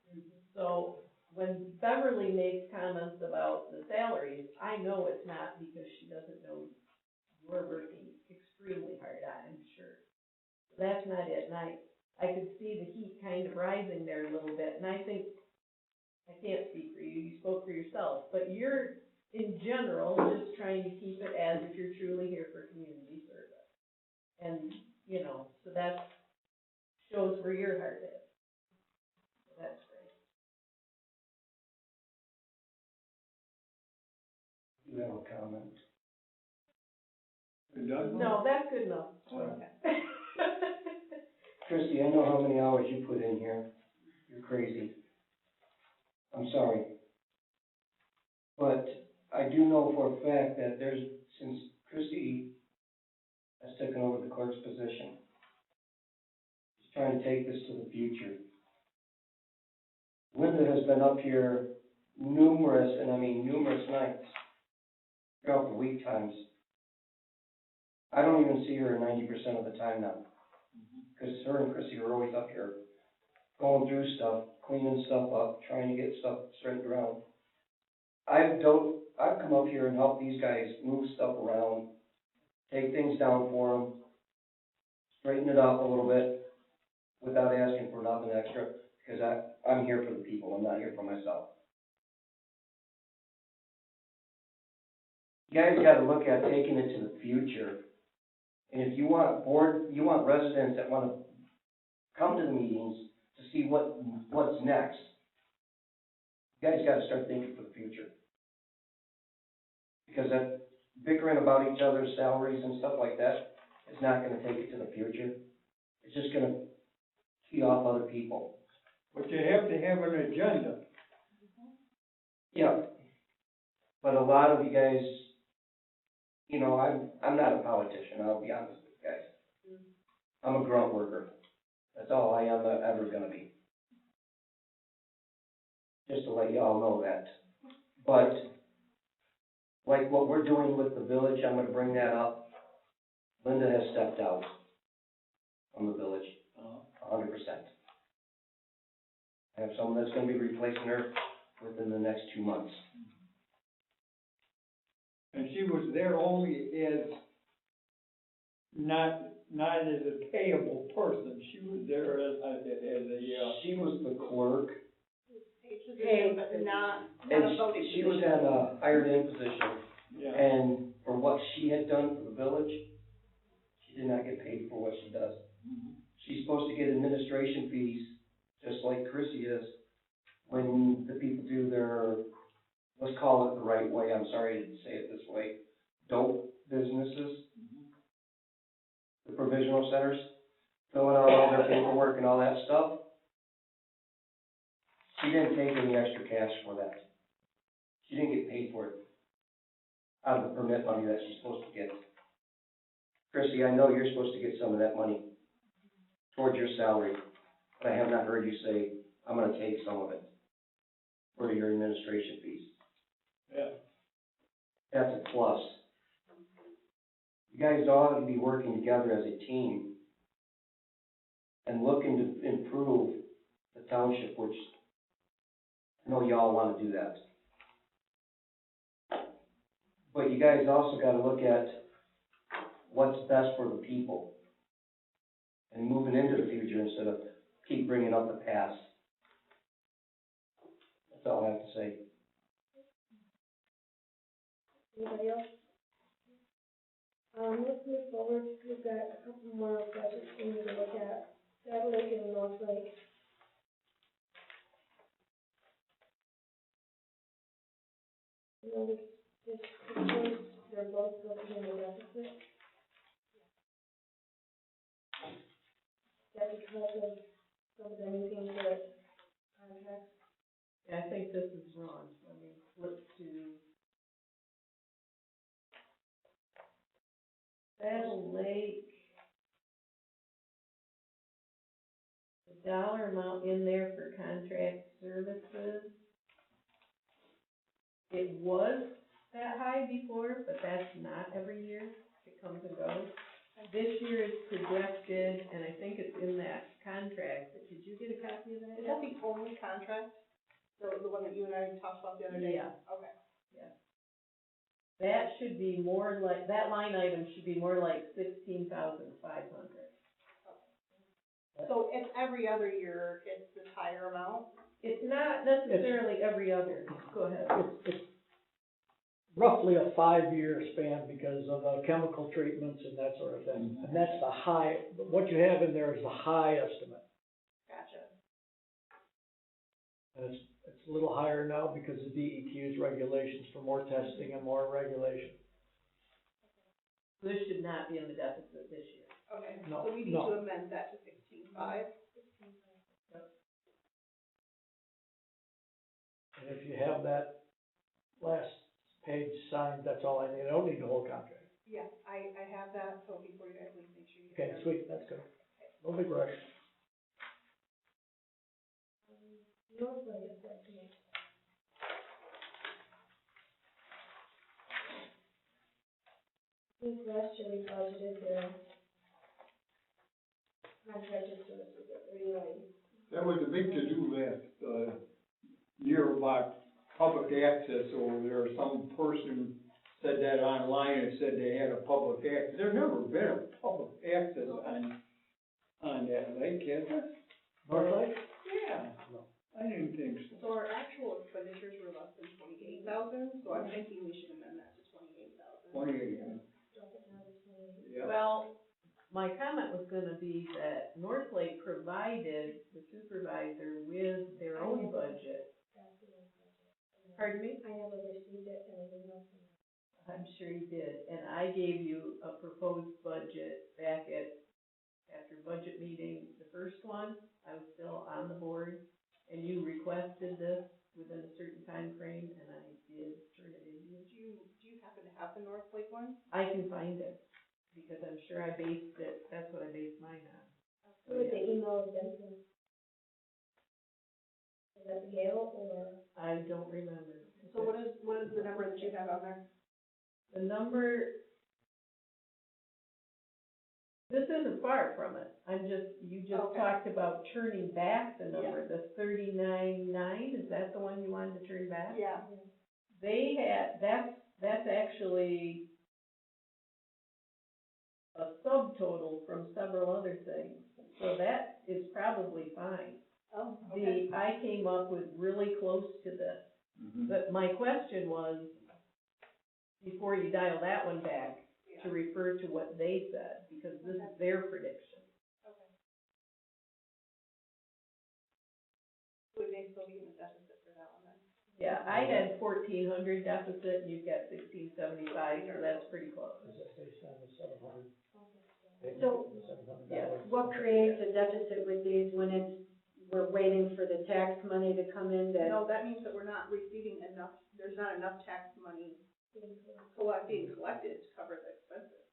So when Beverly makes comments about the salaries, I know it's not because she doesn't know you're working extremely hard, I'm sure. That's not it, and I could see the heat kind of rising there a little bit, and I think, I can't speak for you, you spoke for yourself, but you're, in general, just trying to keep it as if you're truly here for community service. And, you know, so that shows where your heart is. So that's great. You have a comment? You done? No, that's good enough. Christie, I know how many hours you put in here. You're crazy. I'm sorry. But I do know for a fact that since Christie has taken over the clerk's position, she's trying to take this to the future. Linda has been up here numerous, and I mean numerous nights throughout the week times. I don't even see her 90% of the time now. Because her and Chrissy are always up here, going through stuff, cleaning stuff up, trying to get stuff straightened around. I've come up here and helped these guys move stuff around, take things down for them, straighten it up a little bit, without asking for nothing extra, because I'm here for the people, I'm not here for myself. You guys gotta look at taking it to the future. And if you want residents that want to come to the meetings to see what's next, you guys got to start thinking for the future. Because that bickering about each other's salaries and stuff like that is not going to take it to the future. It's just going to key off other people. But you have to have an agenda. Yeah. But a lot of you guys, you know, I'm not a politician, I'll be honest with you guys. I'm a grunt worker. That's all I am ever gonna be. Just to let y'all know that. But, like what we're doing with the village, I'm gonna bring that up. Linda has stepped out from the village, 100%. I have someone that's gonna be replacing her within the next 2 months. And she was there only as, not as a payable person, she was there as a She was the clerk, Hey, but not and a voting she was position. at a hired-in position, yeah. and for what she had done for the village, she did not get paid for what she does. She's supposed to get administration fees, just like Chrissy is, when the people do their, let's call it the right way, I'm sorry to say it this way, dope businesses, the provisional centers, filling out all their paperwork and all that stuff. She didn't take any extra cash for that. She didn't get paid for it out of the permit money that she's supposed to get. Chrissy, I know you're supposed to get some of that money towards your salary, but I have not heard you say, I'm gonna take some of it for your administration fees. Yeah. That's a plus. You guys ought to be working together as a team and looking to improve the township, which I know y'all want to do that. But you guys also got to look at what's best for the people and moving into the future instead of keep bringing up the past. That's all I have to say. Anybody else? Let's move forward. We've got a couple more budgets we need to look at. Saddle Lake and North Lake. You know, this shows they're both looking in the deficit. Is that because of some of the new things that contracts? Yeah, I think this is wrong. Let me flip to Saddle Lake. The dollar amount in there for contract services. It was that high before, but that's not every year. It comes and goes. This year is projected, and I think it's in that contract, but did you get a copy of that? Is that the only contract? The one that you and I talked about the other day? Yeah. Okay. Yeah. That should be more like, that line item should be more like 16,500. So it's every other year, it's this higher amount? It's not necessarily every other, go ahead. It's roughly a 5-year span because of chemical treatments and that sort of thing. And that's the high, what you have in there is the high estimate. Gotcha. And it's a little higher now because of DEQ's regulations for more testing and more regulation. This should not be in the deficit this year. Okay, No, so we need no. to amend that to 16.5. And if you have that last page signed, that's all I need. I don't need the whole contract. Yeah, I have that, so before you guys leave, make sure you. Okay, sweet, that's good. No big rush. Northland is like the next. I think last year we budgeted the contracted services at 30 million. That was a big to-do last, year about public access over there. Some person said that online and said they had a public access. There's never been a public access on that lake, has there? North Lake? Yeah. No. I didn't think so. So our actual expenditures were less than 28,000, so I'm thinking we should amend that to 28,000. 28, Drop it down to 28. yeah. Well, my comment was gonna be that North Lake provided the supervisor with their own budget. Pardon me? I never received it in an email from you. I'm sure you did, and I gave you a proposed budget back after budget meeting, the first one, I was still on the board, and you requested this within a certain time frame, and I did turn it in you. Do you happen to have the North Lake one? I can find it, because I'm sure I based it, that's what I based mine on. Who would the email have been from? Is that Gail or? I don't remember. So what is the number that you have on there? The number, this isn't far from it, you just Okay. talked about turning back the number, the 39.9, is that the one you wanted to turn back? Yeah. They had, that's actually a subtotal from several other things, so that is probably fine. Oh, okay. I came up with really close to this, but my question was, before you dial that one back, to refer to what they said, because this is their prediction. Okay. Would they still be in the deficit for that one then? Yeah, I had 1,400 deficit, and you've got 1,675, so that's pretty close. Is that based on the 700? So, $700? Yes. what creates a deficit with these when we're waiting for the tax money to come in that? No, that means that we're not receiving enough, there's not enough tax money being collected to cover the expenses.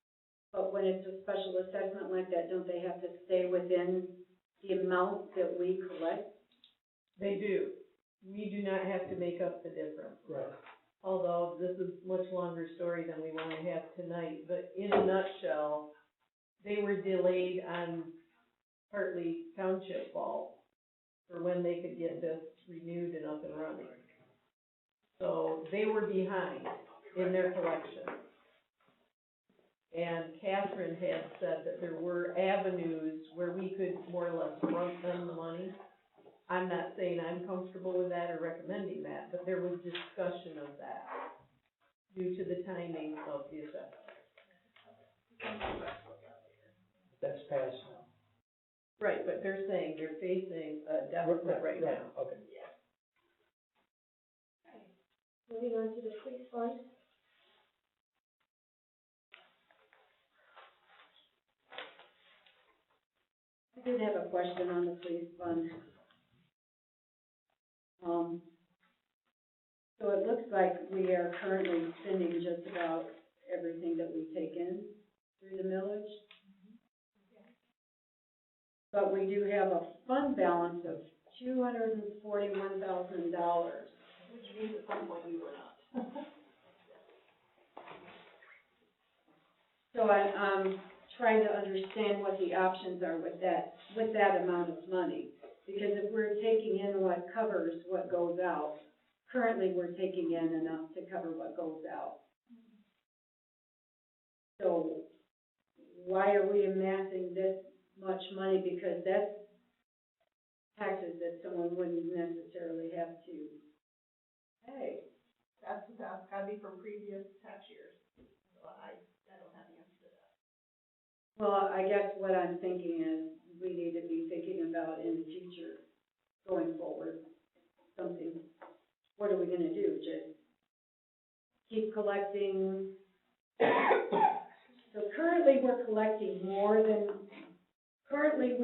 But when it's a special assessment like that, don't they have to stay within the amount that we collect? They do. We do not have to make up the difference. Right. Although this is a much longer story than we want to have tonight, but in a nutshell, they were delayed on partly township fault for when they could get this renewed and up and running. So they were behind in their collection. And Catherine had said that there were avenues where we could more or less front them the money. I'm not saying I'm comfortable with that or recommending that, but there was discussion of that due to the timing of the assessment. That's passed now. Right, but they're saying they're facing a deficit right now. Okay. Moving on to the police fund. I did have a question on the police fund. So it looks like we are currently spending just about everything that we take in through the millage. But we do have have a fund balance of $241,000. Which means at some point we were not. So I'm trying to understand what the options are with that amount of money. Because if we're taking in what covers what goes out, currently we're taking in enough to cover what goes out. So why are we amassing this much money? Because that's taxes that someone wouldn't necessarily have to pay. That's gotta be from previous tax years. So I don't have the answer to that. Well, I guess what I'm thinking is we need to be thinking about in the future, going forward, something. What are we gonna do? Just keep collecting? So currently we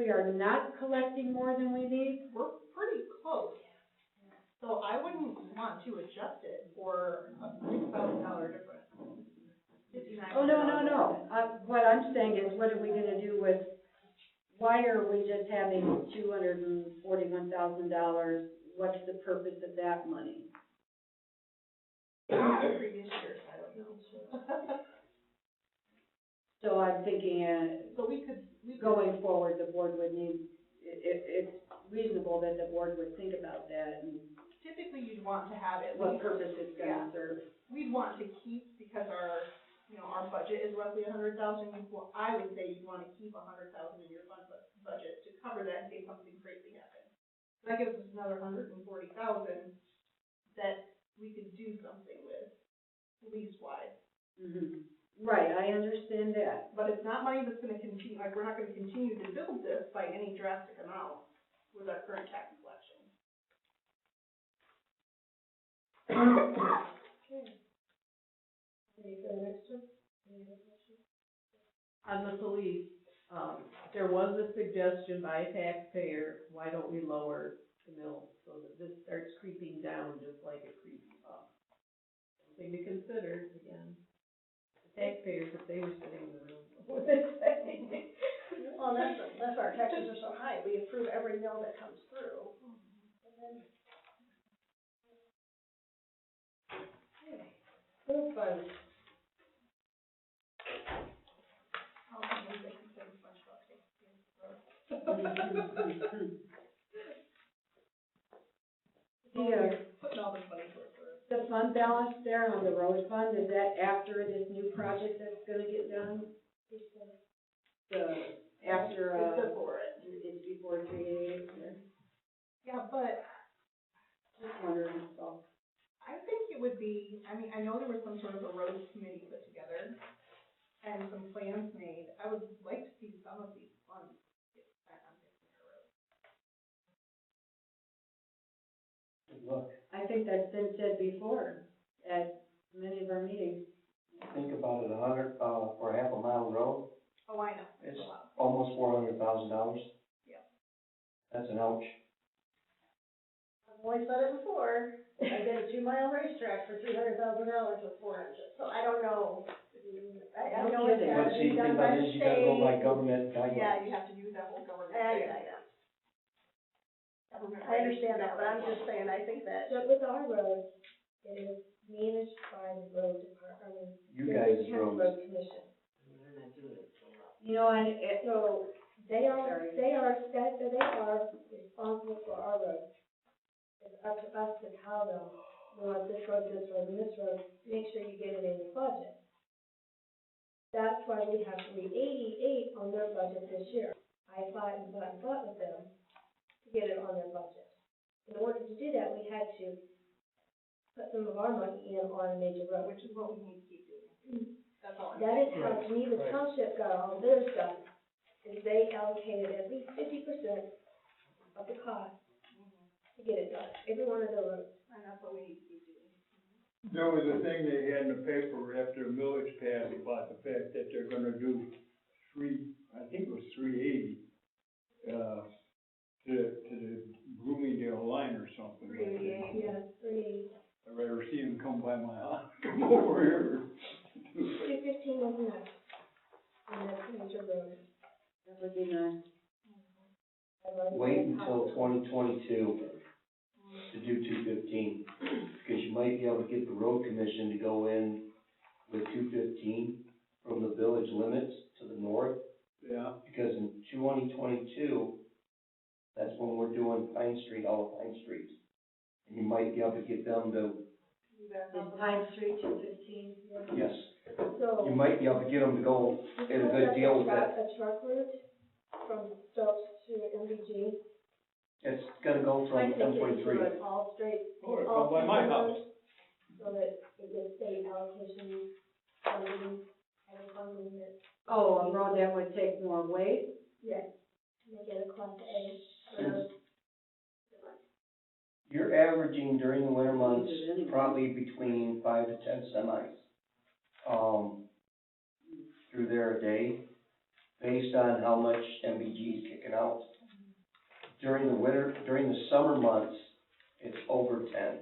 are not collecting more than we need? We're pretty close. So I wouldn't want to adjust it for a $6,000 difference. Oh, no. What I'm saying is, what are we gonna do with, why are we just having $241,000? What's the purpose of that money? Previous years, I don't know. So I'm thinking, So we could going forward, the board would need, it's reasonable that the board would think about that and typically you'd want to have it. what purpose it's gonna serve. We'd want to keep, because our budget is roughly $100,000. I would say you'd want to keep $100,000 in your fund budget to cover that in case something crazy happens. That gives us another $140,000 that we could do something with, lease-wise. Mm-hmm. Right, I understand that. But it's not money that's gonna continue, like, we're not gonna continue to build this by any drastic amount with our current tax collection. Okay. Ready for the next one? Any other questions? On the police, there was a suggestion by a taxpayer, why don't we lower the mill so that this starts creeping down just like it creeps up? Something to consider, again. The taxpayers, if they were sitting in the room, what would they say? Well, that's our taxes are so high, we approve every bill that comes through. Food fund. The fund balance there on the road fund, is that after this new project that's gonna get done? After, It's before it. It's before 388? Yeah, but Just wondering, so. I think it would be, I mean, I know there was some sort of a road committee put together and some plans made. I would like to see some of these funds get spent on fixing our roads. Look, I think that's been said before at many of our meetings. think about it, for a half a mile road, Oh, I know. it's a lot. almost $400,000. Yeah. That's an ouch. I've always said it before. I did a 2-mile racetrack for $300,000 with 4 inches, so I don't know. I know it's kidding. gotta But be see, done think by about the it, you gotta go by state. government guidelines. Yeah, you have to use that whole government. Yeah. I understand that, but I'm just saying, I think that. So with our roads, it is managed by the road department. You guys' County roads. Road Commission. You know, and So they are Sorry. responsible for our roads. It's up to us to tell them, we want this road, and this road, make sure you get it in your budget. That's why we have 388 on their budget this year. I fought with them to get it on their budget. In order to do that, we had to put some of our money in on a major road. Which is what we need to keep doing. That's all I'm That saying. is how Geneva Right. Township got all theirs done, is they allocated at least 50% of the cost to get it done, every one of their roads. And that's what we need to keep doing. There was a thing they had in the paper after the millage passed about the fact that they're gonna do I think it was 380, to the Bloomingdale line or something. 388. Yes, 3, I'd rather see them come by my house, come over here. 215 was enough. And that's a major road. that would be nice. wait until 2022 to do 215, because you might be able to get the road commission to go in with 215 from the village limits to the north, Yeah, because in 2022, that's when we're doing Pine Street, all of Pine Street. And you might be able to get them to, Is Pine Street 215? yes, So. you might be able to get them to go at a good deal with that. A truck route from Stokes to MVG. It's gonna go from I think it's 1043. good, all straight. oh, it's all come by my three house. roads, so that it gets state allocation funding, and funding that. Oh, a road that would take more weight? Yes, and they get a class A. for those. You're averaging during the winter months probably between 5 to 10 semis, through there a day, based on how much MVG is kicking out. During the summer months, it's over 10.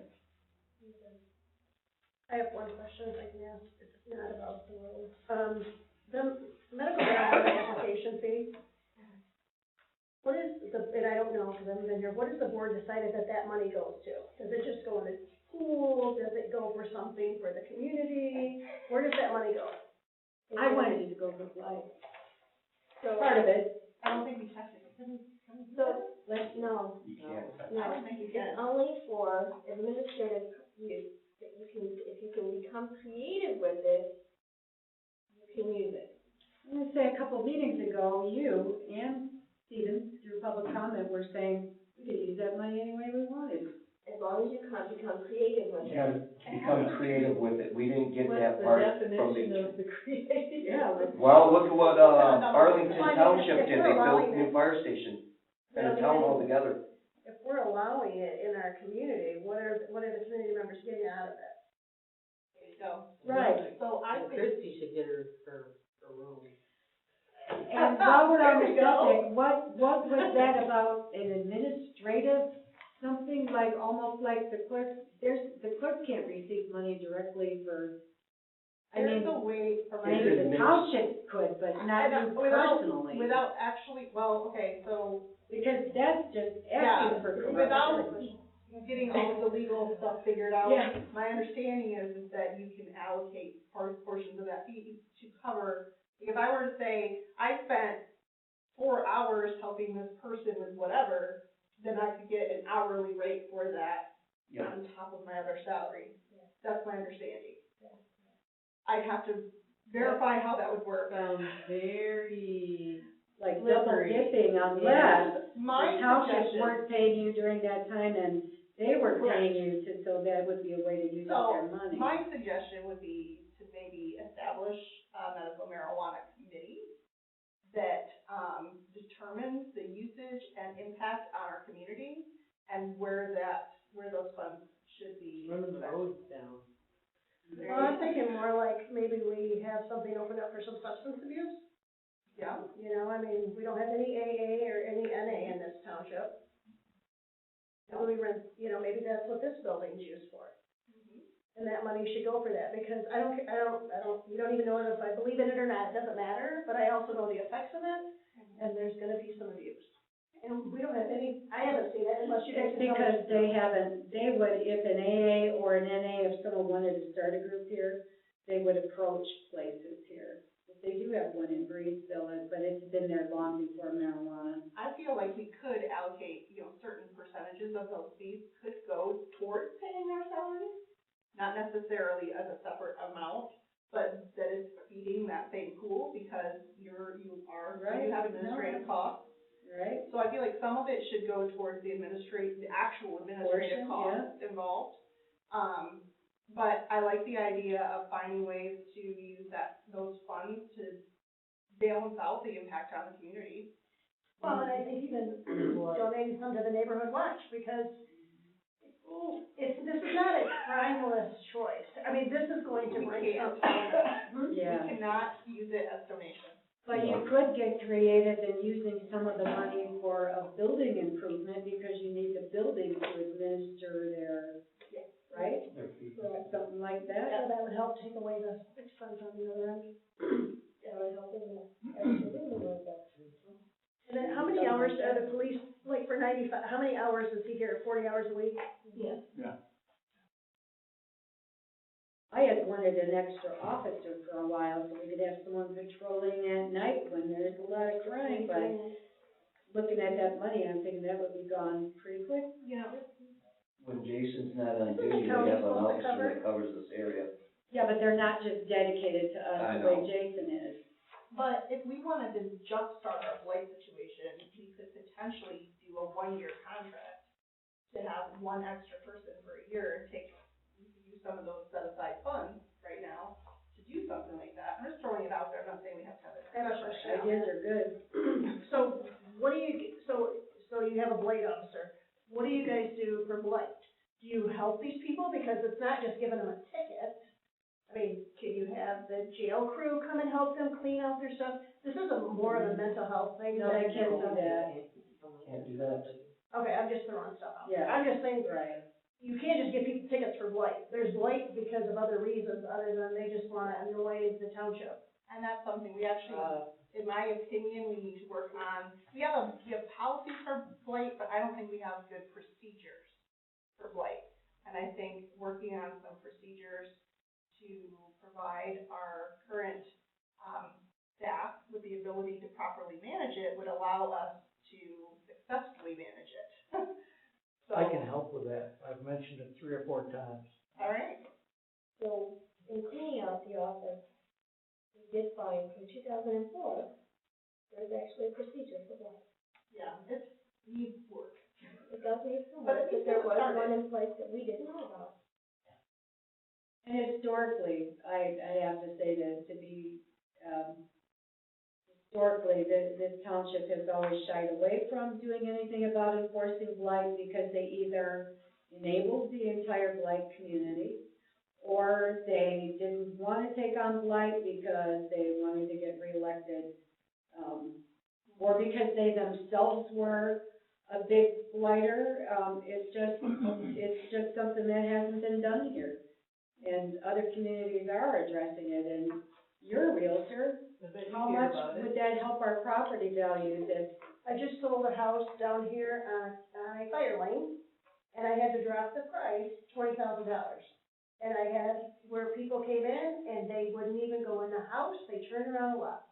I have one question I can ask, if it's not about the road. The medical marijuana application fee, what is the, and I don't know, because I haven't been here, what has the board decided that money goes to? Does it just go in the pool, does it go for something for the community, where does that money go? I wanted it to go for life. So, Part of it. I don't think we touched it. so, no, You can't. no, I don't think you can. it's only for administrative use, that you can, if you can become creative with it, you can use it. I'm gonna say a couple of meetings ago, you and Stephen, through public comment, were saying we could use that money any way we wanted. As long as you can become creative with You it. gotta become creative with it. We didn't get that What's part the from definition the. of the creative? Yeah, let's. Well, look at what, Arlington Well, I mean, Township if did. we're They built allowing a new it- fire station and a Well, town even- altogether. If we're allowing it in our community, what are the community members getting out of it? There you go. Right. So I think. Christie should get her room. And while we're on There the we go. subject, what was that about an administrative, something like, almost like the clerk, the clerk can't receive money directly for, I There's mean, a way for my. maybe the township could, but not you personally. Without actually, well, okay, so Because that's just Yeah, asking for. without getting all of the legal stuff figured out, Yeah. my understanding is that you can allocate portions of that fee to cover. If I were to say, I spent 4 hours helping this person with whatever, then I could get an hourly rate for that Yep. on top of my other salary. That's my understanding. I'd have to verify how that would work. Sounds very, Like double Slippery. dipping unless My the townships suggestion, weren't paying you during that time and they were paying you to, so that would be a way to use up their money. my suggestion would be to maybe establish a medical marijuana committee that, determines the usage and impact on our community and where those funds should be. running the roads down. Well, I'm thinking more like maybe we have something opened up for some substance abuse. Yeah, You know, I mean, we don't have any AA or any NA in this township. And we rent, you know, maybe that's what this building's used for. And that money should go for that, because you don't even know if I believe in it or not, it doesn't matter, but I also know the effects of it, and there's gonna be some abuse. And we don't have any, I haven't seen it unless you guys It's can tell me. because they haven't, they would, if an AA or an NA, if someone wanted to start a group here, they would approach places here. They do have one in Breedsville, but it's been there long before marijuana. I feel like we could allocate, certain percentages of those fees could go towards paying our salaries. Not necessarily as a separate amount, but that is feeding that same pool because you have administrative costs. Right? So I feel like some of it should go towards the actual administrative Portion, costs involved. But I like the idea of finding ways to use those funds to balance out the impact on the community. Well, and I think even donating some to the neighborhood watch, because this is not a crimeless choice. I mean, this is going to We bring can't. something. Yeah. We cannot use it as donation. But you could get creative in using some of the money for a building improvement because you need the building to administer their, right? Something like Yeah, that. that would help take away the expense on the other end. That would help in the, absolutely like that. And then how many hours are the police, like for 95, how many hours is he here, 40 hours a week? Yes. I had wanted an extra officer for a while, so we could have someone patrolling at night when there's a lot of crime, but looking at that money, I'm thinking that would be gone pretty quick. You know, When Jason's not on Isn't the duty, we county have an supposed to officer cover? that covers this area. Yeah, but they're not just dedicated to us I the way know. Jason is. but if we wanted to jumpstart our blight situation, we could potentially do a 1-year contract to have one extra person for a year and use some of those set aside funds right now to do something like that. I'm just throwing it out there, I'm not saying we have to have it. Ideas are good. So what do you, so you have a blight officer, what do you guys do for blight? Do you help these people, because it's not just giving them a ticket? I mean, can you have the jail crew come and help them clean out their stuff? This is more of a mental health thing. No, they can't do that. Can't do that. Okay, I'm just throwing stuff out there. Yeah. I'm just saying, Right. you can't just give people tickets for blight. There's blight because of other reasons, other than they just wanna annoy the township. And that's something we actually, in my opinion, we need to work on. We have policies for blight, but I don't think we have good procedures for blight. And I think working on some procedures to provide our current, staff with the ability to properly manage it would allow us to successfully manage it. So, I can help with that. I've mentioned it 3 or 4 times. all right. So, in cleaning out the office, we did find from 2004, there's actually a procedure for that. Yeah, it needs work. It does need some But work, at least but there it was started. one in place that we didn't know about. And historically, I have to say that to be, historically, this township has always shied away from doing anything about enforcing blight because they either enabled the entire blight community, or they didn't want to take on blight because they wanted to get reelected, or because they themselves were a big blighter. It's just something that hasn't been done here. And other communities are addressing it, and you're a realtor. How much would that help our property values if, I just sold a house down here on a fire lane, and I had to drop the price $20,000. And I had where people came in and they wouldn't even go in the house, they turned around and left.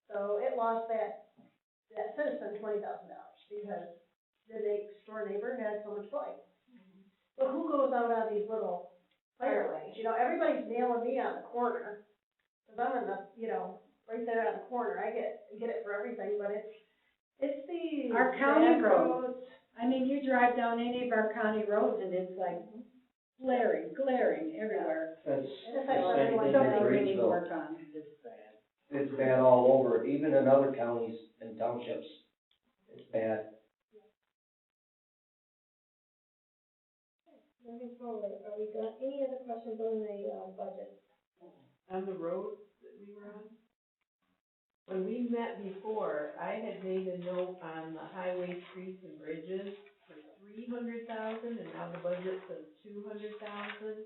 So it lost that citizen $20,000 because the next door neighbor had so much blight. But who goes out on these little fire lanes? You know, everybody's nailing me on the corner, cause I'm in the, right there on the corner. I get it for everything, but it's the Our county back roads. I mean, you drive down any of our county roads and it's like glaring everywhere. That's And the it's like same thing Something in we need to Greenville. work on. It's bad all over, even in other counties and townships. It's bad. Moving forward, are we got any other questions on the budget? On the roads that we were on? When we met before, I had made a note on the highway, streets and bridges for 300,000, and now the budget says 200,000.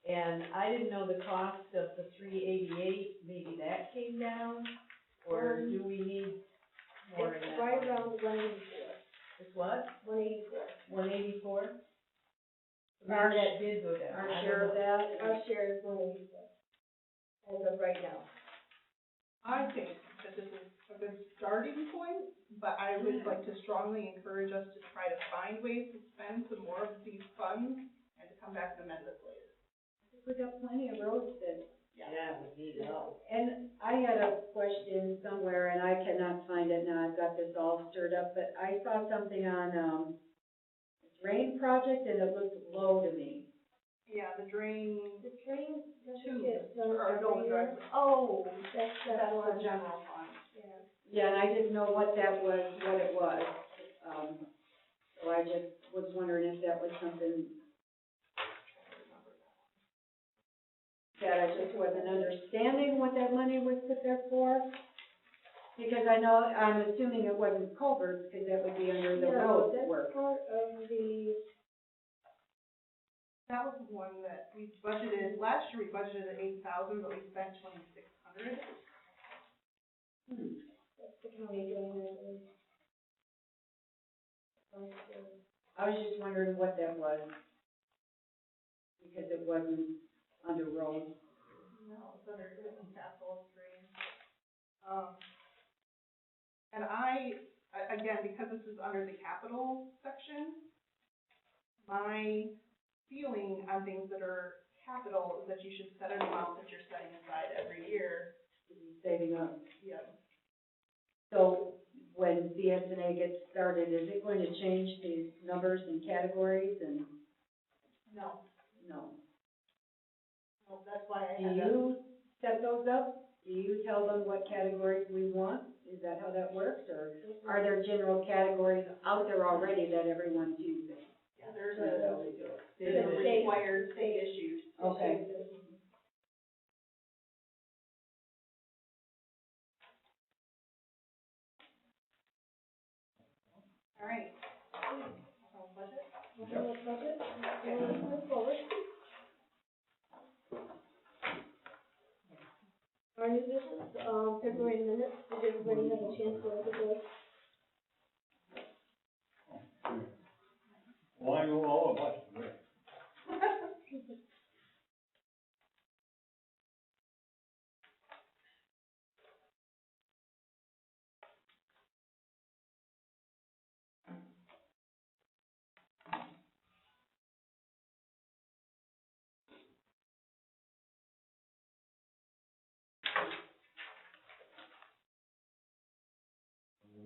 And I didn't know the cost of the 388, maybe that came down, or do we need more in It's that? right around 184. It's what? 184. 184? Maybe Our- that did go down. Our I don't share of know. that, Our share is 184, as of right now. I think that this is a good starting point, but I would like to strongly encourage us to try to find ways to spend some more of these funds and to come back and amend this later. we got plenty of roads that. Yeah, we need help. And I had a question somewhere, and I cannot find it now, I've got this all stirred up, but I saw something on, a drain project, and it looked low to me. Yeah, the drain The train doesn't tubes get done are every going year. directly, oh, That's that's the one. general fund. Yeah. Yeah, and I didn't know what that was, what it was, so I just was wondering if that was something that I just wasn't understanding what that money was put there for. Because I know, I'm assuming it wasn't culverts, because that would be under the No, road work. that's part of the, That was the one that we budgeted, last year we budgeted at 8,000, but we spent 2,600. what's the county doing lately? I was just wondering what that was, because it wasn't under road. No, it's under, it's in capital stream. And again, because this is under the capital section, my feeling on things that are capital is that you should set an amount that you're setting aside every year. Saving up. Yeah. So when BSNA gets started, is it going to change the numbers and categories and? No, No. that's why I Do had that. you set those up? Do you tell them what categories we want? Is that how that works, or are there general categories out there already that everyone's using? Yeah, there's That's how a, we do it. there's a required state issued. Okay. All right. Budget? Budget, let's move forward. Our new business, February minutes, did everybody have a chance to look at those? Well, I know all of us, right?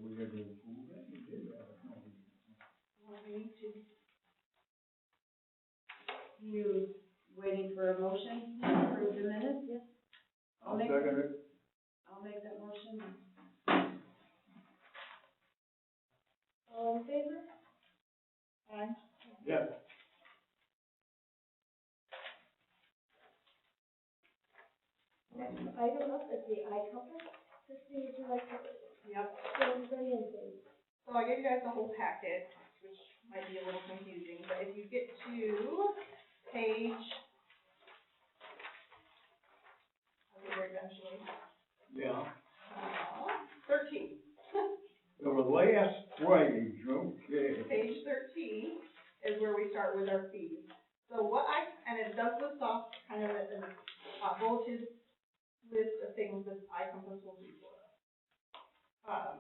We had to approve it, we did that. Well, we need to. You waiting for a motion to approve the minutes? Yes. I'll second it. I'll make that motion. All in favor? Aye. Yeah. Next item up is the eye compass. Trustee, would you like to Yep. fill everybody in, please? So I gave you guys the whole packet, which might be a little confusing, but if you get to page, I'll get there eventually, Yeah. 13. The last phrase, okay. Page 13 is where we start with our fees. So and it does list off kind of a bulleted list of things that iCompass will do for us.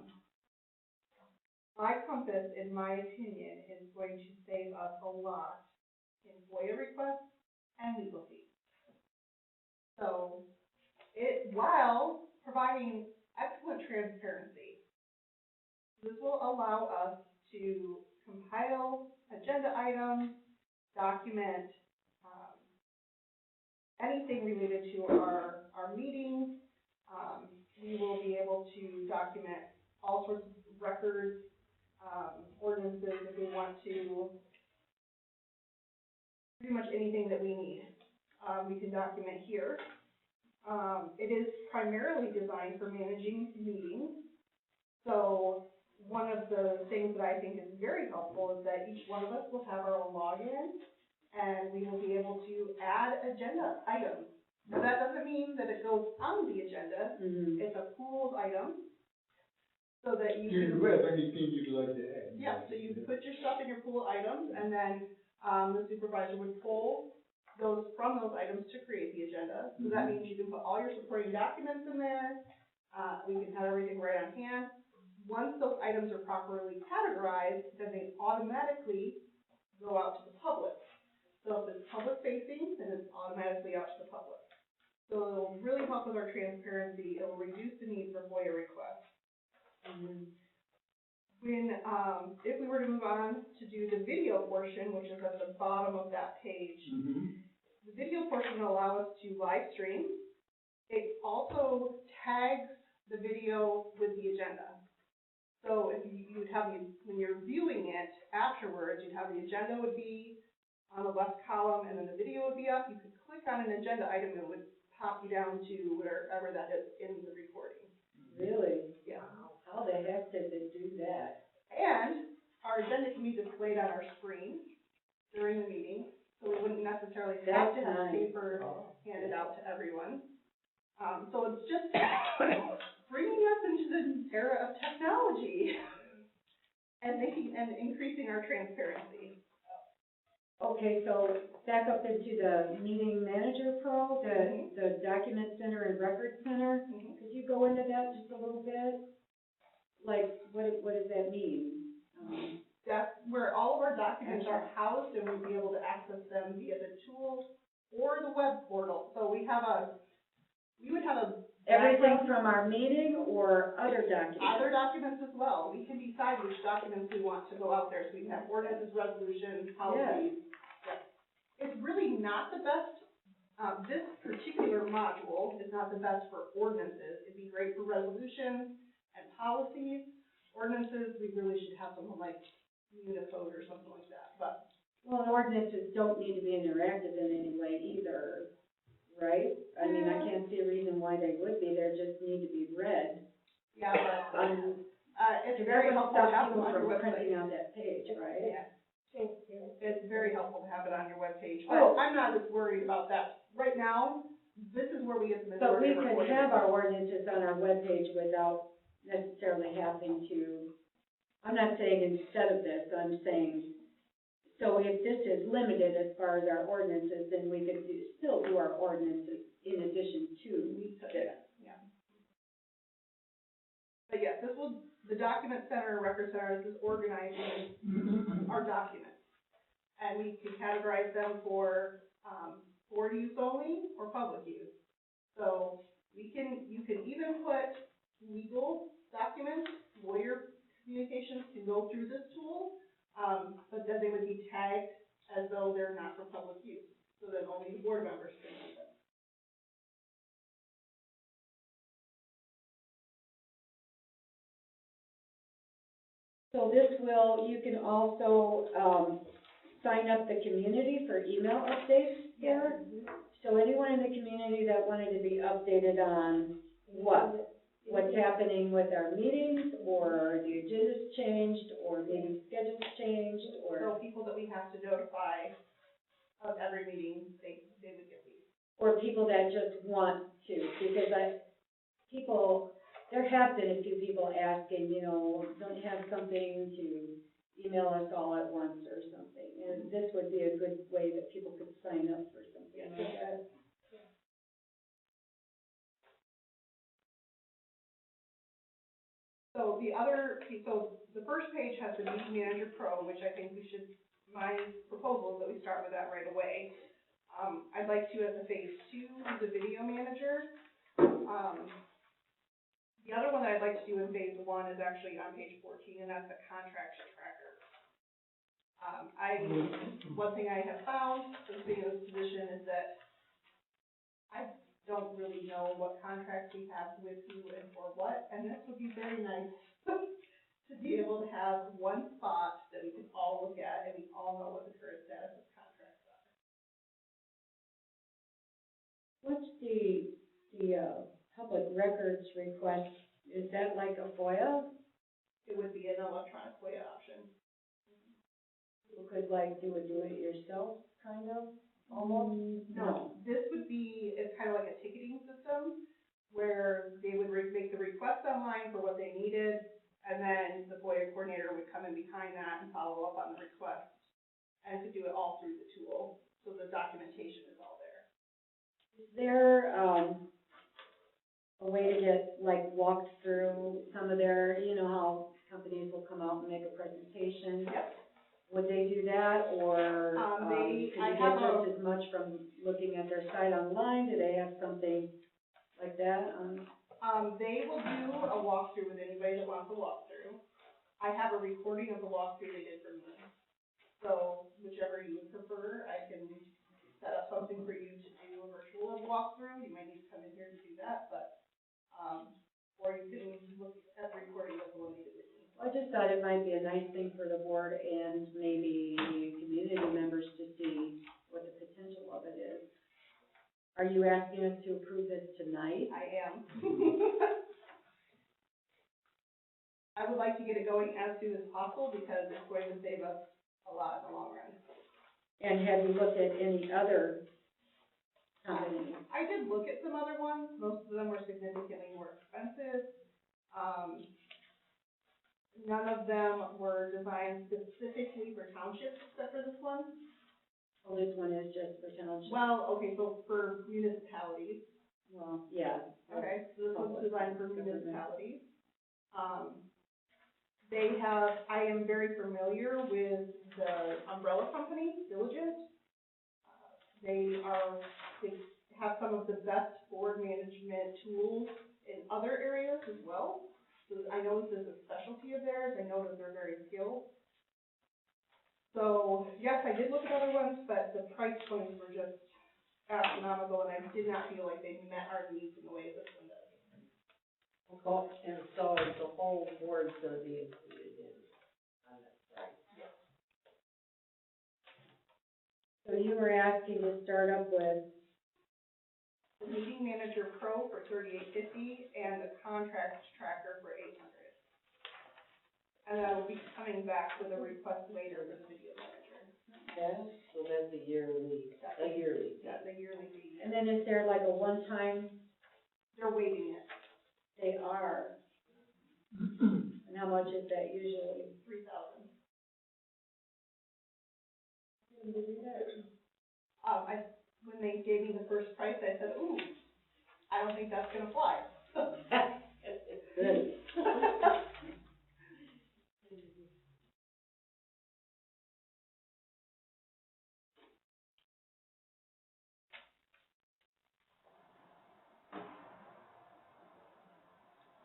iCompass, in my opinion, is going to save us a lot in FOIA requests and legal fees. So while providing excellent transparency, this will allow us to compile agenda items, document anything related to our meetings. We will be able to document all sorts of records, ordinances if we want to, pretty much anything that we need. We can document here. It is primarily designed for managing meetings. So one of the things that I think is very helpful is that each one of us will have our own login, and we will be able to add agenda items. Now, that doesn't mean that it goes on the agenda. Mm-hmm. It's a pooled item, so that you Do can. you have anything you'd like to add? Yeah, so you put your stuff in your pool items, and then, the supervisor would pull those from those items to create the agenda. So that means you can put all your supporting documents in there, we can have everything right on hand. Once those items are properly categorized, then they automatically go out to the public. So if it's public facing, then it's automatically out to the public. So it'll really help with our transparency, it will reduce the need for FOIA requests. When, if we were to move on to do the video portion, which is at the bottom of that page, the video portion will allow us to live stream. It also tags the video with the agenda. So if you would have, when you're viewing it afterwards, you'd have the agenda would be on the left column, and then the video would be up. You could click on an agenda item and it would pop you down to wherever that is in the recording. Really? Yeah. How the heck did they do that? And our agenda can be displayed on our screen during the meeting, so we wouldn't necessarily have to have paper handed out to everyone. So it's just bringing us into the era of technology and increasing our transparency. Okay, so back up into the meeting manager pro, the document center and record center. Could you go into that just a little bit? Like, what does that mean? That's where all of our documents are housed, and we'll be able to access them via the tool or the web portal. So we would have a Everything from our meeting or other documents? Other documents as well. We can decide which documents we want to go out there, so we can have ordinances, resolutions, policies. Yes. It's really not the best, this particular module is not the best for ordinances. It'd be great for resolutions and policies. Ordinances, we really should have something like Unicode or something like that, but. Well, and ordinances don't need to be interactive in any way either, right? I mean, I can't see a reason why they would be, they just need to be read. Yeah, but, it's very helpful to have them on your website. Printing out that page, right? Yeah. It's very helpful to have it on your webpage, but I'm not as worried about that. Right now, this is where we get the But majority we of our could have our ordinances on our webpage without necessarily having to, I'm not saying instead of this, I'm saying, so if this is limited as far as our ordinances, then we could still do our ordinances in addition to this. Yeah. But yes, the document center, record center, this is organizing our documents. And we can categorize them for use only or public use. So you can even put legal documents, lawyer communications can go through this tool, but then they would be tagged as though they're not for public use. So then only the board members can see them. So you can also, sign up the community for email updates here. So anyone in the community that wanted to be updated on what's happening with our meetings, or the agenda's changed, or meeting schedules changed, or. So people that we have to notify of every meeting, they would get these. Or people that just want to, because there have been a few people asking, don't you have something to email us all at once or something? And this would be a good way that people could sign up for something like that. So the first page has the Meeting Manager Pro, which I think my proposal is that we start with that right away. I'd like to, as a phase 2, use the Video Manager. The other one that I'd like to do in phase 1 is actually on page 14, and that's the Contract Tracker. One thing I have found since being in this position is that I don't really know what contracts we have with you and for what, and this would be very nice to be able to have one spot that we can all look at and we all know what the current status of contracts are. What's the public records request? Is that like a FOIA? It would be an electronic FOIA option. People could do it yourself, kind of, almost? No, this would be, it's kind of like a ticketing system where they would make the request online for what they needed, and then the FOIA coordinator would come in behind that and follow up on the request, and could do it all through the tool, so the documentation is all there. Is there, a way to get, walked through some of their, how companies will come out and make a presentation? Yep. Would they do that, or, can you get just as much from looking at their site online? Do they have something like that? They will do a walkthrough with anybody that wants a walkthrough. I have a recording of the walkthrough they did for me. So whichever you would prefer, I can set up something for you to do a virtual walkthrough. You might need to come in here to do that, but, or you can look at the recording of the one they did with me. I just thought it might be a nice thing for the board and maybe community members to see what the potential of it is. Are you asking us to approve this tonight? I am. I would like to get it going as soon as possible because it's going to save us a lot in the long run. And have you looked at any other companies? I did look at some other ones. Most of them were significantly more expensive. None of them were designed specifically for townships except for this one. Well, this one is just for township. Well, okay, so for municipalities. Well, yeah. Okay, so this one's designed for municipalities. They have, I am very familiar with the umbrella company, Diligent. They have some of the best board management tools in other areas as well. So I know this is a specialty of theirs. I know that they're very skilled. So, yes, I did look at other ones, but the price points were just astronomical, and I did not feel like they met our needs in the way this one does. And so the whole board's gonna be included in, on that price. So you were asking to start up with, The Meeting Manager Pro for $38.50 and the Contract Tracker for $800. And I will be coming back with a request later for the Video Manager. Yeah, so that's a yearly That's a yearly fee. and then is there like a one-time, They're waiving it, they are? And how much is that usually? $3,000. When they gave me the first price, I said, ooh, I don't think that's gonna fly. Good.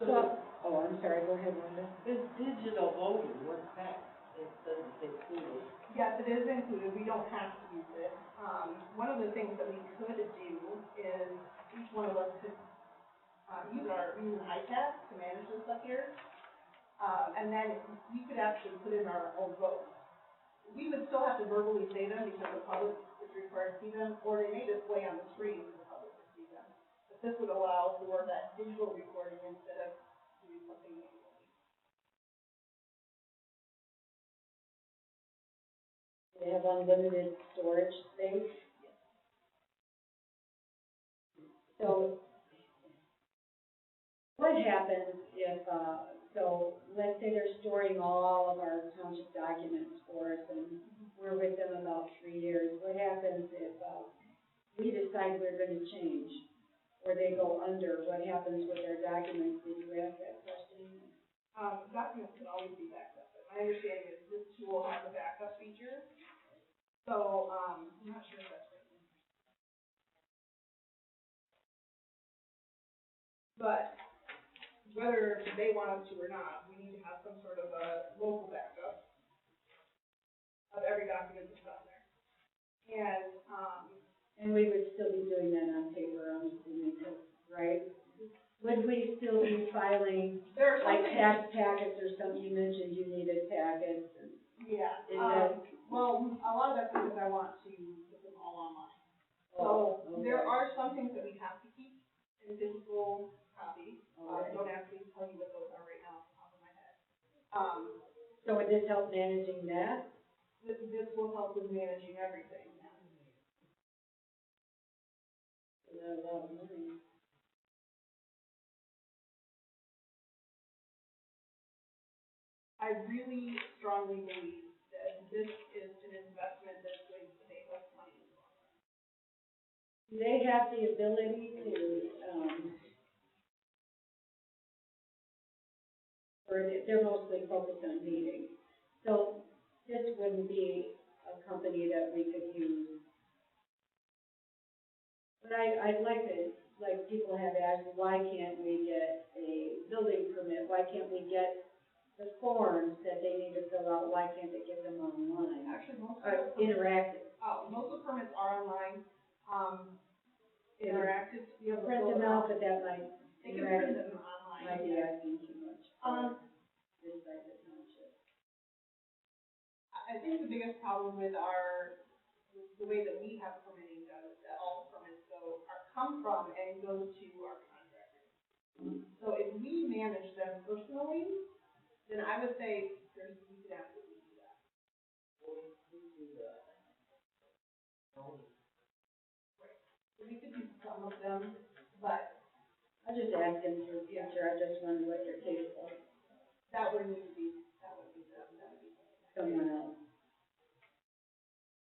So, oh, I'm sorry, go ahead, Linda. This digital voting, what's that? It says it's included. Yes, it is included, we don't have to use it. One of the things that we could do is each one of us could, use an iPad to manage this up here. And then we could actually put in our own votes. We would still have to verbally say them because the public is required to see them, or they may display on the screen for the public to see them. But this would allow for that digital recording instead of doing something manually. They have unlimited storage space. So, what happens if, so let's say they're storing all of our township documents for us and we're with them about 3 years. What happens if, we decide we're gonna change or they go under? What happens with our documents? Did you ask that question? Documents can always be backed up, but my understanding is this tool has a backup feature. So, I'm not sure if that's right. But whether they want us to or not, we need to have some sort of a local backup of every document that's on there. And we would still be doing that on paper, I'm assuming, right? Would we still be filing, There are some like things- tax packets or something? You mentioned you needed packets. Yeah, Is that- well, a lot of that's because I want to put them all online. Oh, So, there are some things that we have to keep in physical copies. Don't ask me to tell you what those are right now off the top of my head. So would this help managing that? This will help with managing everything. Is that a lot of money? I really strongly believe that this is an investment that's going to save us money in the long run. Do they have the ability to, or they're mostly focused on meetings? So this wouldn't be a company that we could use. But I'd like to, like people have asked, why can't we get a building permit? Why can't we get the forms that they need to fill out? Why can't they get them online? Actually, most of the Interactive. permits are online, interactive. You'll print them out, but that might, They can print them online. might be asking too much. Inside the township. I think the biggest problem with the way that we have permitting done is that all the permits come from and go to our contractors. So if we manage them personally, then I would say we could absolutely do that. Right. So we could do some of them, but I I'm just asking for future, I just wonder what they're capable of. That would need to be, Someone else.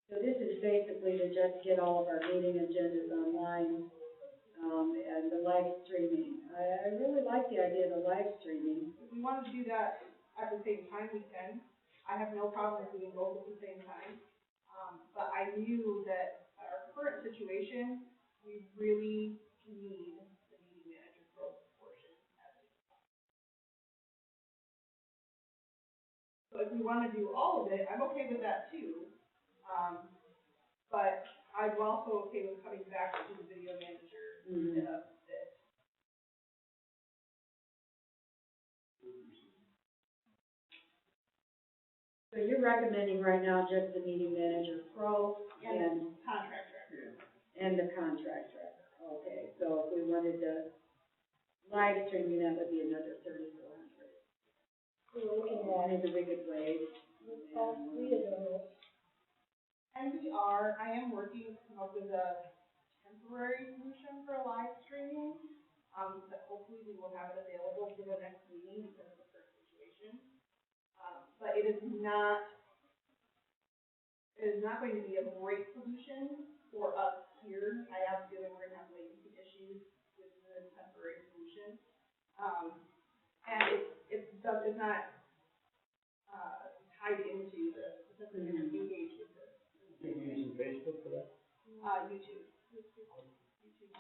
So this is basically to just get all of our meeting agendas online, and the live streaming. I really like the idea of the live streaming. if we wanted to do that at the same time, we can. I have no problem doing both at the same time. But I knew that our current situation, we really need the meeting manager growth portion. So if we want to do all of it, I'm okay with that too. But I'm also okay with coming back to the video manager instead of this. So you're recommending right now just the meeting manager pro and Contract record. and the contract record. Okay, so if we wanted to live streaming, that would be another $3,400. We're looking at, Maybe we could wait. all three of those. And I am working to come up with a temporary solution for live streaming, that hopefully we will have it available for the next meeting because of the current situation. But it is not going to be a great solution for us here. I have a feeling we're gonna have latency issues with the temporary solution. And it's not, tied into the system we're gonna engage with this. You're using Facebook for that? YouTube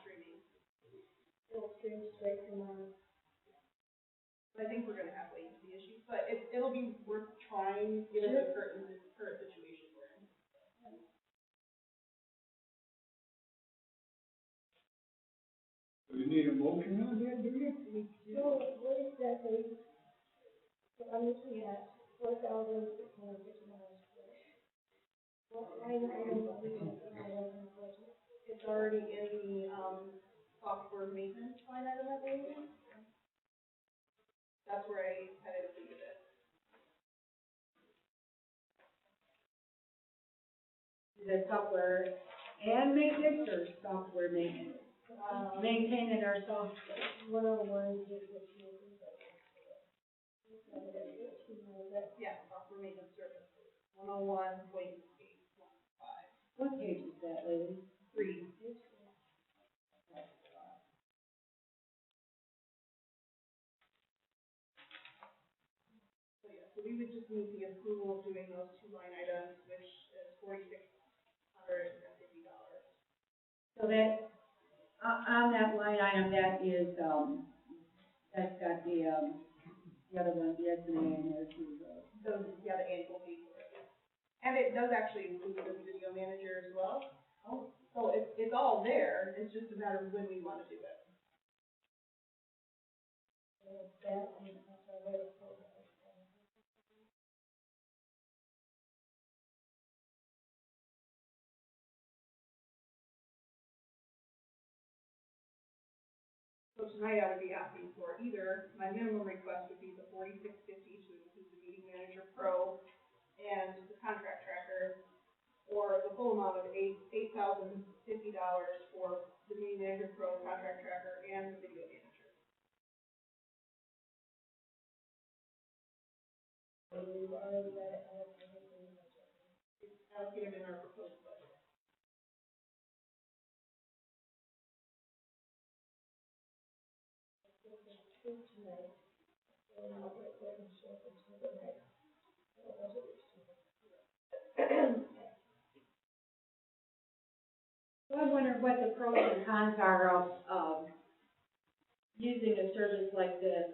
streaming. It'll stream straight from our, So I think we're gonna have latency issues, but it'll be worth trying given the current situation we're in. Do you need a motion on that, do you? so what exactly, so I'm looking at $4,650. What line item are we in the budget? It's already in the, software maintenance line item, I believe. That's where I had included it. The software and maintenance or software maintenance? Maintaining our software. 101, Yeah, software maintenance services, 101.815. What page is that, lady? 3. So we would just need the approval of doing those two line items, which is $4,650. So that, on that line item, that is, that's got the other one, the SNA and the The annual fee for it. And it does actually include the video manager as well. Oh. So it's all there, it's just a matter of when we want to do it. So tonight I would be asking for either, my minimum request would be the $4,650 to include the meeting manager pro and the contract tracker, or the full amount of $8,050 for the meeting manager pro, contract tracker, and the video manager. we've already got it It's allocated in our proposed budget. tonight. So I'll get that and show it to the next. So I wonder what the pros and cons are of using a service like this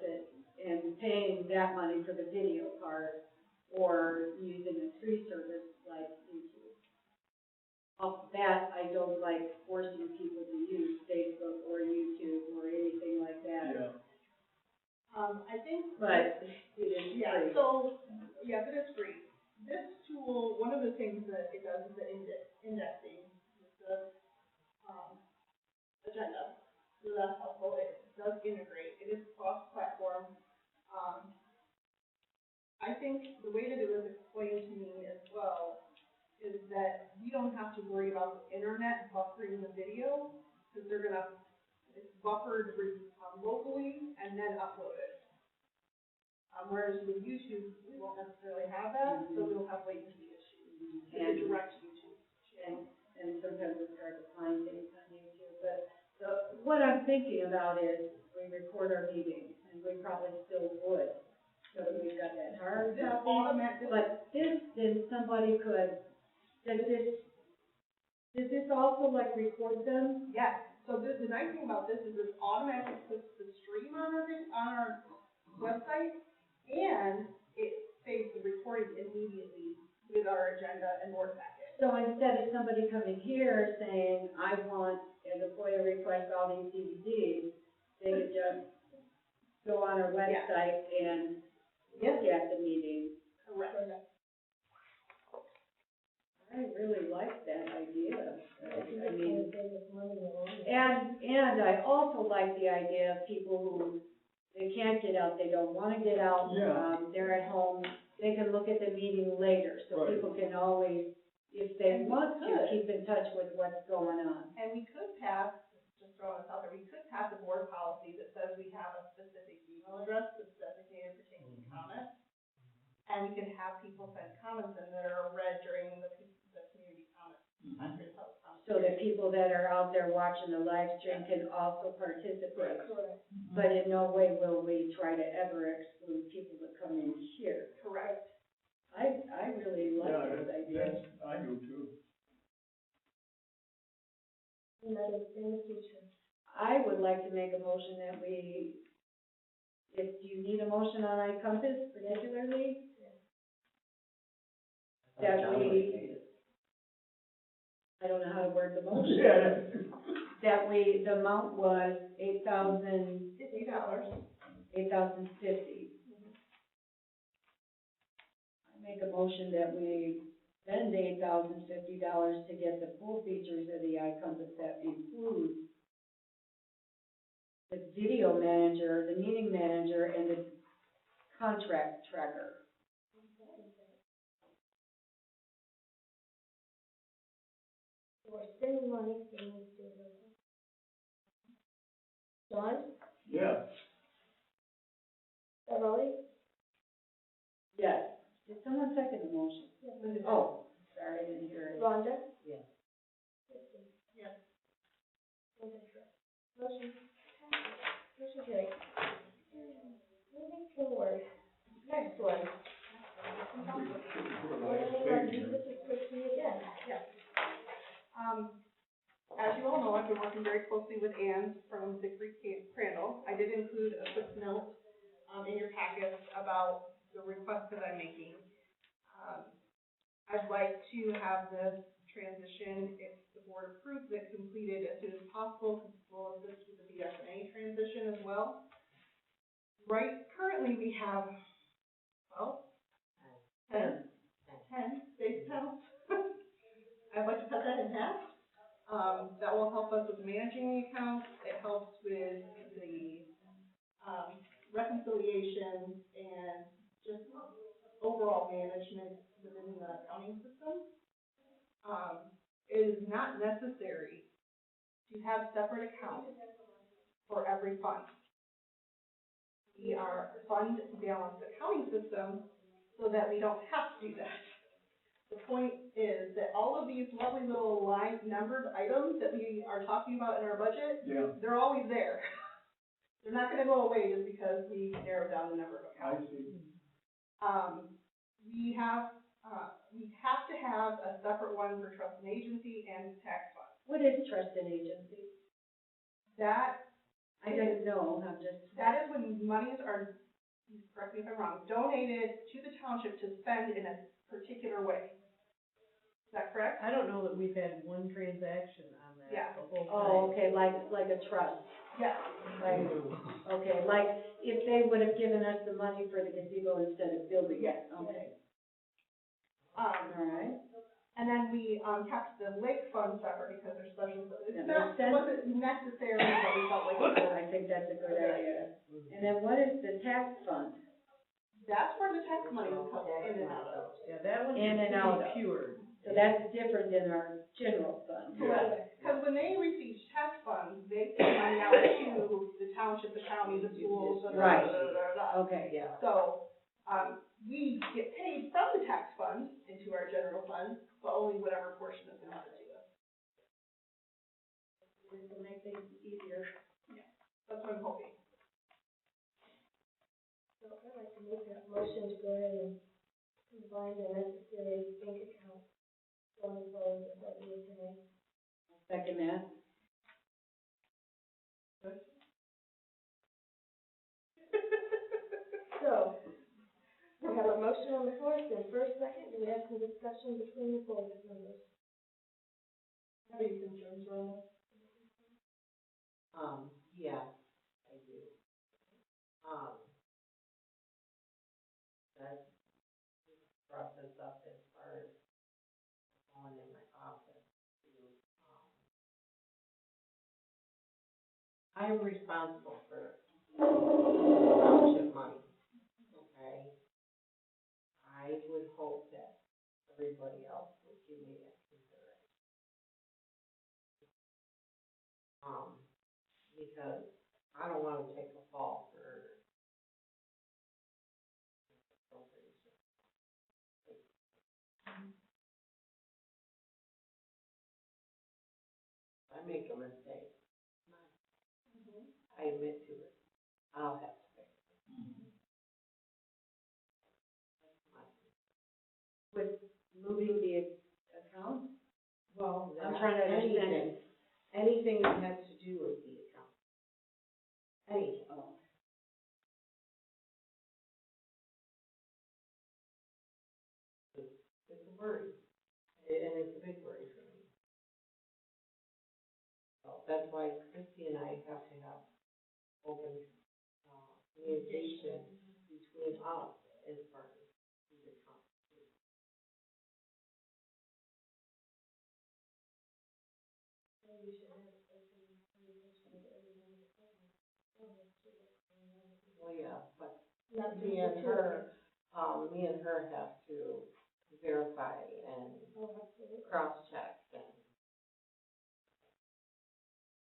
and paying that money for the video part, or using a free service like YouTube. Off the bat, I don't like forcing people to use Facebook or YouTube or anything like that. Yeah. I think. But it is free. Yeah, so, yes, it is free. This tool, one of the things that it does is the indexing, the, agenda. So that's helpful. It does integrate. It is cross-platform. I think the way that it was explained to me as well is that we don't have to worry about the internet buffering the video, because they're gonna it's buffered locally and then uploaded. Whereas with YouTube, we won't necessarily have that, so we'll have latency issues and direct YouTube. And sometimes it's hard to find things on YouTube, but what I'm thinking about is we record our meetings, and we probably still would. So that we've got that hard copy, but this, then somebody could, does this also like record them? Yes, so the nice thing about this is it's automatically puts the stream on our website, and it saves the recording immediately with our agenda and board packet. So instead of somebody coming here saying, I want, as a FOIA request, all these DVDs, they could just go on our website and look at the meeting. Correct. I really like that idea. I mean, and I also like the idea of people who, they can't get out, they don't wanna get out, Yeah. They're at home, they can look at the meeting later, so Right. people can always, if they want to, keep in touch with what's going on. And we could pass, just throwing this out there, we could pass a board policy that says we have a specific email address that's designated for taking comments. And we can have people send comments in that are read during the community comments. After the public comments. So that people that are out there watching the live stream can also participate. But in no way will we try to ever exclude people that come in here. Correct. I really like Yeah, this idea. I do too. And that is in the future. I would like to make a motion that we, if you need a motion on iCompass particularly, that we, I don't know how to word the motion. Yeah. That we, the amount was $8,050. I make a motion that we spend $8,050 to get the full features of the iCompass that includes the video manager, the meeting manager, and the contract tracker. So we're spending money, so we need to do it. John, Yeah. Emily, Yes. Did someone second the motion? Oh, sorry, I didn't hear it. Rhonda? Yes. Kristen? Yes. Motion carried. Moving forward, next one. This is Christie again. Yes. As you all know, I've been working very closely with Ann from Siegfried Crandall. I did include a quick note, in your packets about the request that I'm making. I'd like to have this transition, if the board approves it, completed as soon as possible, because we'll assist with the BSNA transition as well. Currently we have, 10 state accounts. I'd like to cut that in half. That will help us with managing the accounts. It helps with the, reconciliation and just overall management within the accounting system. It is not necessary to have separate accounts for every fund. We are a fund balanced accounting system so that we don't have to do that. The point is that all of these lovely little line numbered items that we are talking about in our budget, they're always there. They're not gonna go away just because we narrow down the number of accounts. I see. We have to have a separate one for trust and agency and tax fund. What is trust and agency? That I don't know, is when monies are, correct me if I'm wrong, donated to the township to spend in a particular way. Is that correct? I don't know that we've had one transaction on that. Yeah. The whole Oh, time. okay, like a trust. Yes. Like, okay, like if they would have given us the money for the gazebo instead of building it. Yes. Okay, all right. And then we, kept the lake fund separate because they're special, it That makes sense. wasn't necessary, but we felt like. I think that's a good idea. And then what is the tax fund? That's where the tax money would come in and out of. Yeah, that one's In and out of. pure. So that's different than our general fund. Correct. Because when they receive tax funds, they pay money out to the township, the county, the schools, and Right. Okay. Yeah. So, we get paid from the tax fund into our general fund, but only whatever portion is allotted to us. This will make things easier. That's what I'm hoping. So I'd like to make that motion to go ahead and combine the necessary bank accounts going forward with what we today. Second that. So, we have a motion on the floor, it's been first, second, do we have some discussion between the board members? Any concerns, Roma? Yeah, I do. That brought this up as far as going in my office to, I am responsible for township money, okay? I would hope that everybody else would give me that consideration. Because I don't wanna take a fall for appropriation. If I make a mistake, I admit to it, I'll have to fix it. With moving the account? Well, I'm trying to understand. anything that has to do with the account. Anything. Oh. It's a worry, and it's a big worry for me. So that's why Christy and I have to have open, communication between us as far as the account. Well, yeah, but Not me and her have to verify and cross-check and.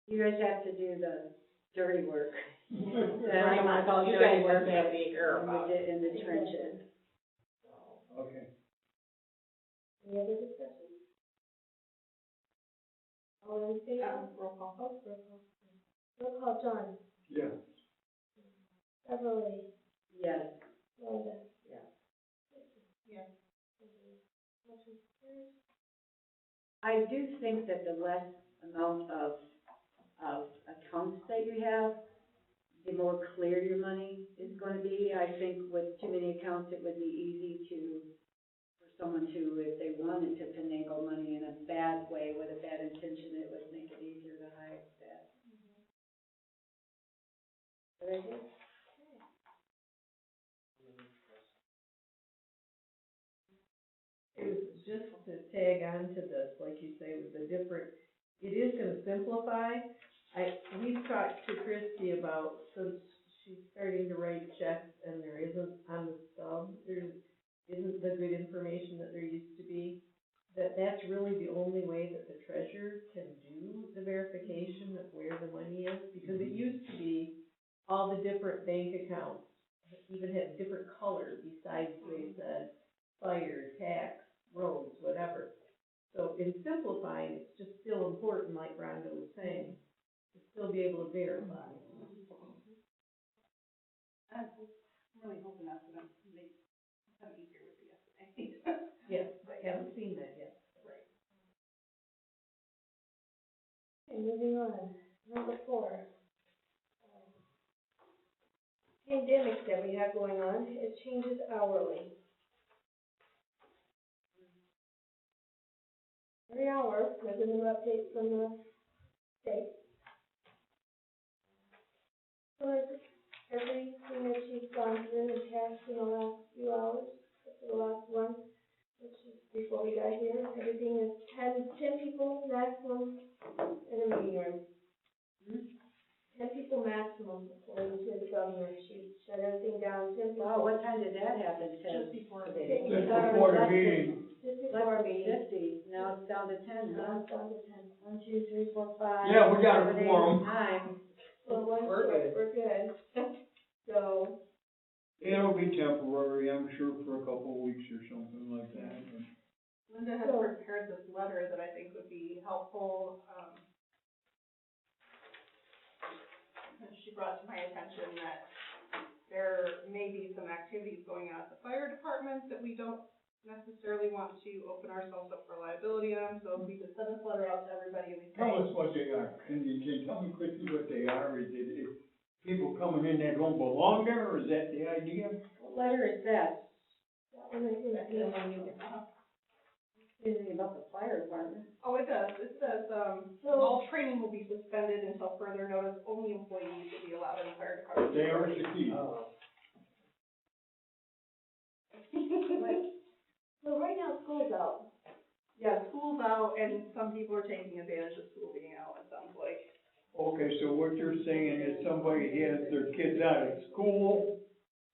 You guys have to do the dirty work. Right, you dirty guys work have to be here about it. in the trenches. Okay. Any other discussion? All in favor? Roll call. Oh, roll call. Roll call, John. Yes. Beverly. Yes. Linda. Yeah. Yes. Motion carries. I do think that the less amount of accounts that you have, the more clear your money is gonna be. I think with too many accounts, it would be easy for someone to, if they wanted to finagle money in a bad way with a bad intention, it would make it easier to hide that. Good idea. It was just to tag on to this, like you say, with the different, it is gonna simplify. We've talked to Christy about, since she's starting to write checks and there isn't on the stub, there isn't the good information that there used to be, that's really the only way that the treasurer can do the verification of where the money is, because it used to be all the different bank accounts even had different colors besides where it said fire, tax, roads, whatever. So in simplifying, it's just still important, like Rhonda was saying, to still be able to verify. I'm really hoping that's gonna make it easier with the estimate. Yes, I haven't seen that yet. Right. Okay, moving on. Number 4. Pandemic that we have going on, it changes hourly. Every hour, there's a new update from the state. So everything that she's gone through and passed in the last few hours, except for the last one, which is before we got here, everything is 10 people maximum in a meeting room. 10 people maximum, according to the governor. She shut everything down, 10 people. Wow, what time did that happen, Just Ted? before the Take meeting. Just it down. before the meeting. Just Less before than me. 50, now it's down to 10, Now huh? it's down to 10. 1, 2, 3, 4, 5. Yeah, we got a 7, 8, quorum. 9. So once We're good. we're good. So, It'll be temporary, I'm sure, for a couple of weeks or something like that. Linda has prepared this letter that I think would be helpful. She brought to my attention that there may be some activities going on at the fire department that we don't necessarily want to open ourselves up for liability on, so if we could send this letter out to everybody and we say. Tell us what they are, and you can tell me quickly what they are, is it people coming in that don't belong there, or is that the idea? What letter is that? that one I think is Anything about the fire department? Oh, it does. It says, all training will be suspended until further notice. Only employees will be allowed in the fire department. They are the key. So right now, school's out. Yeah, school's out and some people are taking advantage of school being out, it sounds like. Okay, so what you're saying is somebody has their kids out of school,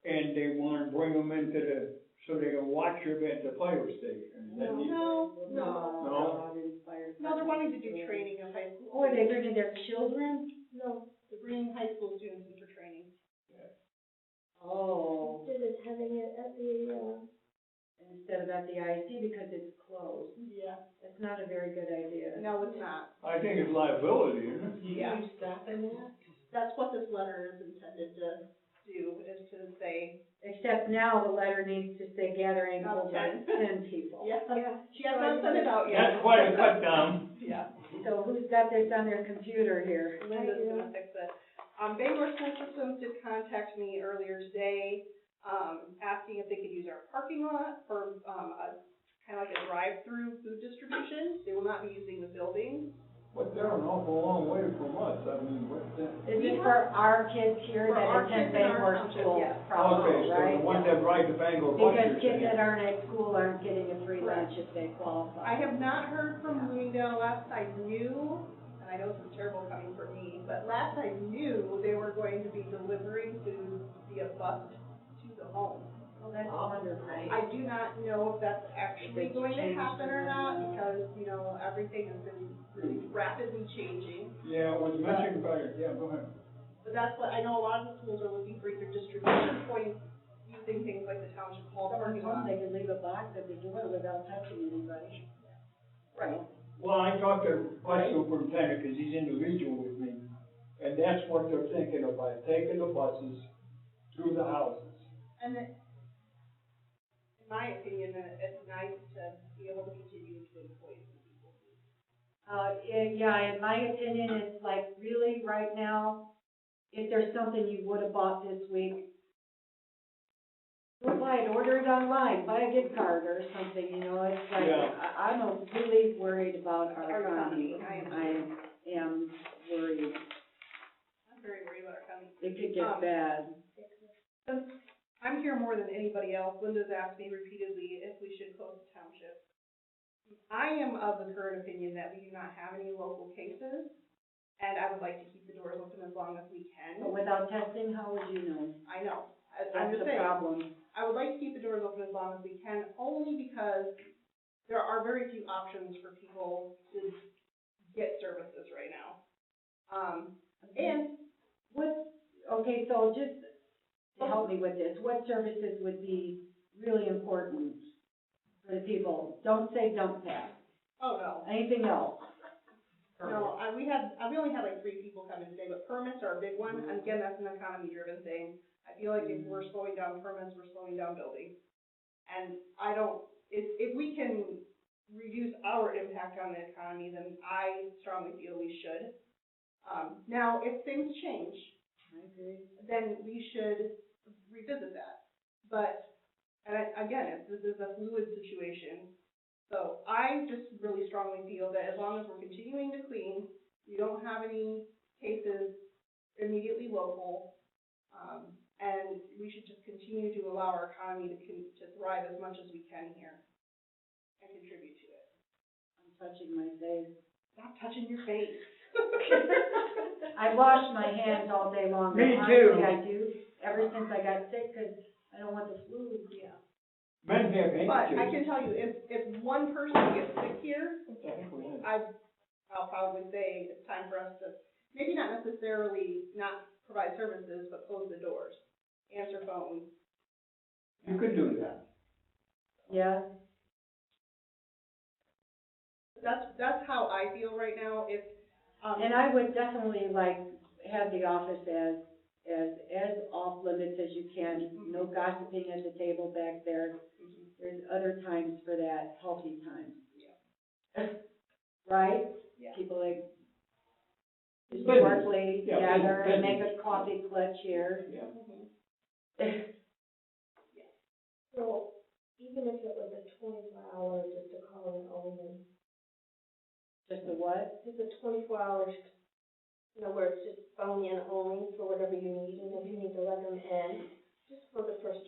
and they wanna bring them into so they can watch them at the fire station. Is that it? No, No. they're wanting to do training in high school. Oh, are they bringing their children? No, they're bringing high school students in for training. Oh, Instead of having it at the, instead of at the IC because it's closed. Yeah. That's not a very good idea. No, it's not. I think it's liability, isn't it? Yeah. stop in that? That's what this letter is intended to do, is to say, Except now the letter needs to say gathering Of over 10. 10 people. yeah, yeah. she has not sent it out yet. That's quite a cut down. Yeah. So who's got this on their computer here? Linda's gonna fix it. Bangor School Systems did contact me earlier today, asking if they could use our parking lot for, kind of like a drive-through food distribution. They will not be using the building. But they're an awful long way from us, I mean, what's that? Is it for our kids here For our that attend kids in our Bangor township, school? yes. Probably, Okay, so right? the ones that ride the Bangor bus, Because you're kids saying? that aren't at school aren't getting a free Correct. lunch if they qualify. I have not heard from Bloomingdale. Last I knew, and I know this is terrible coming from me, but last I knew, they were going to be delivering food via bus to the home. Oh, that's wonderful. I do not know if that's actually going to happen or not, because, you know, everything has been really rapidly changing. Yeah, it was mentioned by, yeah, go ahead. But that's what, I know a lot of the schools are looking for either distribution points, using things like the township hall parking lot. They can leave a box at the door without touching anybody. Right. Well, I talked to bus superintendent, because he's in the region with me, and that's what they're thinking about, taking the buses through the houses. And in my opinion, it's nice to be able to continue to employ some people. Yeah, in my opinion, it's like really right now, if there's something you would have bought this week, go buy it, order it online, buy a gift card or something, you know, it's like, Yeah. I'm really worried about our economy. economy. I am worried. I'm very worried about our economy. It could get bad. Since I'm here more than anybody else, Linda's asked me repeatedly if we should close the township. I am of the current opinion that we do not have any local cases, and I would like to keep the doors open as long as we can. But without testing, how would you know? I know, I'm That's just the saying, problem. I would like to keep the doors open as long as we can, only because there are very few options for people to get services right now. And Okay, so just to help me with this, what services would be really important for the people? Don't say dump pack. oh no, Anything else? no, we only had like 3 people come in today, but permits are a big one, and again, that's an economy-driven thing. I feel like if we're slowing down permits, we're slowing down building. And if we can reduce our impact on the economy, then I strongly feel we should. Now, if things change, I agree. then we should revisit that. But, again, this is a fluid situation. So I just really strongly feel that as long as we're continuing to clean, we don't have any cases immediately local, and we should just continue to allow our economy to thrive as much as we can here and contribute to it. I'm touching my face. Stop touching your face. I wash my hands all day long. Me Honestly, too. I do, ever since I got sick, 'cause I don't want the flu. Yeah. Men have But I handkerchiefs. can tell you, if one person gets sick here, What the heck was that? I'll probably say it's time for us to, maybe not necessarily not provide services, but close the doors, answer phones. You could do that. Yeah, That's how I feel right now, if, and I would definitely like have the office as off limits as you can. No gossiping at the table back there. There's other times for that, healthy times. Yeah. Right? Yeah. People like Business. historically Yeah, gather and make business. a coffee clutch here. Yeah. So, even if it was a 24-hour, just a call in only, Just a what? just a 24 hours, where it's just phone in only for whatever you need, and if you need to let them in, just for the first,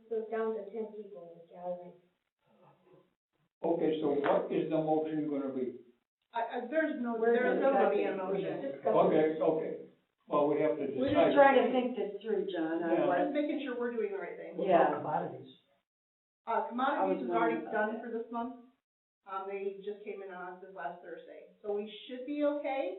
so down to 10 people in the gathering. Okay, so what is the motion gonna be? there's no We're gonna be a discussing. motion. Okay. Well, we have to decide. We're just trying to think this through, John. Yeah. We're just making sure we're doing the right thing. Yeah. Commodities. Commodities is already wondering about done that. for this month. They just came in on us this last Thursday, so we should be okay.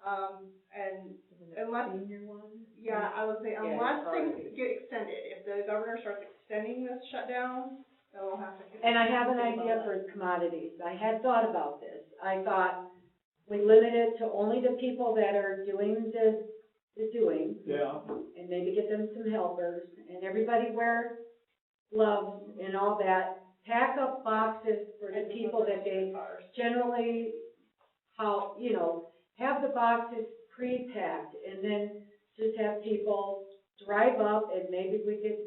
And unless, Senior one? yeah, I would say Yeah, unless it's things already- get extended, if the governor starts extending this shutdown, then we'll have to. And I have an idea for commodities. I had thought about this. I thought we limit it to only the people that are doing the doing, Yeah, and maybe get them some helpers, and everybody wear gloves and all that. Pack up boxes for the people that they generally, have the boxes pre-packed, and then just have people drive up, and maybe we could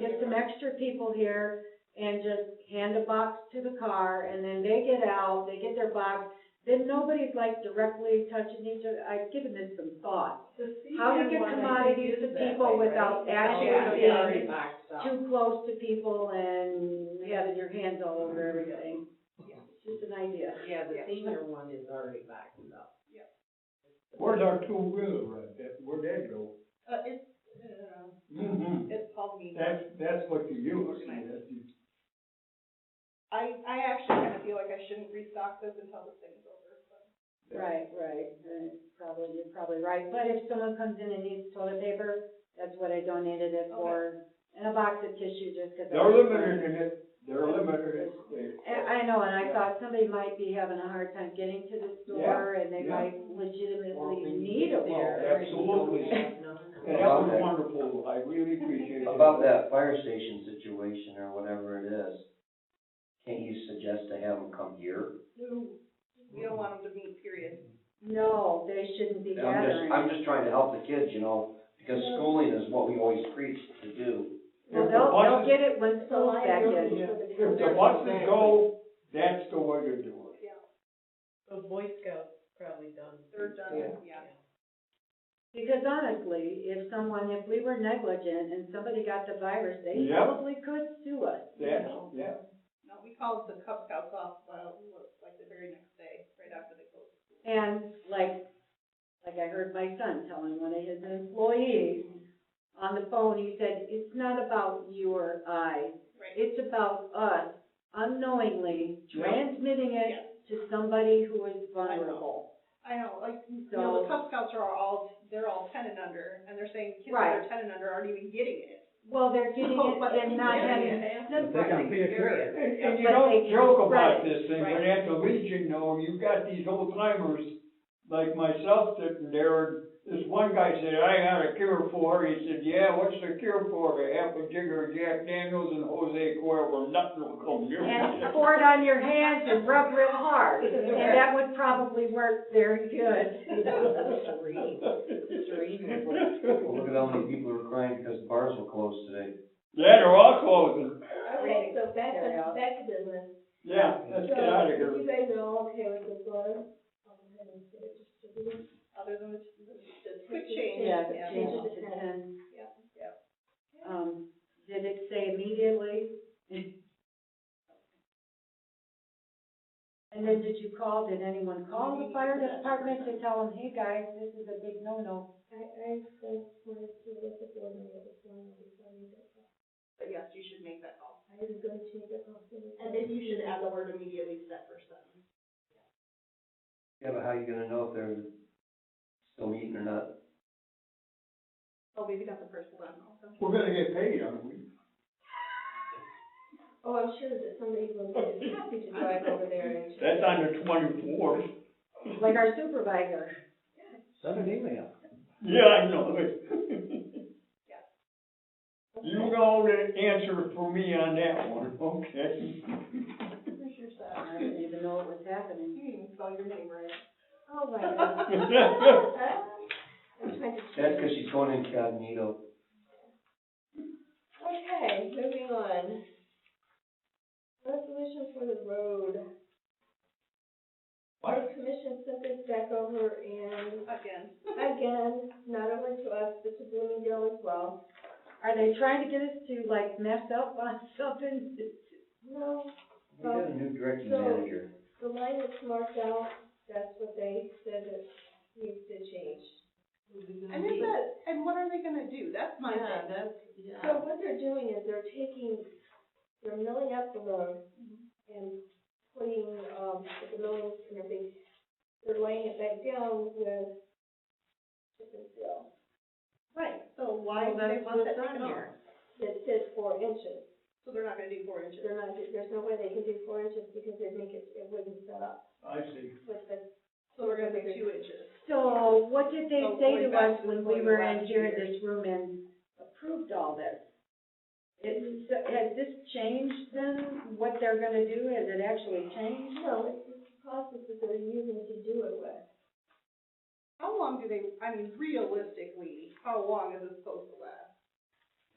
get some extra people here, and just hand a box to the car, and then they get out, they get their box, then nobody's like directly touching each other. I've given this some thought. How to get commodities to people without actually being too close to people and having your hands all over everything. It's just an idea. Yeah, the senior one is already backed up. where's our two-wheeler at? Where'd that go? It's called me. That's what you use. I actually kind of feel like I shouldn't restock this until this thing's over, but. Right. You're probably right. But if someone comes in and needs toilet paper, that's what I donated it for. And a box of tissue just because. They're limited in it. They're limited. I know, and I thought somebody might be having a hard time getting to the store, and they might legitimately need a roll. Absolutely. That was wonderful. I really appreciate it. About that fire station situation or whatever it is, can't you suggest to have them come here? We don't want them to meet, period. No, they shouldn't be gathering. I'm just trying to help the kids, because schooling is what we always preach to do. Well, they'll get it when school's back in. If the buses go, that's the way to do it. Yeah, Those Boy Scouts probably done. they're done, yeah. Because honestly, if we were negligent and somebody got the virus, they Yep. probably could sue us. Yeah. No, we called the Cub Scouts off, like the very next day, right after they closed the school. And like I heard my son telling one of his employees on the phone, he said, it's not about you or I. Right. It's about us unknowingly Yep. transmitting it to somebody who is vulnerable. I know, like, So- the Cub Scouts they're all 10 and under, and they're saying kids that Right. are 10 and under aren't even getting it. Well, they're getting So, it but and not having But they can be a carrier. And you But don't they can joke spread about it. this thing, but Right. at the Legion, you've got these old timers like myself sitting there, and this one guy said, I got a cure for it. He said, yeah, what's the cure for it? Half a jigger of Jack Daniels and Jose Cuervo, nothing will come near And it. pour it on your hands and rub real hard, and that would probably work very good. Well, look at how many people are crying because the bars were closed today. Yeah, they're all closing. Okay, so back to business. Yeah, let's get out of So, here. if you guys are all okay with this letter, I'll go ahead and get it distributed. Other than the quick change. Yeah, Yeah. change it to 10. Yeah. Did it say immediately? And then when did you call? Did anyone call the fire department to tell them, hey guys, this is a big no-no? I just wanted to let the board know what was going on before I made that call. But yes, you should make that call. I was going to change it off. And maybe you should add the word immediately to that first sentence. Yeah, but how are you gonna know if they're still meeting or not? Oh, maybe not the first one also. We're gonna get paid, aren't we? Oh, I'm sure that somebody will be happy to drive over there and. That's on the 24th. Like our supervisor. Send an email. Yeah, I know it. You know the answer for me on that one, okay? Where's your set? I didn't even know it was happening. You didn't even spell your name right. Oh, my God. I'm trying to. That's because she's going incognito. Okay, moving on. Resolution for the road. Road commission sent this back over and again, not only to us, but to Bloomingdale as well. Are they trying to get us to like mess up on something? No, We got a new directing So- manager. the line that's marked out, that's what they said that needs to change. And is that, and what are they gonna do? That's my thing. So what they're doing is they're milling up the road and putting, the millings and everything, they're laying it back down with chip and seal. Right, so why do Well, they that's want that what's taken on off? here. That says 4 inches. So they're not gonna do 4 inches. They're not, there's no way they can do 4 inches because they'd make it wouldn't set up I see. with the. So we're gonna do 2 inches. So what did they So say to going back us to when what we we were were in last here in year. this room and approved all this? Has this changed then, what they're gonna do? Has it actually changed? No, it's the process that they're using to do it with. How long do they, I mean, realistically, how long is it supposed to last?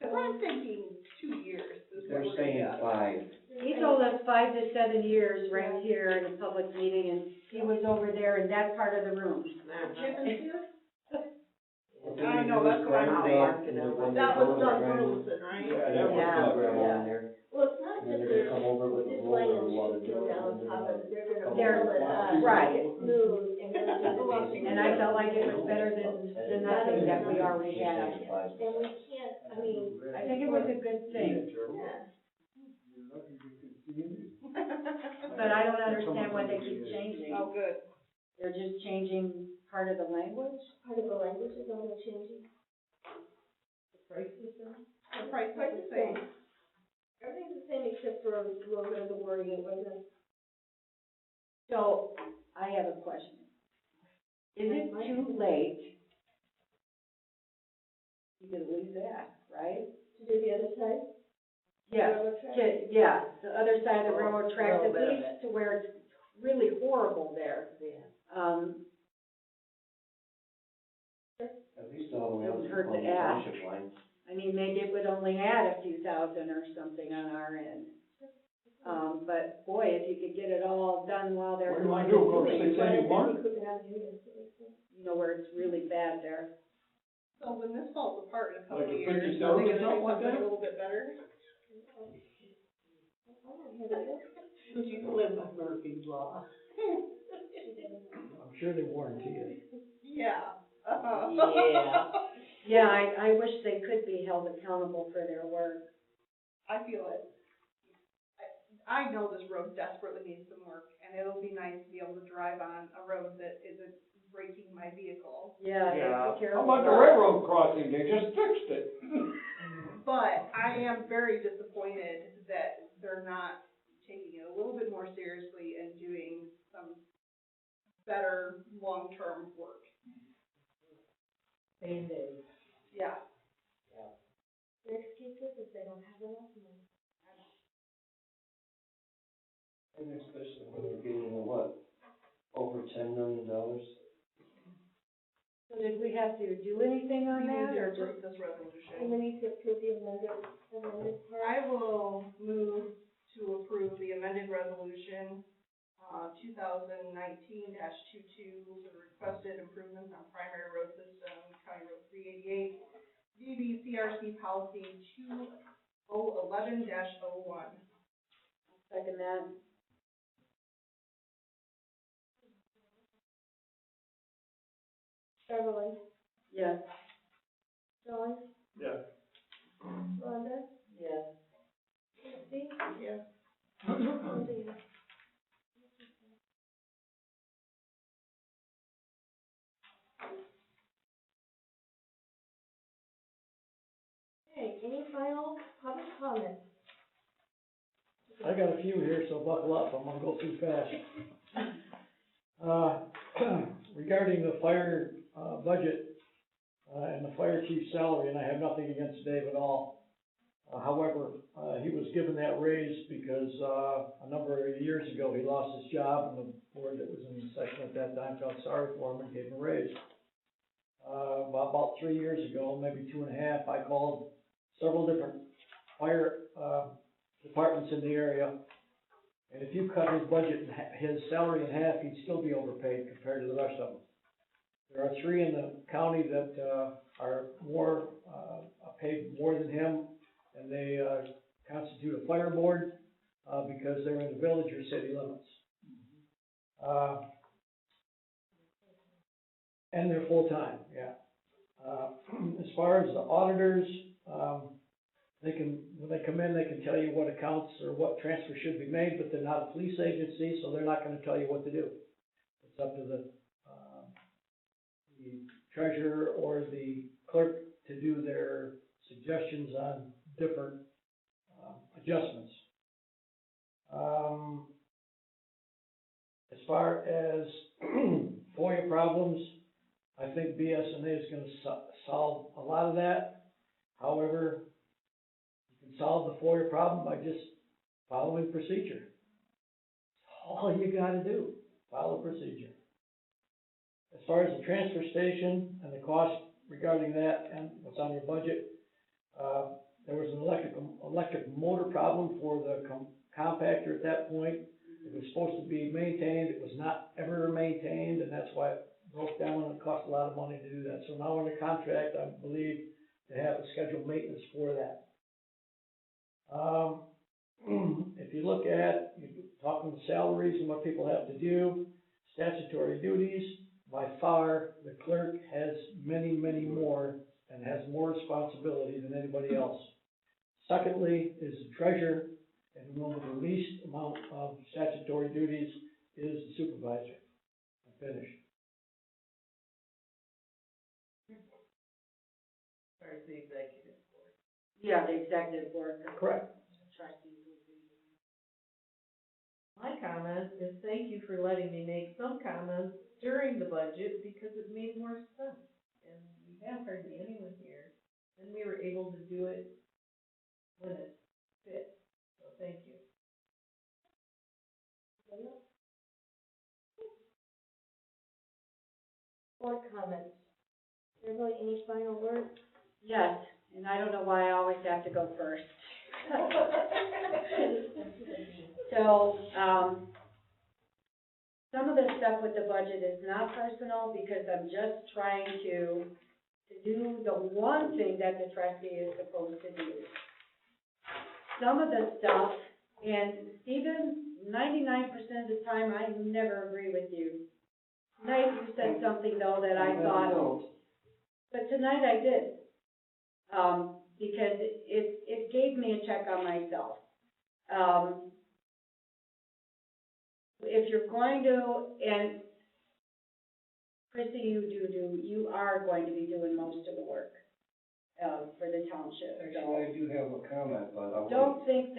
Cause I'm thinking 2 years is what They're we're saying gonna get. 5. He told us 5 to 7 years right here in a public meeting, and he was over there in that part of the room. Chip and seal? What I they're know, gonna that's do is what I'm grind thinking. it up, and when That they're was done, Doug grind it. Burleson, right? Yeah, that was Yeah. good. Gravel in there, Well, it's not and that then they're they're gonna come over with a just roller laying or what to chip do seal it, down on and then top of it, they're gonna They're- mill it up, right. make it smooth, and then do the And I felt like it was better than the nothing that we already She's had. saying 5. And we can't, I mean, I think it was a good thing, yeah. but I don't understand why they keep changing. Oh, good. They're just changing part of the language? Part of the language is all they're changing. The price is the same. Everything's the same except for a little bit of the wording, it wasn't. So, I have a question. Is it too late? You could at least ask, right? To do the other side? Yes, Railroad track? yeah, the other side of the railroad tracks, little at bit of least to where it's really horrible there. At least all the way up Doesn't to hurt to the ask. township line. I mean, maybe it would only add a few thousand or something on our end. But boy, if you could get it all done while they're What do you going wanna do, to go to doing, 681? you know, where it's really bad there. So when this falls apart in a couple Like of a years, 57 are they or gonna do something like something that? a little bit better? You live by Murphy's Law. I'm sure they warranty it. Yeah. Yeah. Yeah, I wish they could be held accountable for their work. I feel it. I know this road desperately needs some work, and it'll be nice to be able to drive on a road that isn't breaking my vehicle. Yeah, Yeah, that'd be how terrible. about the railroad crossing, they just fixed it. But I am very disappointed that they're not taking it a little bit more seriously and doing some better long-term work. Band-Aid. Yeah. Their excuse is they don't have enough money. And especially when they're getting, over $10 million? So did we have to do anything on We need that, to or approve just? this resolution. And we need to approve the amended part. I will move to approve the amended resolution, 2019-22, for the requested improvements on primary road system, County Road 388, DBCRC policy 2011-01. Second that. Beverly, Yes. John, Yes. Rhonda, Yes. Christie, Yes. and Dina. Okay, any final public comments? I got a few here, so buckle up, I'm gonna go too fast. Regarding the fire, budget, and the fire chief's salary, and I have nothing against Dave at all. However, he was given that raise because, a number of years ago, he lost his job, and the board that was in session at that time felt sorry for him and gave him a raise. About 3 years ago, maybe 2.5, I called several different fire, departments in the area, and if you cut his budget, his salary in half, he'd still be overpaid compared to the rest of them. There are 3 in the county that, are more, paid more than him, and they, constitute a fire board, because they're in the village or city limits. And they're full-time, yeah. As far as the auditors, they can, when they come in, they can tell you what accounts or what transfers should be made, but they're not a police agency, so they're not gonna tell you what to do. It's up to the treasurer or the clerk to do their suggestions on different, adjustments. As far as FOIA problems, I think BSNA is gonna solve a lot of that. However, you can solve the FOIA problem by just following procedure. All you gotta do, follow procedure. As far as the transfer station and the cost regarding that and what's on your budget, there was an electric motor problem for the compactor at that point. It was supposed to be maintained, it was not ever maintained, and that's why it broke down and it cost a lot of money to do that. So now in the contract, I believe, to have a scheduled maintenance for that. If you look at, you're talking salaries and what people have to do, statutory duties, by far, the clerk has many, many more and has more responsibility than anybody else. Secondly, is the treasurer, and the one with the least amount of statutory duties is the supervisor. I'm finished. Or the executive board. Yeah, the executive board. Correct. My comment is thank you for letting me make some comments during the budget because it made more sense. And we have hardly anyone here, and we were able to do it when it fit. So thank you. Board comments. Beverly, any final words? Yes, and I don't know why I always have to go first. So, some of the stuff with the budget is not personal because I'm just trying to do the one thing that the trustee is supposed to do. Some of the stuff, and Stephen, 99% of the time, I never agree with you. Tonight you said something though that I thought, but tonight I did. Because it gave me a check on myself. If you're going to, and Chrissy, you are going to be doing most of the work, for the township. Actually, I do have a comment, but I'm. Don't think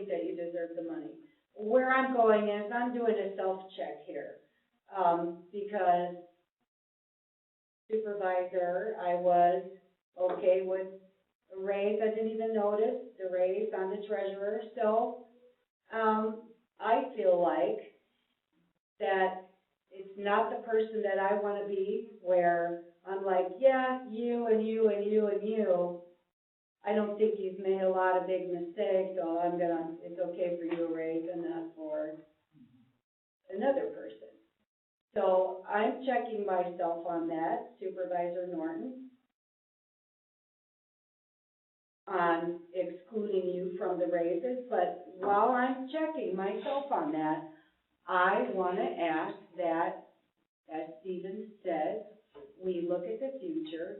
that you deserve the money. Where I'm going is I'm doing a self-check here, because supervisor, I was okay with a raise. I didn't even notice the raise on the treasurer. So, I feel like that it's not the person that I want to be, where I'm like, yeah, you and you and you and you. I don't think you've made a lot of big mistakes, so it's okay for you to raise and not for another person. So I'm checking myself on that, Supervisor Norton, on excluding you from the raises, but while I'm checking myself on that, I want to ask that as Stephen said, we look at the future.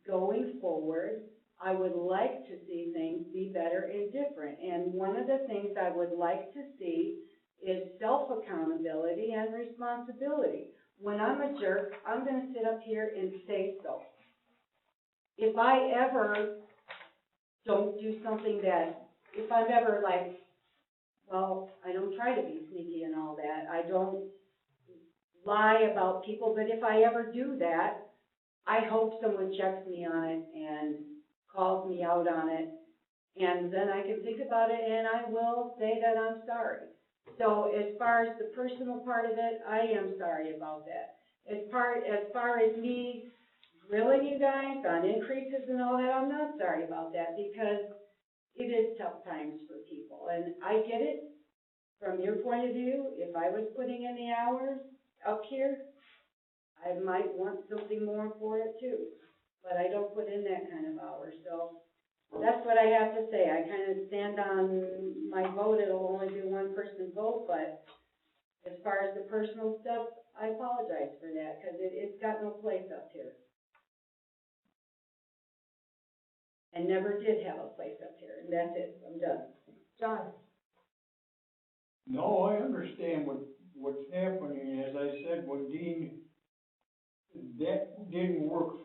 Going forward, I would like to see things be better and different. And one of the things I would like to see is self-accountability and responsibility. When I'm a jerk, I'm gonna sit up here and say so. If I ever don't do something that, if I'm ever like, well, I don't try to be sneaky and all that, I don't lie about people, but if I ever do that, I hope someone checks me on it and calls me out on it, and then I can think about it and I will say that I'm sorry. So as far as the personal part of it, I am sorry about that. As far as me grilling you guys on increases and all that, I'm not sorry about that, because it is tough times for people, and I get it from your point of view. If I was putting in the hours up here, I might want something more for it too, but I don't put in that kind of hours, so that's what I have to say. I kind of stand on my vote. It'll only be one person vote, but as far as the personal stuff, I apologize for that, because it's got no place up here. And never did have a place up here, and that's it, I'm done. John? No, I understand what's happening. As I said, when Dean, that didn't work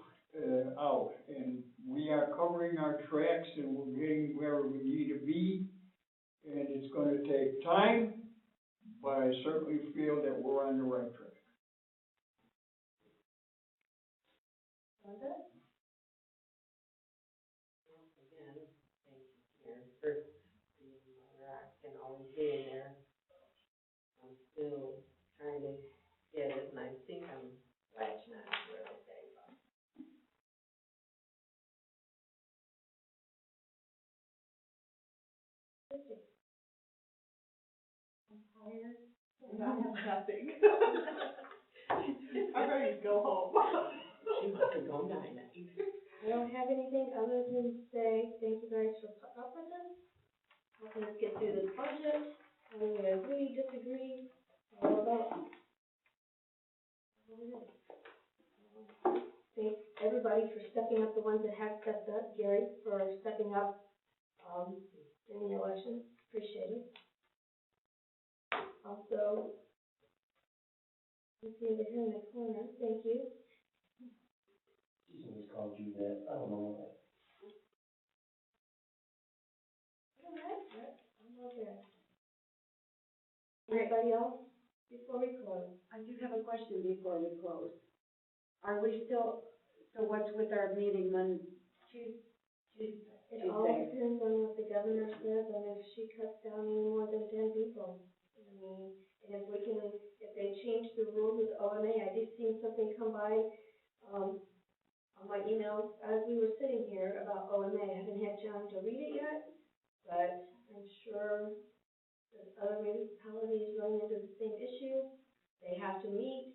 out, and we are covering our tracks and we're getting where we need to be, and it's gonna take time, but I certainly feel that we're on the right track. Again, thank you, Karen, for being my rock and always being there. I'm still trying to get it, and I think I'm latching on to everything, but. I'm tired. I have nothing. I'm ready to go home. She must have gone nine. I don't have anything other than say thank you guys for putting up with us, helping us get through this budget, whether we agree, disagree, all about. Thank everybody for stepping up, the ones that have stepped up, Gary for stepping up, in the election, appreciate it. Also, you see over here in the corner, thank you. She's always called you that, I don't know why. I'm okay. Anybody else before we close? I do have a question before we close. Are we still, so what's with our meeting on Tuesday? It all depends on what the governor says, and if she cuts down any more than 10 people. I mean, and if they change the rules with OMA, I did see something come by, on my email as we were sitting here about OMA. I haven't had John to read it yet, but I'm sure that other municipalities running into the same issue. They have to meet.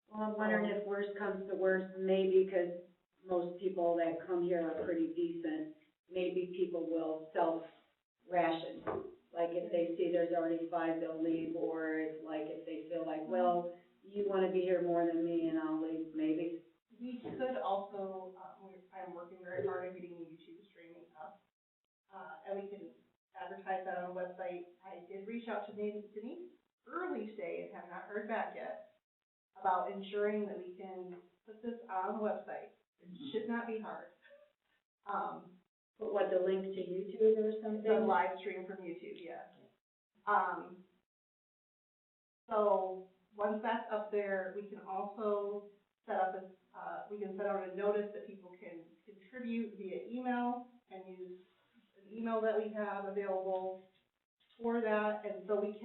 Well, I'm wondering if worse comes to worse, maybe because most people that come here are pretty decent, maybe people will self-ration. Like if they see there's already 5, they'll leave, or it's like if they feel like, well, you want to be here more than me and I'll leave, maybe. We could also, I'm working very hard on getting the YouTube streaming up, and we can advertise that on the website. I did reach out to Denise early stage, have not heard back yet, about ensuring that we can put this on the website. It should not be hard. But what, the link to YouTube or something? The live stream from YouTube, yes. So once that's up there, we can also set up we can set out a notice that people can contribute via email and use an email that we have available for that. And so we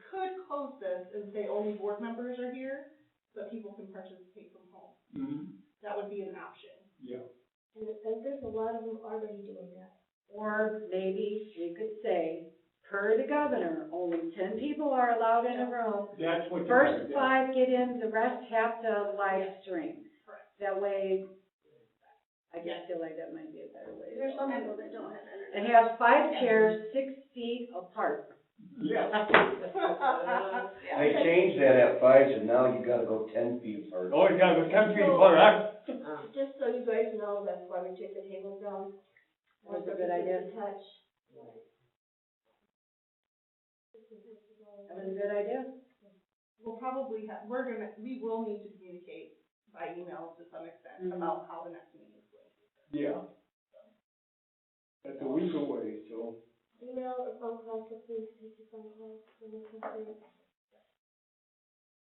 could close this and say only board members are here, so people can participate from home. Mm-hmm. That would be an option. Yeah. And there's a lot of them already doing that. Or maybe we could say, per the governor, only 10 people are allowed in a room. That's what. First 5 get in, the rest have to live stream. Correct. That way, I just feel like that might be a better way. There's some people that don't have internet. And have 5 chairs 6 feet apart. Yeah. They changed that at Pfizer, now you gotta go 10 feet apart. Oh, yeah, but 10 feet apart, Just so you guys know, that's why we take the tables down. That's a good idea. Touch. That was a good idea. We'll probably we will need to communicate by email to some extent about how the next meeting is going. yeah. That's a week away, so. Email or phone call, so please take your phone calls when they come through.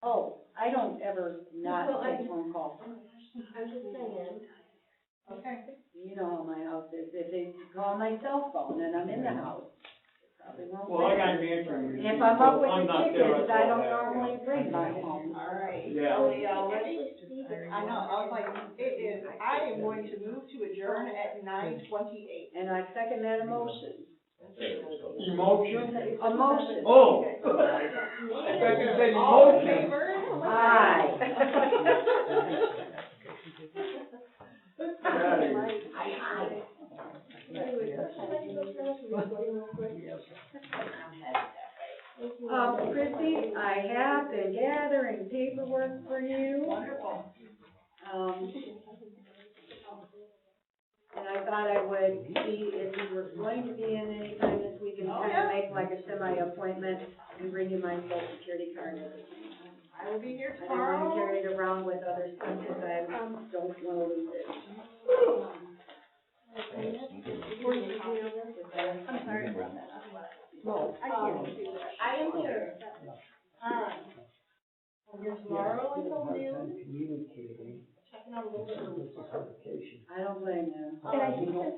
Oh, I don't ever not Well, take phone calls. I'm just saying. Okay. You know how my house is, if they call my cell phone and I'm in the house, it probably won't Well, I ring. got an answer. If I'm up with I'm the not there, chickens, I call don't back. normally bring my phone. All right. Yeah. Are we all ready? Actually, Steve, I know, I was like, it is, I am going to move to adjourn at 9:28. And I second that emotion. Emotion? A motion. Oh. I thought you said All in emotion. favor? Aye. Got it. anyway, first I'd like to go finish the recording real quick. Thank you. Chrissy, I have been gathering paperwork for you. Wonderful. And I thought I would see if you were going to be in anytime this week and kind of make like a semi-appointment and bring you my social security card at the same time. I will be here I don't want to tomorrow. carry it around with other stuff because I don't want to lose it. I'm sorry. No, I can't do that. I am here. I'm here tomorrow until noon. Checking out a little bit of. I don't blame you. And I think this